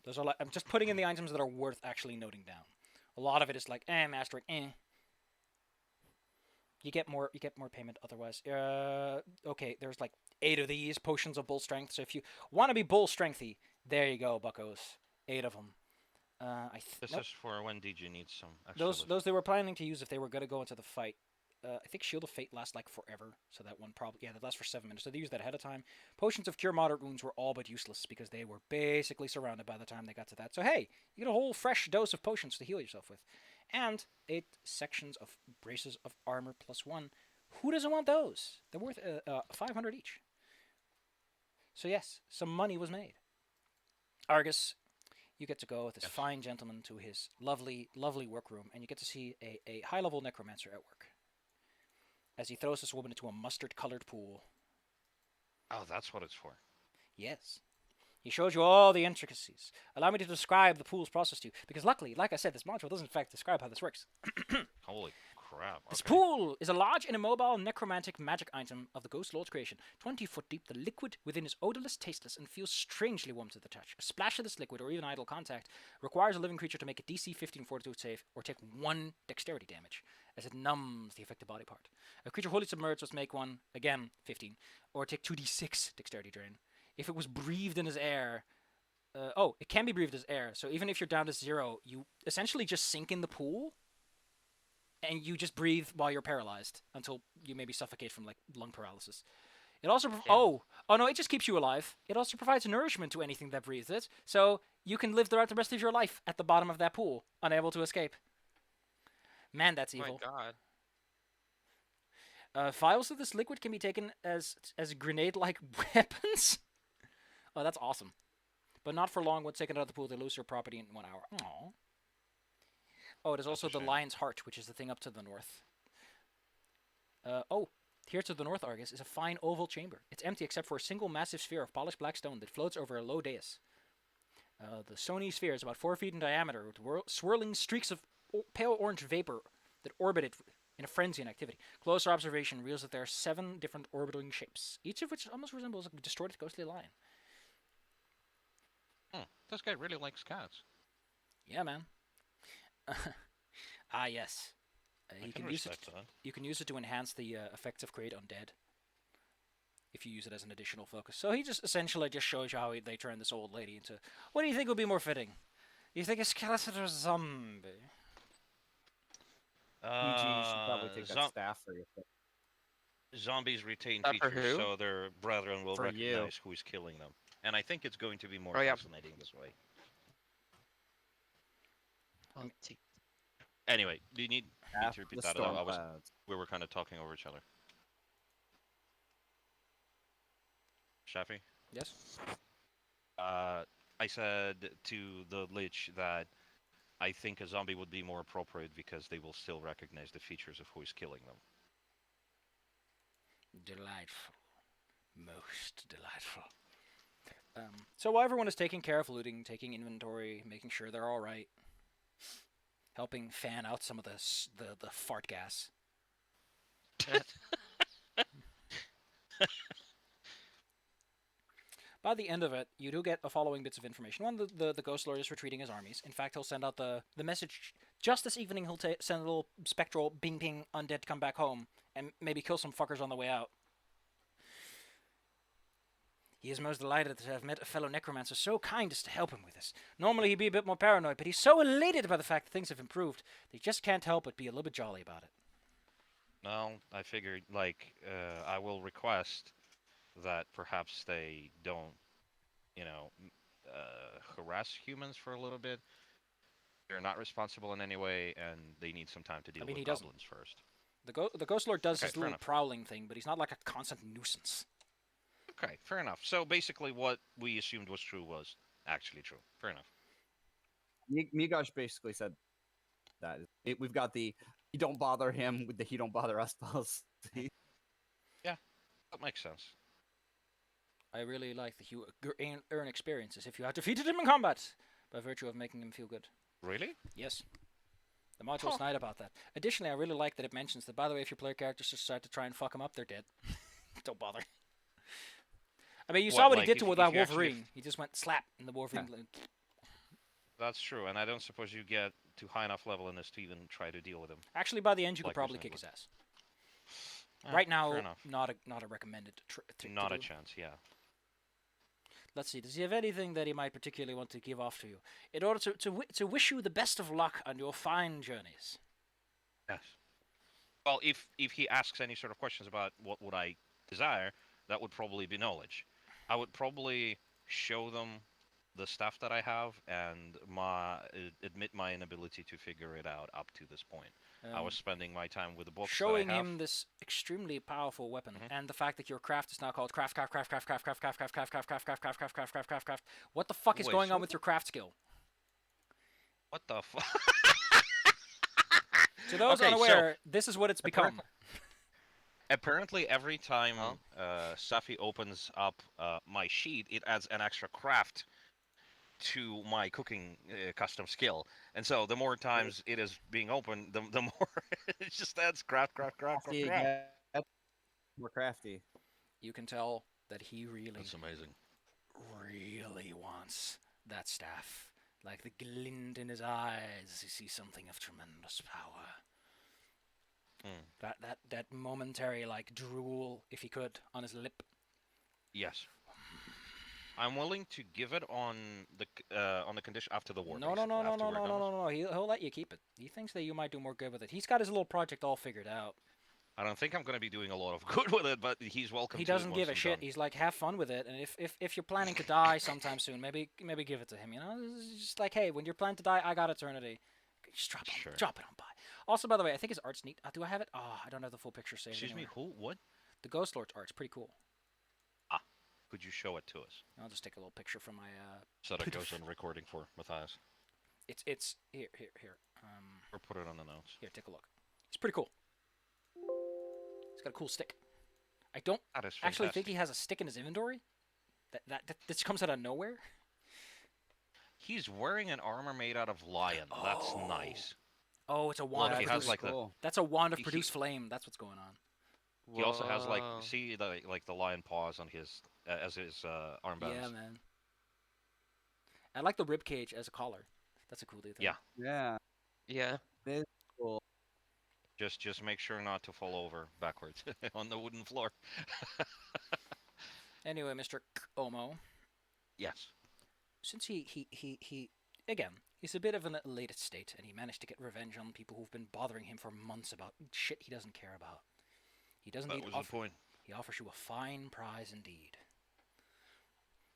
Those are like, I'm just putting in the items that are worth actually noting down. A lot of it is like, mastering, You get more payment otherwise. Okay, there's like 8 of these potions of bull strength. So if you want to be bull strengthy, there you go, buckos. 8 of them. This Nope. is for when DJ needs some extra Those they were planning to use if they were going to go into the fight. I think Shield of Fate lasts like forever, so that one probably that lasts for 7 minutes. So they used that ahead of time. Potions of Cure Moderate Wounds were all but useless because they were basically surrounded by the time they got to that. So hey, you get a whole fresh dose of potions to heal yourself with, and 8 sections of braces of armor +1. Who doesn't want those? They're worth 500 each. So yes, some money was made. Argus, you get to go with this fine gentleman to his lovely, lovely workroom, and you get to see a high-level necromancer at work as he throws this woman into a mustard-colored pool. Oh, that's what it's for. Yes. He shows you all the intricacies. Allow me to describe the pool's process to you, because luckily, like I said, this module does in fact describe how this works. Holy crap. This okay. pool is a large and immobile necromantic magic item of the Ghost Lord's creation. 20 foot deep, the liquid within is odorless, tasteless, and feels strangely warm to the touch. A splash of this liquid, or even idle contact, requires a living creature to make a DC 15 fortitude save or take 1 dexterity damage, as it numbs the affected body part. A creature wholly submerged must make 1, again 15, or take 2d6 dexterity drain. If it was breathed in as air, it can be breathed as air, so even if you're down to 0, you essentially just sink in the pool, and you just breathe while you're paralyzed until you maybe suffocate from like lung paralysis. It also it just keeps you alive. It also provides nourishment to anything that breathes it, so you can live throughout the rest of your life at the bottom of that pool, unable to escape. Man, that's evil. Oh my god. Vials of this liquid can be taken as grenade-like weapons. Oh, that's awesome. But not for long. Once taken out of the pool, they lose their property in 1 hour. Aww. Oh, it is also the Lion's Heart, which is the thing up to the north. Here to the north, Argus, is a fine oval chamber. It's empty except for a single massive sphere of polished black stone that floats over a low dais. The stony sphere is about 4 feet in diameter, with swirling streaks of pale orange vapor that orbit it in a frenzy in activity. Closer observation reveals that there are 7 different orbiting shapes, each of which almost resembles a distorted ghostly lion. This guy really likes cats. Yeah, man. Yes. You can use it. You can use it to enhance the effects of Create Undead. If you use it as an additional focus. So he just essentially just shows you how they turn this old lady into. What do you think would be more fitting? You think a skeleton or a zombie? PG, you should probably take that staff for your Zombies retain For features, who? so their brethren will For you. recognize who is killing them. And I think it's going to be more Oh, yeah. fascinating this way. I'll take Anyway, do you need me staff, to repeat the that? storm We clouds. were kind of talking over each other. Shafi? Yes. I said to the Lich that I think a zombie would be more appropriate because they will still recognize the features of who is killing them. Delightful. Most delightful. So while everyone is taking care of looting, taking inventory, making sure they're all right, helping fan out some of the fart gas. By the end of it, you do get the following bits of information. One, the Ghost Lord is retreating his armies. In fact, he'll send out the message just this evening. He'll send a little spectral bing ping undead to come back home and maybe kill some fuckers on the way out. He is most delighted to have met a fellow necromancer so kind as to help him with this. Normally he'd be a bit more paranoid, but he's so elated by the fact that things have improved that he just can't help but be a little bit jolly about it. No, I figured, I will request that perhaps they don't, harass humans for a little bit. They're not responsible in any way, and they need some time to deal with he doesn't. goblins first. The Ghost Lord does Okay, his fair little enough. prowling thing, but he's not like a constant nuisance. Okay, fair enough. So basically what we assumed was true was actually true. Fair enough. Migosh basically said that we've got the "you don't bother him" with the "he don't bother us" policy. That makes sense. I really like that you earn experiences if you have defeated him in combat, by virtue of making him feel good. Really? Yes. The module's nice about that. Additionally, I really like that it mentions that, by the way, if your player characters decide to try and fuck him up, they're dead. Don't bother. I mean, you What, saw what he like, did to if that you actually Wolverine. He just went slap, and the Wolverine. That's true, and I don't suppose you get to high enough level in this to even try to deal with him. Actually, by the end, you could Like probably recently kick his would. ass. Right Fair now, enough. not a recommended to Not a do. chance. Yeah. Let's see. Does he have anything that he might particularly want to give off to you in order to wish you the best of luck on your fine journeys? Yes. Well, if he asks any sort of questions about what would I desire, that would probably be knowledge. I would probably show them the stuff that I have and admit my inability to figure it out up to this point. I was spending my time with the books showing that I have. him this extremely powerful weapon, Mhm. and the fact that your craft is now called craft. What the fuck is Wait, going so on with your craft skill? what the fuck? To those Okay, so unaware, this is what it's appar- become. apparently every time Oh. Safi opens up my sheet, it adds an extra craft to my cooking custom skill. And so the more times it is being opened, the more it just adds craft, craft, craft, craft, Crafty craft. get more crafty. You can tell that he really, That's amazing. really wants that staff. Like the glint in his eyes, you see something of tremendous power. Mm. That momentary like drool, if he could, on his lip. Yes. I'm willing to give it on the condition after the war. No, no, no, no, after no, we're no, done no, with- no, no. He'll let you keep it. He thinks that you might do more good with it. He's got his little project all figured out. I don't think I'm going to be doing a lot of good with it, but he's welcome. He to it doesn't once give a I'm shit. done. He's like, have fun with it. And if you're planning to die sometime soon, maybe give it to him. You know, it's just like, hey, when you're planning to die, I got eternity. Just drop it, Sure. drop it on by. Also, by the way, I think his art's neat. Do I have it? Oh, I don't have the full picture saved. Excuse me, anywhere. who? What? The Ghost Lord's art's pretty cool. Could you show it to us I'll just take a little picture from my. so that it goes on recording for Matthias, It's here. or put it on the notes? Here, take a look. It's pretty cool. He's got a cool stick. I don't That is actually fantastic. think he has a stick in his inventory. That comes out of nowhere. He's wearing an armor made out of lion. That's Oh. nice. Oh, it's a wand. Look, of he has produce- like the. Cool. That's a wand of he- produce flame. That's what's going on. He also has like Whoa. see the like the lion paws on his as his armbands. Yeah, man. I like the rib cage as a collar. That's a cool detail. Yeah. Yeah, Yeah. it is cool. Just make sure not to fall over backwards on the wooden floor. Anyway, Mr. Omo, Yes. since he again, he's a bit of an elated state, and he managed to get revenge on people who've been bothering him for months about shit he doesn't care about. He doesn't That need was offer. the point. He offers you a fine prize indeed.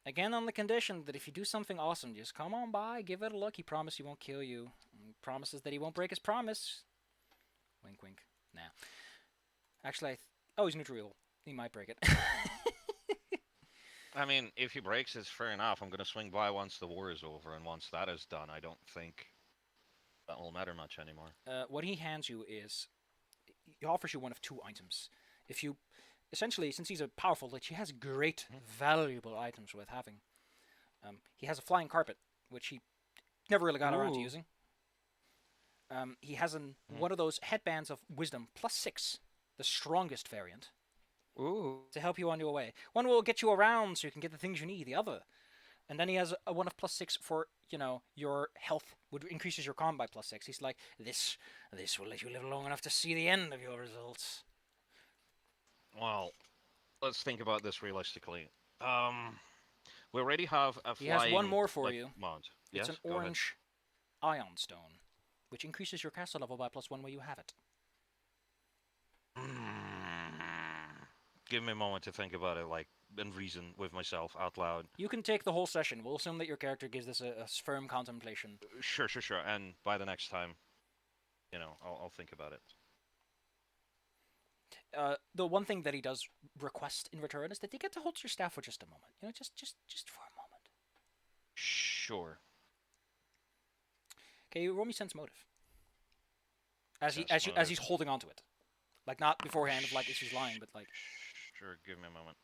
Again, on the condition that if you do something awesome, just come on by, give it a look. He promises he won't kill you. He promises that he won't break his promise. Wink, wink. Nah. Actually, he's neutral. He might break it. I mean, if he breaks, it's fair enough. I'm gonna swing by once the war is over, and once that is done, I don't think that will matter much anymore. What he hands you is, he offers you one of two items. If you, essentially, since he's a powerful lich, he has great, valuable items worth having. He has a flying carpet, which he never really got around to Ooh. using. He has one of those headbands of wisdom +6, the strongest variant, Ooh. to help you on your way. One will get you around so you can get the things you need. The other, and then he has a one of +6 for your health, which increases your con by +6. He's like, this will let you live long enough to see the end of your results. Well, let's think about this realistically. We already have a He has flying. one more for like, you. Mount. It's Yes, an go ahead. orange ion stone, which increases your caster level by +1 where you have it. Give me a moment to think about it, like, and reason with myself out loud. You can take the whole session. We'll assume that your character gives this a firm contemplation. Sure. And by the next time, I'll think about it. The one thing that he does request in return is that you get to hold your staff for just a moment. Just for a moment. Sure. Okay, roll me sense motive. As Sense he's motive. holding onto it, like not beforehand, like if she's lying, but like, Sure, give me a moment.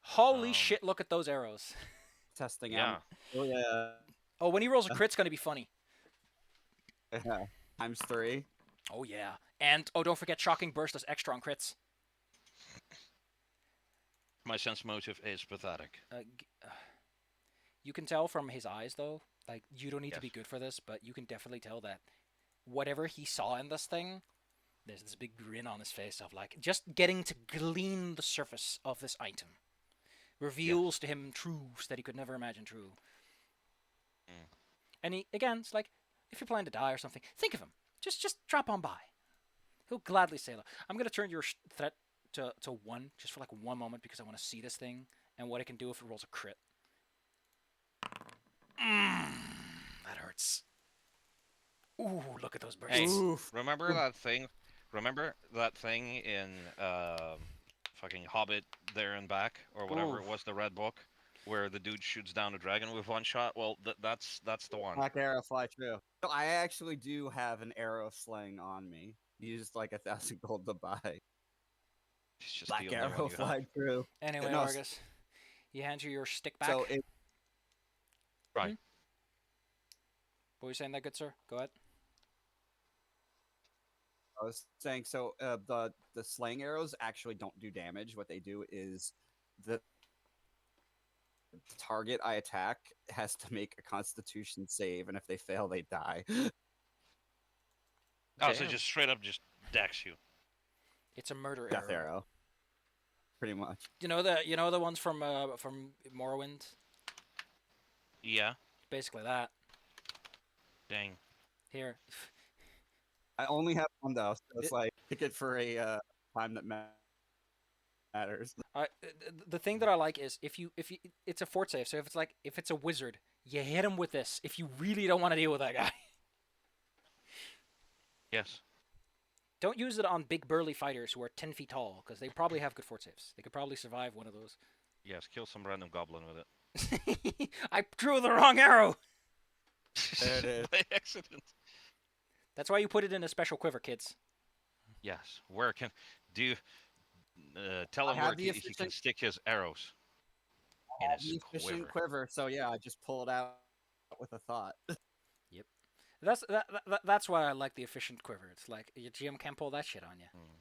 holy shit! Look at those arrows. Testing Yeah. out. Oh yeah. Oh, when he rolls a crit, it's gonna be funny. ×3. Oh yeah, and don't forget shocking burst does extra on crits. My sense motive is pathetic. You can tell from his eyes, though. Like, you don't need to Yes. be good for this, but you can definitely tell that whatever he saw in this thing, there's this big grin on his face of like just getting to glean the surface of this item reveals to him truths that he could never imagine true. Mm. And he again, it's like if you're planning to die or something, think of him. Just drop on by. He'll gladly say, "Look, I'm gonna turn your threat to 1 just for like 1 moment because I want to see this thing and what it can do if it rolls a crit." That hurts. Ooh, look at those bursts. Hey, Oof. remember that thing? Remember that thing in fucking Hobbit there and back or whatever it Oof. was, the red book, where the dude shoots down a dragon with one shot? Well, that's the one. Black arrow fly true. So I actually do have an arrow sling on me. Used like 1,000 gold to buy. It's just Black the only one arrow you fly have. true. Anyway, No, Argus, you hand you your stick back. so it, Right. What were you saying there, good sir? Go ahead. I was saying so the sling arrows actually don't do damage. What they do is the target I attack has to make a Constitution save, and if they fail, they die. Oh, so Damn. just straight up just decks you. It's a murder Death arrow. arrow, pretty much. You know the ones from Morrowind? Yeah. Basically that. Dang. Here. I only have one though, so it's It- like pick it for a time that matters. The thing that I like is if you it's a fort save, so if it's a wizard, you hit him with this if you really don't want to deal with that guy. Yes. Don't use it on big burly fighters who are 10 feet tall because they probably have good fort saves. They could probably survive one of those. Yes. Kill some random goblin with it. I drew the wrong arrow. There it is. By accident. That's why you put it in a special quiver, kids. Yes. Where can do? Tell I him have where the he can efficient- stick his arrows. In The his efficient quiver. quiver, so yeah, I just pull it out with a thought. That's why I like the efficient quiver. It's like your GM can't pull that shit on you. Hmm.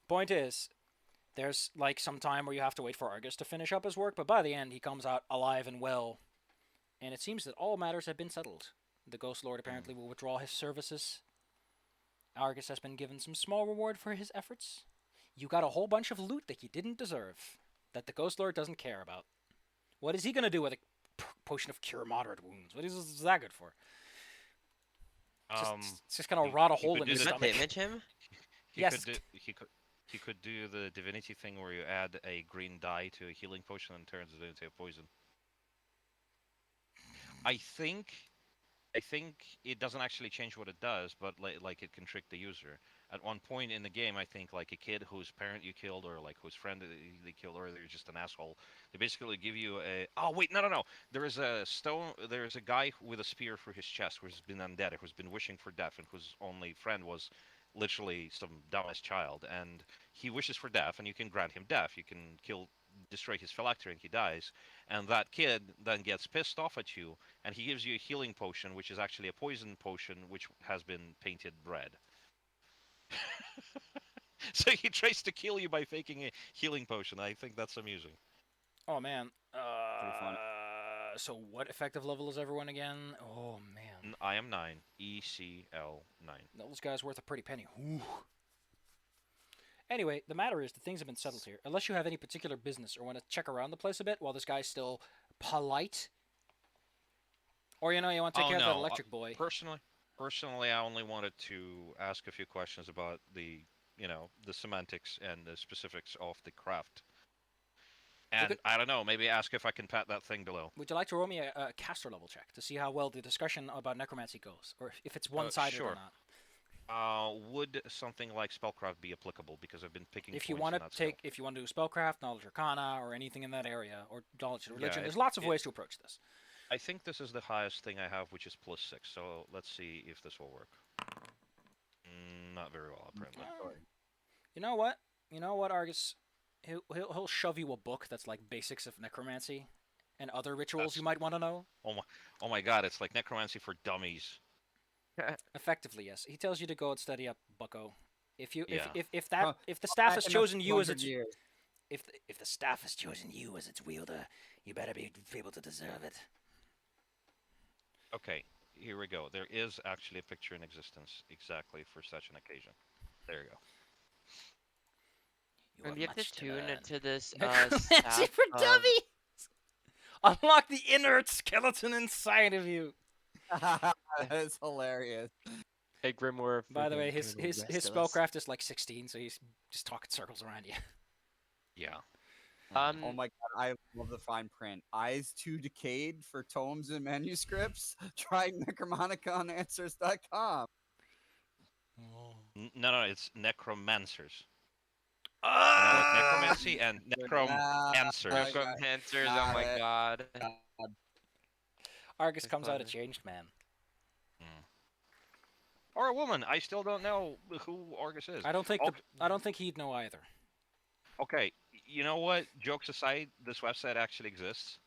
Point is, there's like some time where you have to wait for Argus to finish up his work, but by the end he comes out alive and well, and it seems that all matters have been settled. The Ghost Lord apparently will withdraw his services. Argus has been given some small reward for his efforts. You got a whole bunch of loot that you didn't deserve, that the Ghost Lord doesn't care about. What is he gonna do with a potion of cure moderate wounds? What is that good for? It's just gonna he- rot a he hole could in do his the- Does that stomach. damage him? He Yes. could do the divinity thing where you add a green dye to a healing potion and turns it into a poison. I think it doesn't actually change what it does, but like it can trick the user. At one point in the game, I think like a kid whose parent you killed or like whose friend they killed, or they're just an asshole. They basically give you a. Oh wait, no. There is a stone. There is a guy with a spear through his chest who's been undead, who's been wishing for death, and whose only friend was literally some dumbass child, and he wishes for death, and you can grant him death. You can destroy his phylactery, and he dies. And that kid then gets pissed off at you, and he gives you a healing potion, which is actually a poison potion, which has been painted red. So he tries to kill you by faking a healing potion. I think that's amusing. Oh man. Pretty fun. So what effective level is everyone again? Oh man. I am 9. ECL 9. Those guys worth a pretty penny. Ooh. Anyway, the matter is, the things have been settled here. Unless you have any particular business or want to check around the place a bit while this guy's still polite. Or, you want to take Oh, care of that no, electric boy. Personally, I only wanted to ask a few questions about the semantics and the specifics of the craft. And could- I don't know, maybe ask if I can pat that thing below. Would you like to roll me a caster level check to see how well the discussion about necromancy goes? Or if it's one-sided or sure. not? Would something like spellcraft be applicable? Because I've been picking. If you points want in to that skill. if you want to do spellcraft, knowledge arcana, or anything in that area, or knowledge of religion, Yeah, there's lots of it- ways to approach this. I think this is the highest thing I have, which is +6. So let's see if this will work. Not very well, apparently. You know what? Argus? He'll shove you a book that's like basics of necromancy and other rituals you might want to know. Oh my God! It's like necromancy for dummies. Effectively, yes. He tells you to go and study up, Bucko. If you Yeah. if Huh. the staff has Back in chosen you as 100 its years. if the staff has chosen you as its wielder, you better be able to deserve it. Okay, here we go. There is actually a picture in existence exactly for such an occasion. There you go. You And have you have to much to tune learn. into this Necromancy staff for of dummies. Unlock the inert skeleton inside of you. It's hilarious. a grimoire. For By the the way, his eternal his restless. spellcraft is like 16, so he's just talking circles around you. Yeah. Oh my god, I love the fine print. Eyes too decayed for tomes and manuscripts. Try Necromonica on answers.com. No, no, it's necromancers. You know, like Ah! necromancy and Ah, necromancers. Necromancers. Oh got my it. god. Argus They're comes out a clever. changed man. Mm. Or a woman. I still don't know who Argus is. I don't think Ok- he'd know either. Okay, you know what? Jokes aside, this website actually exists.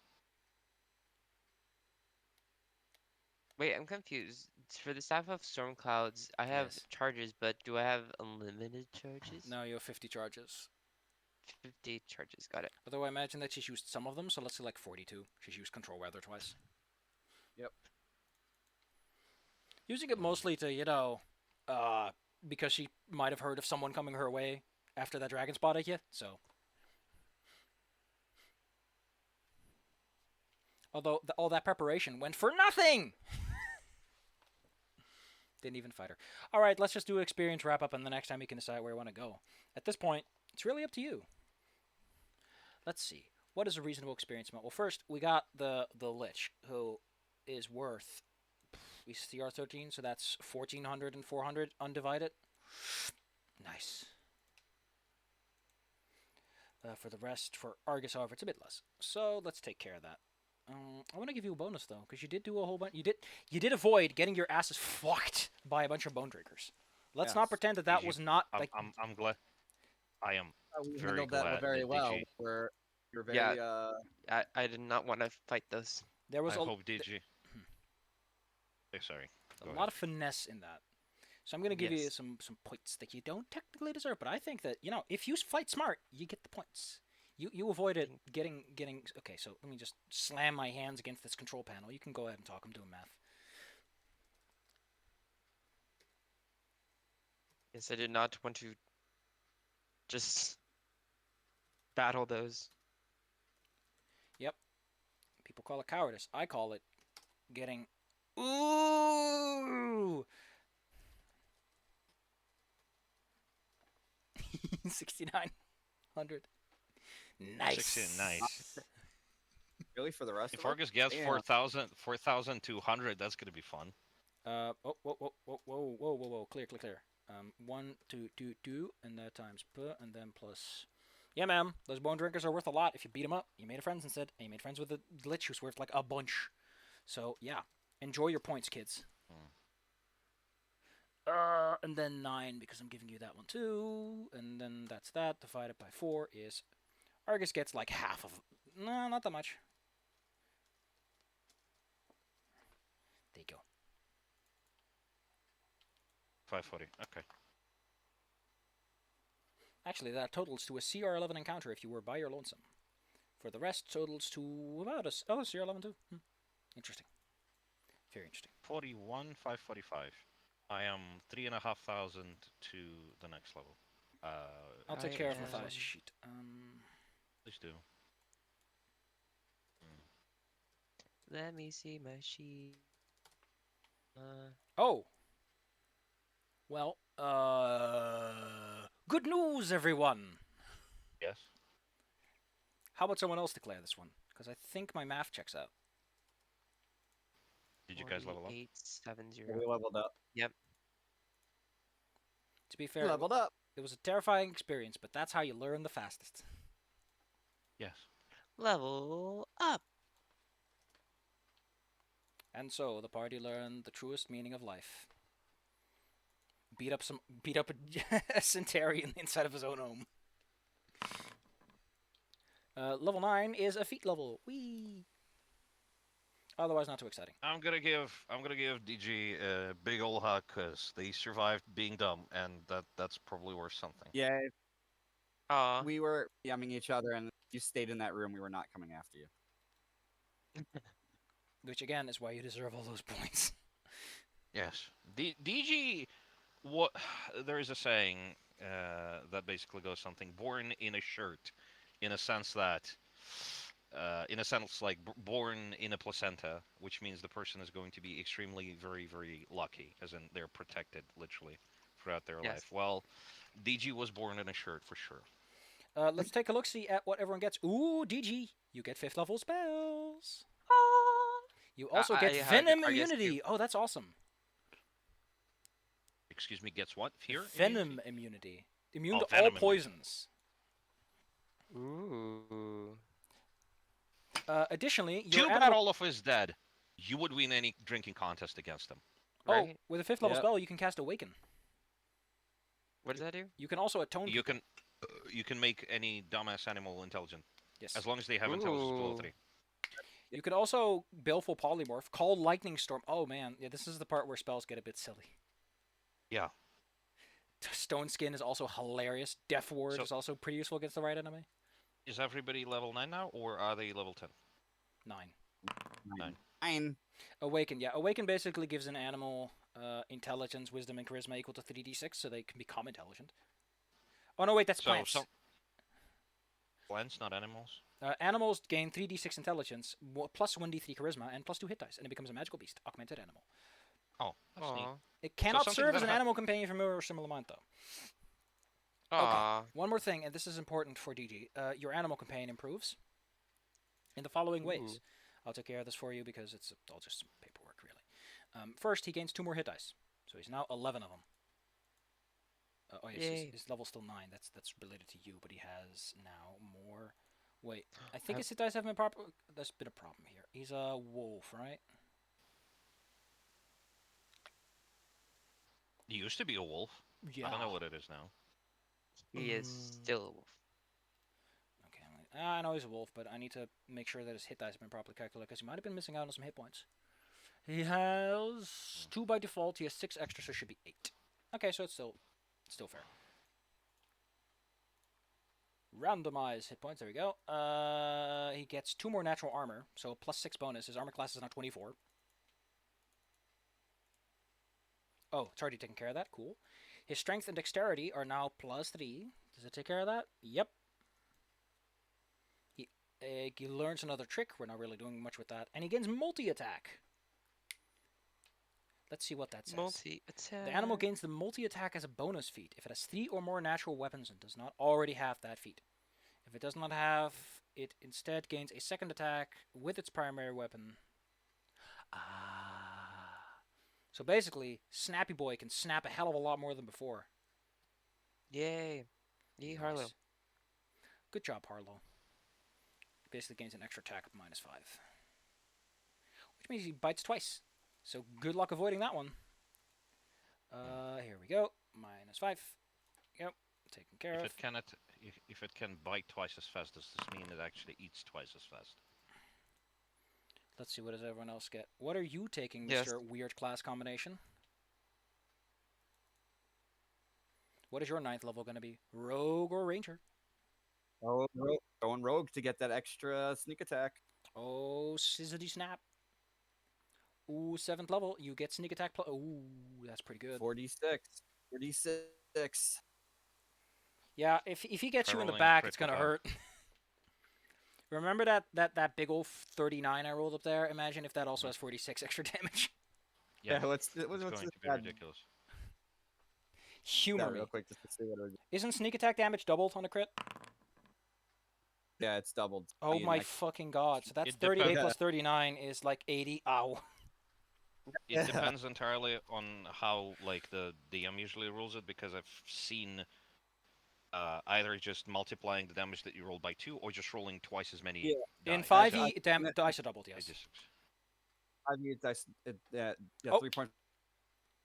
Wait, I'm confused. For the staff of storm clouds, I have Yes. charges, but do I have unlimited charges? No, you have 50 charges. 50 charges. Got it. Although I imagine that she's used some of them, so let's say like 42. She's used control weather twice. Yep. Using it mostly to, because she might have heard of someone coming her way after that dragon spotted you, so. Although all that preparation went for nothing! Didn't even fight her. Alright, let's just do an experience wrap up, and the next time you can decide where you want to go. At this point, it's really up to you. Let's see. What is a reasonable experience amount? Well, first, we got the Lich, who is worth we CR 13, so that's 1400 and 400 undivided. Nice. For the rest, for Argus, however, it's a bit less. So let's take care of that. I want to give you a bonus though, because you did do a whole bunch. You did avoid getting your asses fucked by a bunch of bone drinkers. Let's not Yes. pretend that GG. was not I'm, like. I'm glad. I am We very handled that glad very that well. DG. We're very Yeah. I did not want to fight those. There was I hope DG. Sorry. a Go lot ahead. of finesse in that. So I'm gonna give you Yes. some points that you don't technically deserve, but I think that if you fight smart, you get the points. You avoided getting. Okay, so let me just slam my hands against this control panel. You can go ahead and talk. I'm doing math. Yes, I did not want to just battle those. Yep. People call it cowardice. I call it getting. Ooh. 6,900. Nice. 16, nice. really for the rest If of us. Argus gets Damn. 4,200, that's gonna be fun. Oh, whoa. Clear. 1, 2, 2, 2, and that times p, and then plus. Yeah, ma'am. Those bone drinkers are worth a lot if you beat them up. You made a friends instead, and you made friends with the Lich who's worth like a bunch. So, yeah. Enjoy your points, kids. And then 9 because I'm giving you that one too. And then that's that. Divided by 4 is. Argus gets like half of. No, not that much. There you go. 540. Okay. Actually, that totals to a CR11 encounter if you were by your lonesome. For the rest, totals to about a CR11 too. Interesting. Very interesting. 41, 545. I am 3,500 to the next level. I'll take I care of am- Matthias' sheet. Please do. Let me see my sheet. Oh. Well, good news, everyone. Yes. How about someone else declare this one? Because I think my math checks out. Did you guys level up? 4870. We leveled up. To be fair, Leveled up. it was a terrifying experience, but that's how you learn the fastest. Yes. Level up. And so the party learned the truest meaning of life. Beat up a Centaurian inside of his own home. Level 9 is a feat level. Whee! Otherwise, not too exciting. I'm gonna give DG a big ol' hug because they survived being dumb, and that's probably worth something. Yeah. Aw. We were yamming each other, and you stayed in that room. We were not coming after you. Which again is why you deserve all those points. Yes. DG. What? There is a saying that basically goes something: "Born in a shirt," in a sense that, like born in a placenta, which means the person is going to be extremely, very, very lucky, as in they're protected literally throughout their Yes. life. Well, DG was born in a shirt for sure. Let's take a look see at what everyone gets. Ooh, DG, you get 5th level spells. You also get Venom I guess immunity. Oh, that's awesome. Excuse me, gets what? Fear? Venom immunity. Immune Oh, to all venom immunity. poisons. Ooh. Additionally, Too your bad animal. Olaf is dead. You would win any drinking contest against him. Oh, Right? with a 5th level Yep. spell, you can cast Awaken. What does that do? You can also atone. You people. can make any dumbass animal intelligent, Yes. as long as they have intelligence below Ooh. 3. You can also Baleful Polymorph, call Lightning Storm. Oh man, yeah, this is the part where spells get a bit silly. Yeah. Stone Skin is also hilarious. Death Ward So- is also pretty useful against the right enemy. Is everybody level 9 now, or are they level 10? 9. Fine. Awaken, yeah. Awaken basically gives an animal intelligence, wisdom, and charisma equal to 3d6, so they can become intelligent. Oh no, wait, that's So plants. plants, not animals. Animals gain 3d6 intelligence, plus 1d3 charisma, and plus 2 hit dice, and it becomes a magical beast, augmented animal. Oh, that's neat. Aw. It cannot something serve that as an ha- animal companion for mirror or similar mind, though. Aw. One more thing, and this is important for DG. Your animal companion improves in the following ways. Ooh. I'll take care of this for you because it's all just some paperwork, really. First, he gains 2 more hit dice, so he's now 11 of them. Oh yes, Yay. his level's still 9. That's related to you, but he has now more. Wait, I think his hit dice haven't been proper. There's been a problem here. He's a wolf, right? He used to be a wolf. Yeah. I don't know what it is now. He is still a wolf. Okay, I know he's a wolf, but I need to make sure that his hit dice have been properly calculated because he might have been missing out on some hit points. He has 2 by default. He has 6 extra, so it should be 8. Okay, so it's still fair. Randomize hit points. There we go. He gets 2 more natural armor, so plus 6 bonus. His armor class is now 24. Oh, it's already taken care of that. Cool. His strength and dexterity are now plus 3. Does it take care of that? Yep. He learns another trick. We're not really doing much with that. And he gains multi-attack. Let's see what that says. Multi-attack. The animal gains the multi-attack as a bonus feat if it has 3 or more natural weapons and does not already have that feat. If it does not have, it instead gains a second attack with its primary weapon. So basically, Snappy Boy can snap a hell of a lot more than before. Yay. Yay, Harlow. Nice. Good job, Harlow. Basically gains an extra attack of -5. Which means he bites twice. So good luck avoiding that one. Here we go. -5. Yep. Taken care If of. it cannot, if it can bite twice as fast, does this mean it actually eats twice as fast? Let's see, what does everyone else get? What are you taking, Yes. Mr. Weird Class Combination? What is your 9th level going to be? Rogue or Ranger? Oh, going rogue to get that extra sneak attack. Oh, Sizzity Snap. Ooh, 7th level. You get sneak attack plus. Ooh, that's pretty good. 46. 46. Yeah, if he gets Try you in the rolling a back, it's critical gonna hurt. Remember that big old 39 I rolled up there? Imagine if that also has 46 extra damage. Yeah, it's what's going this to be bad- ridiculous. Humor that me. real quick just to see what it would. Isn't sneak attack damage doubled on a crit? Yeah, it's doubled. Oh I mean, my like, fucking god. So that's It 38 depends. plus 39 is like 80. Ow. It depends entirely on how like the DM usually rules it, because I've seen either just multiplying the damage that you rolled by 2 or just rolling twice as many. Yeah. In dice. 5e, dice are doubled, It yes. just- I mean, that's yeah, Oh. 3.5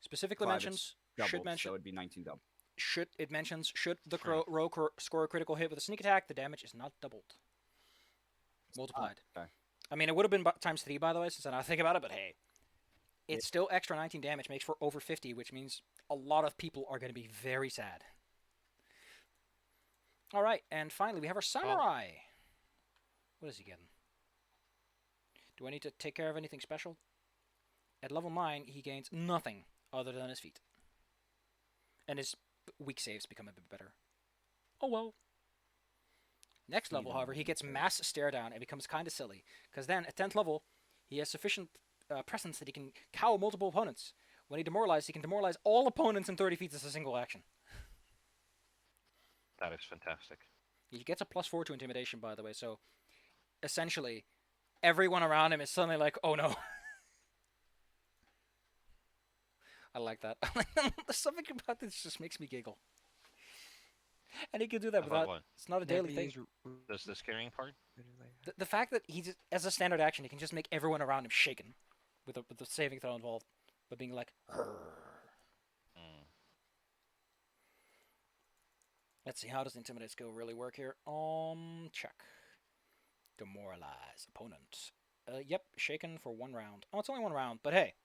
Specifically it's mentions, doubled, should mention, so it'd be 19 double. should the Fair. rogue score a critical hit with a sneak attack, the damage is not doubled. Multiplied. Okay. I mean, it would have been times 3, by the way, since I now think about it, but hey. It's still extra 19 damage, makes for over 50, which means a lot of people are going to be very sad. All right, and finally we have our samurai. What is he getting? Do I need to take care of anything special? At level 9, he gains nothing other than his feet. And his weak saves become a bit better. Oh well. Next level, however, he gets mass stare down and becomes kind of silly. Because then, at 10th level, he has sufficient presence that he can cow multiple opponents. When he demoralizes, he can demoralize all opponents in 30 feet as a single action. That is fantastic. He gets a +4 to intimidation, by the way, so essentially, everyone around him is suddenly like, oh no. I like that. There's something about this just makes me giggle. And he can do that About without... what? It's not a daily thing. Does the scaring part? The fact that he just, as a standard action, he can just make everyone around him shaken with the saving throw involved, but being like, Mm. Let's see, how does intimidate skill really work here? Check. Demoralize opponent. Yep, shaken for 1 round. Oh, it's only 1 round, but hey.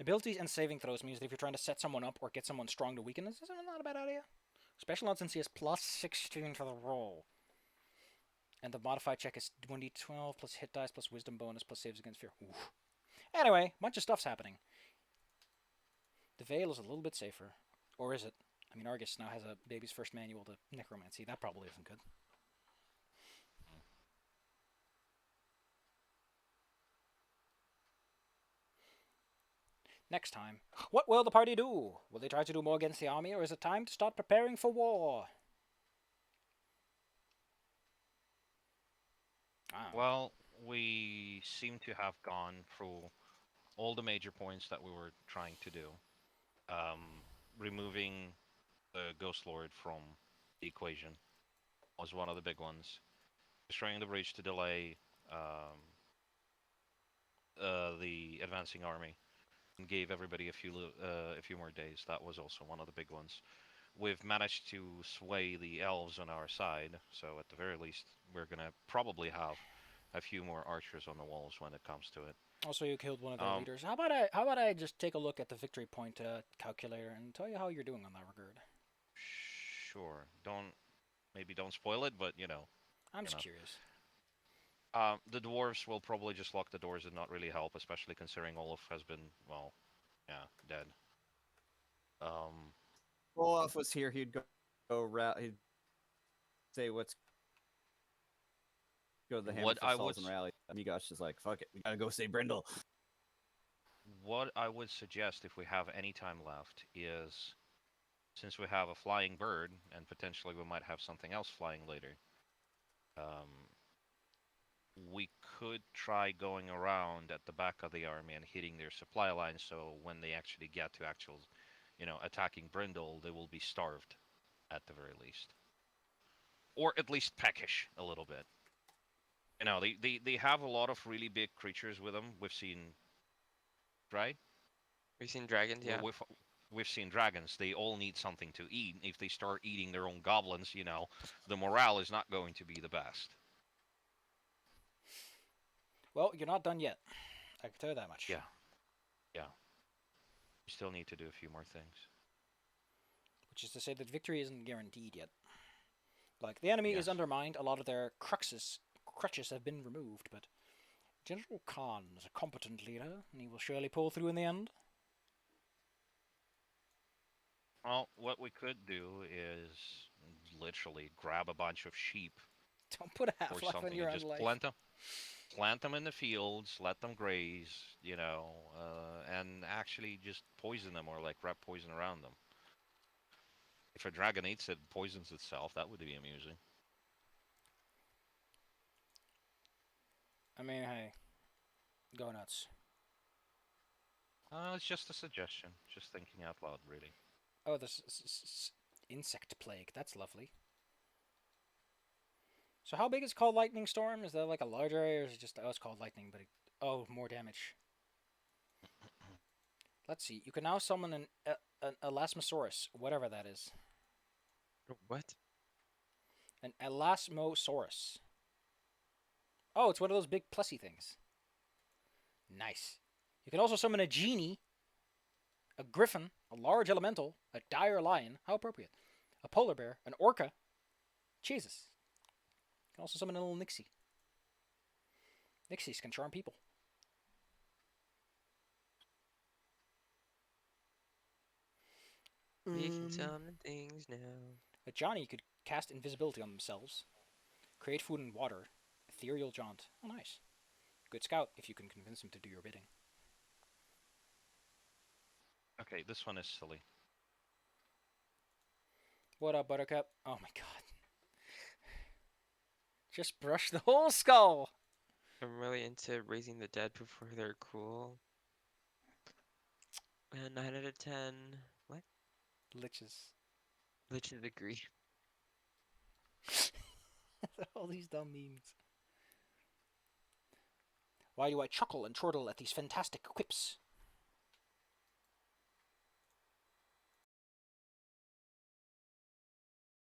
Abilities and saving throws means that if you're trying to set someone up or get someone strong to weaken, this is not a bad idea. Special odds since he has +16 for the roll. And the modified check is 1d12 plus hit dice plus wisdom bonus plus saves against fear. Oof. Anyway, bunch of stuff's happening. The Veil is a little bit safer. Or is it? I mean, Argus now has a baby's first manual to necromancy. That probably isn't good. Next time, what will the party do? Will they try to do more against the army, or is it time to start preparing for war? Well, we seem to have gone through all the major points that we were trying to do. Removing the Ghost Lord from the equation was one of the big ones. Destroying the bridge to delay the advancing army and gave everybody a few more days. That was also one of the big ones. We've managed to sway the elves on our side, so at the very least, we're gonna probably have a few more archers on the walls when it comes to it. Also, you killed one of their leaders. How about I just take a look at the victory point calculator and tell you how you're doing on that regard? Sure. Maybe don't spoil it, but I'm just curious. The dwarves will probably just lock the doors and not really help, especially considering Olaf has been, well, yeah, dead. Olaf was here, he'd he'd say what's go to the hammer for Sauls and rally. Migosh is like, fuck it, we gotta go save Brindle. What I would suggest, if we have any time left, is since we have a flying bird and potentially we might have something else flying later, we could try going around at the back of the army and hitting their supply lines, so when they actually get to attacking Brindle, they will be starved at the very least, or at least peckish a little bit. They have a lot of really big creatures with them. We've seen, right? We've seen dragons, yeah. We've seen dragons. They all need something to eat. If they start eating their own goblins, the morale is not going to be the best. Well, you're not done yet. I can tell you that much. Yeah. We still need to do a few more things. Which is to say that victory isn't guaranteed yet. Like, the enemy is undermined, a lot of their crutches have been removed, but General Khan is a competent leader, and he will surely pull through in the end. Well, what we could do is literally grab a bunch of sheep. Don't put a half-life on your own life. Plant them in the fields, let them graze, and actually just poison them or wrap poison around them. If a dragon eats it, poisons itself, that would be amusing. I mean, hey, go nuts. It's just a suggestion, just thinking out loud, really. Oh, this insect plague, that's lovely. So how big is called Lightning Storm? Is that like a large area, or is it just, it's called Lightning, but more damage. Let's see, you can now summon an Elasmosaurus, whatever that is. What? An Elasmosaurus. Oh, it's one of those big plussy things. Nice. You can also summon a genie, a griffin, a large elemental, a dire lion, how appropriate, a polar bear, an orca, Jesus. You can also summon a little Nixie. Nixies can charm people. We can summon things now. With Johnny, you could cast invisibility on themselves, create food and water, ethereal jaunt. Oh, nice. Good scout if you can convince him to do your bidding. Okay, this one is silly. What up, Buttercup? Oh my god. Just brush the whole skull! I'm really into raising the dead before they're cool. And 9 out of 10. What? Liches. Liches agree. All these dumb memes. Why do I chuckle and chortle at these fantastic quips?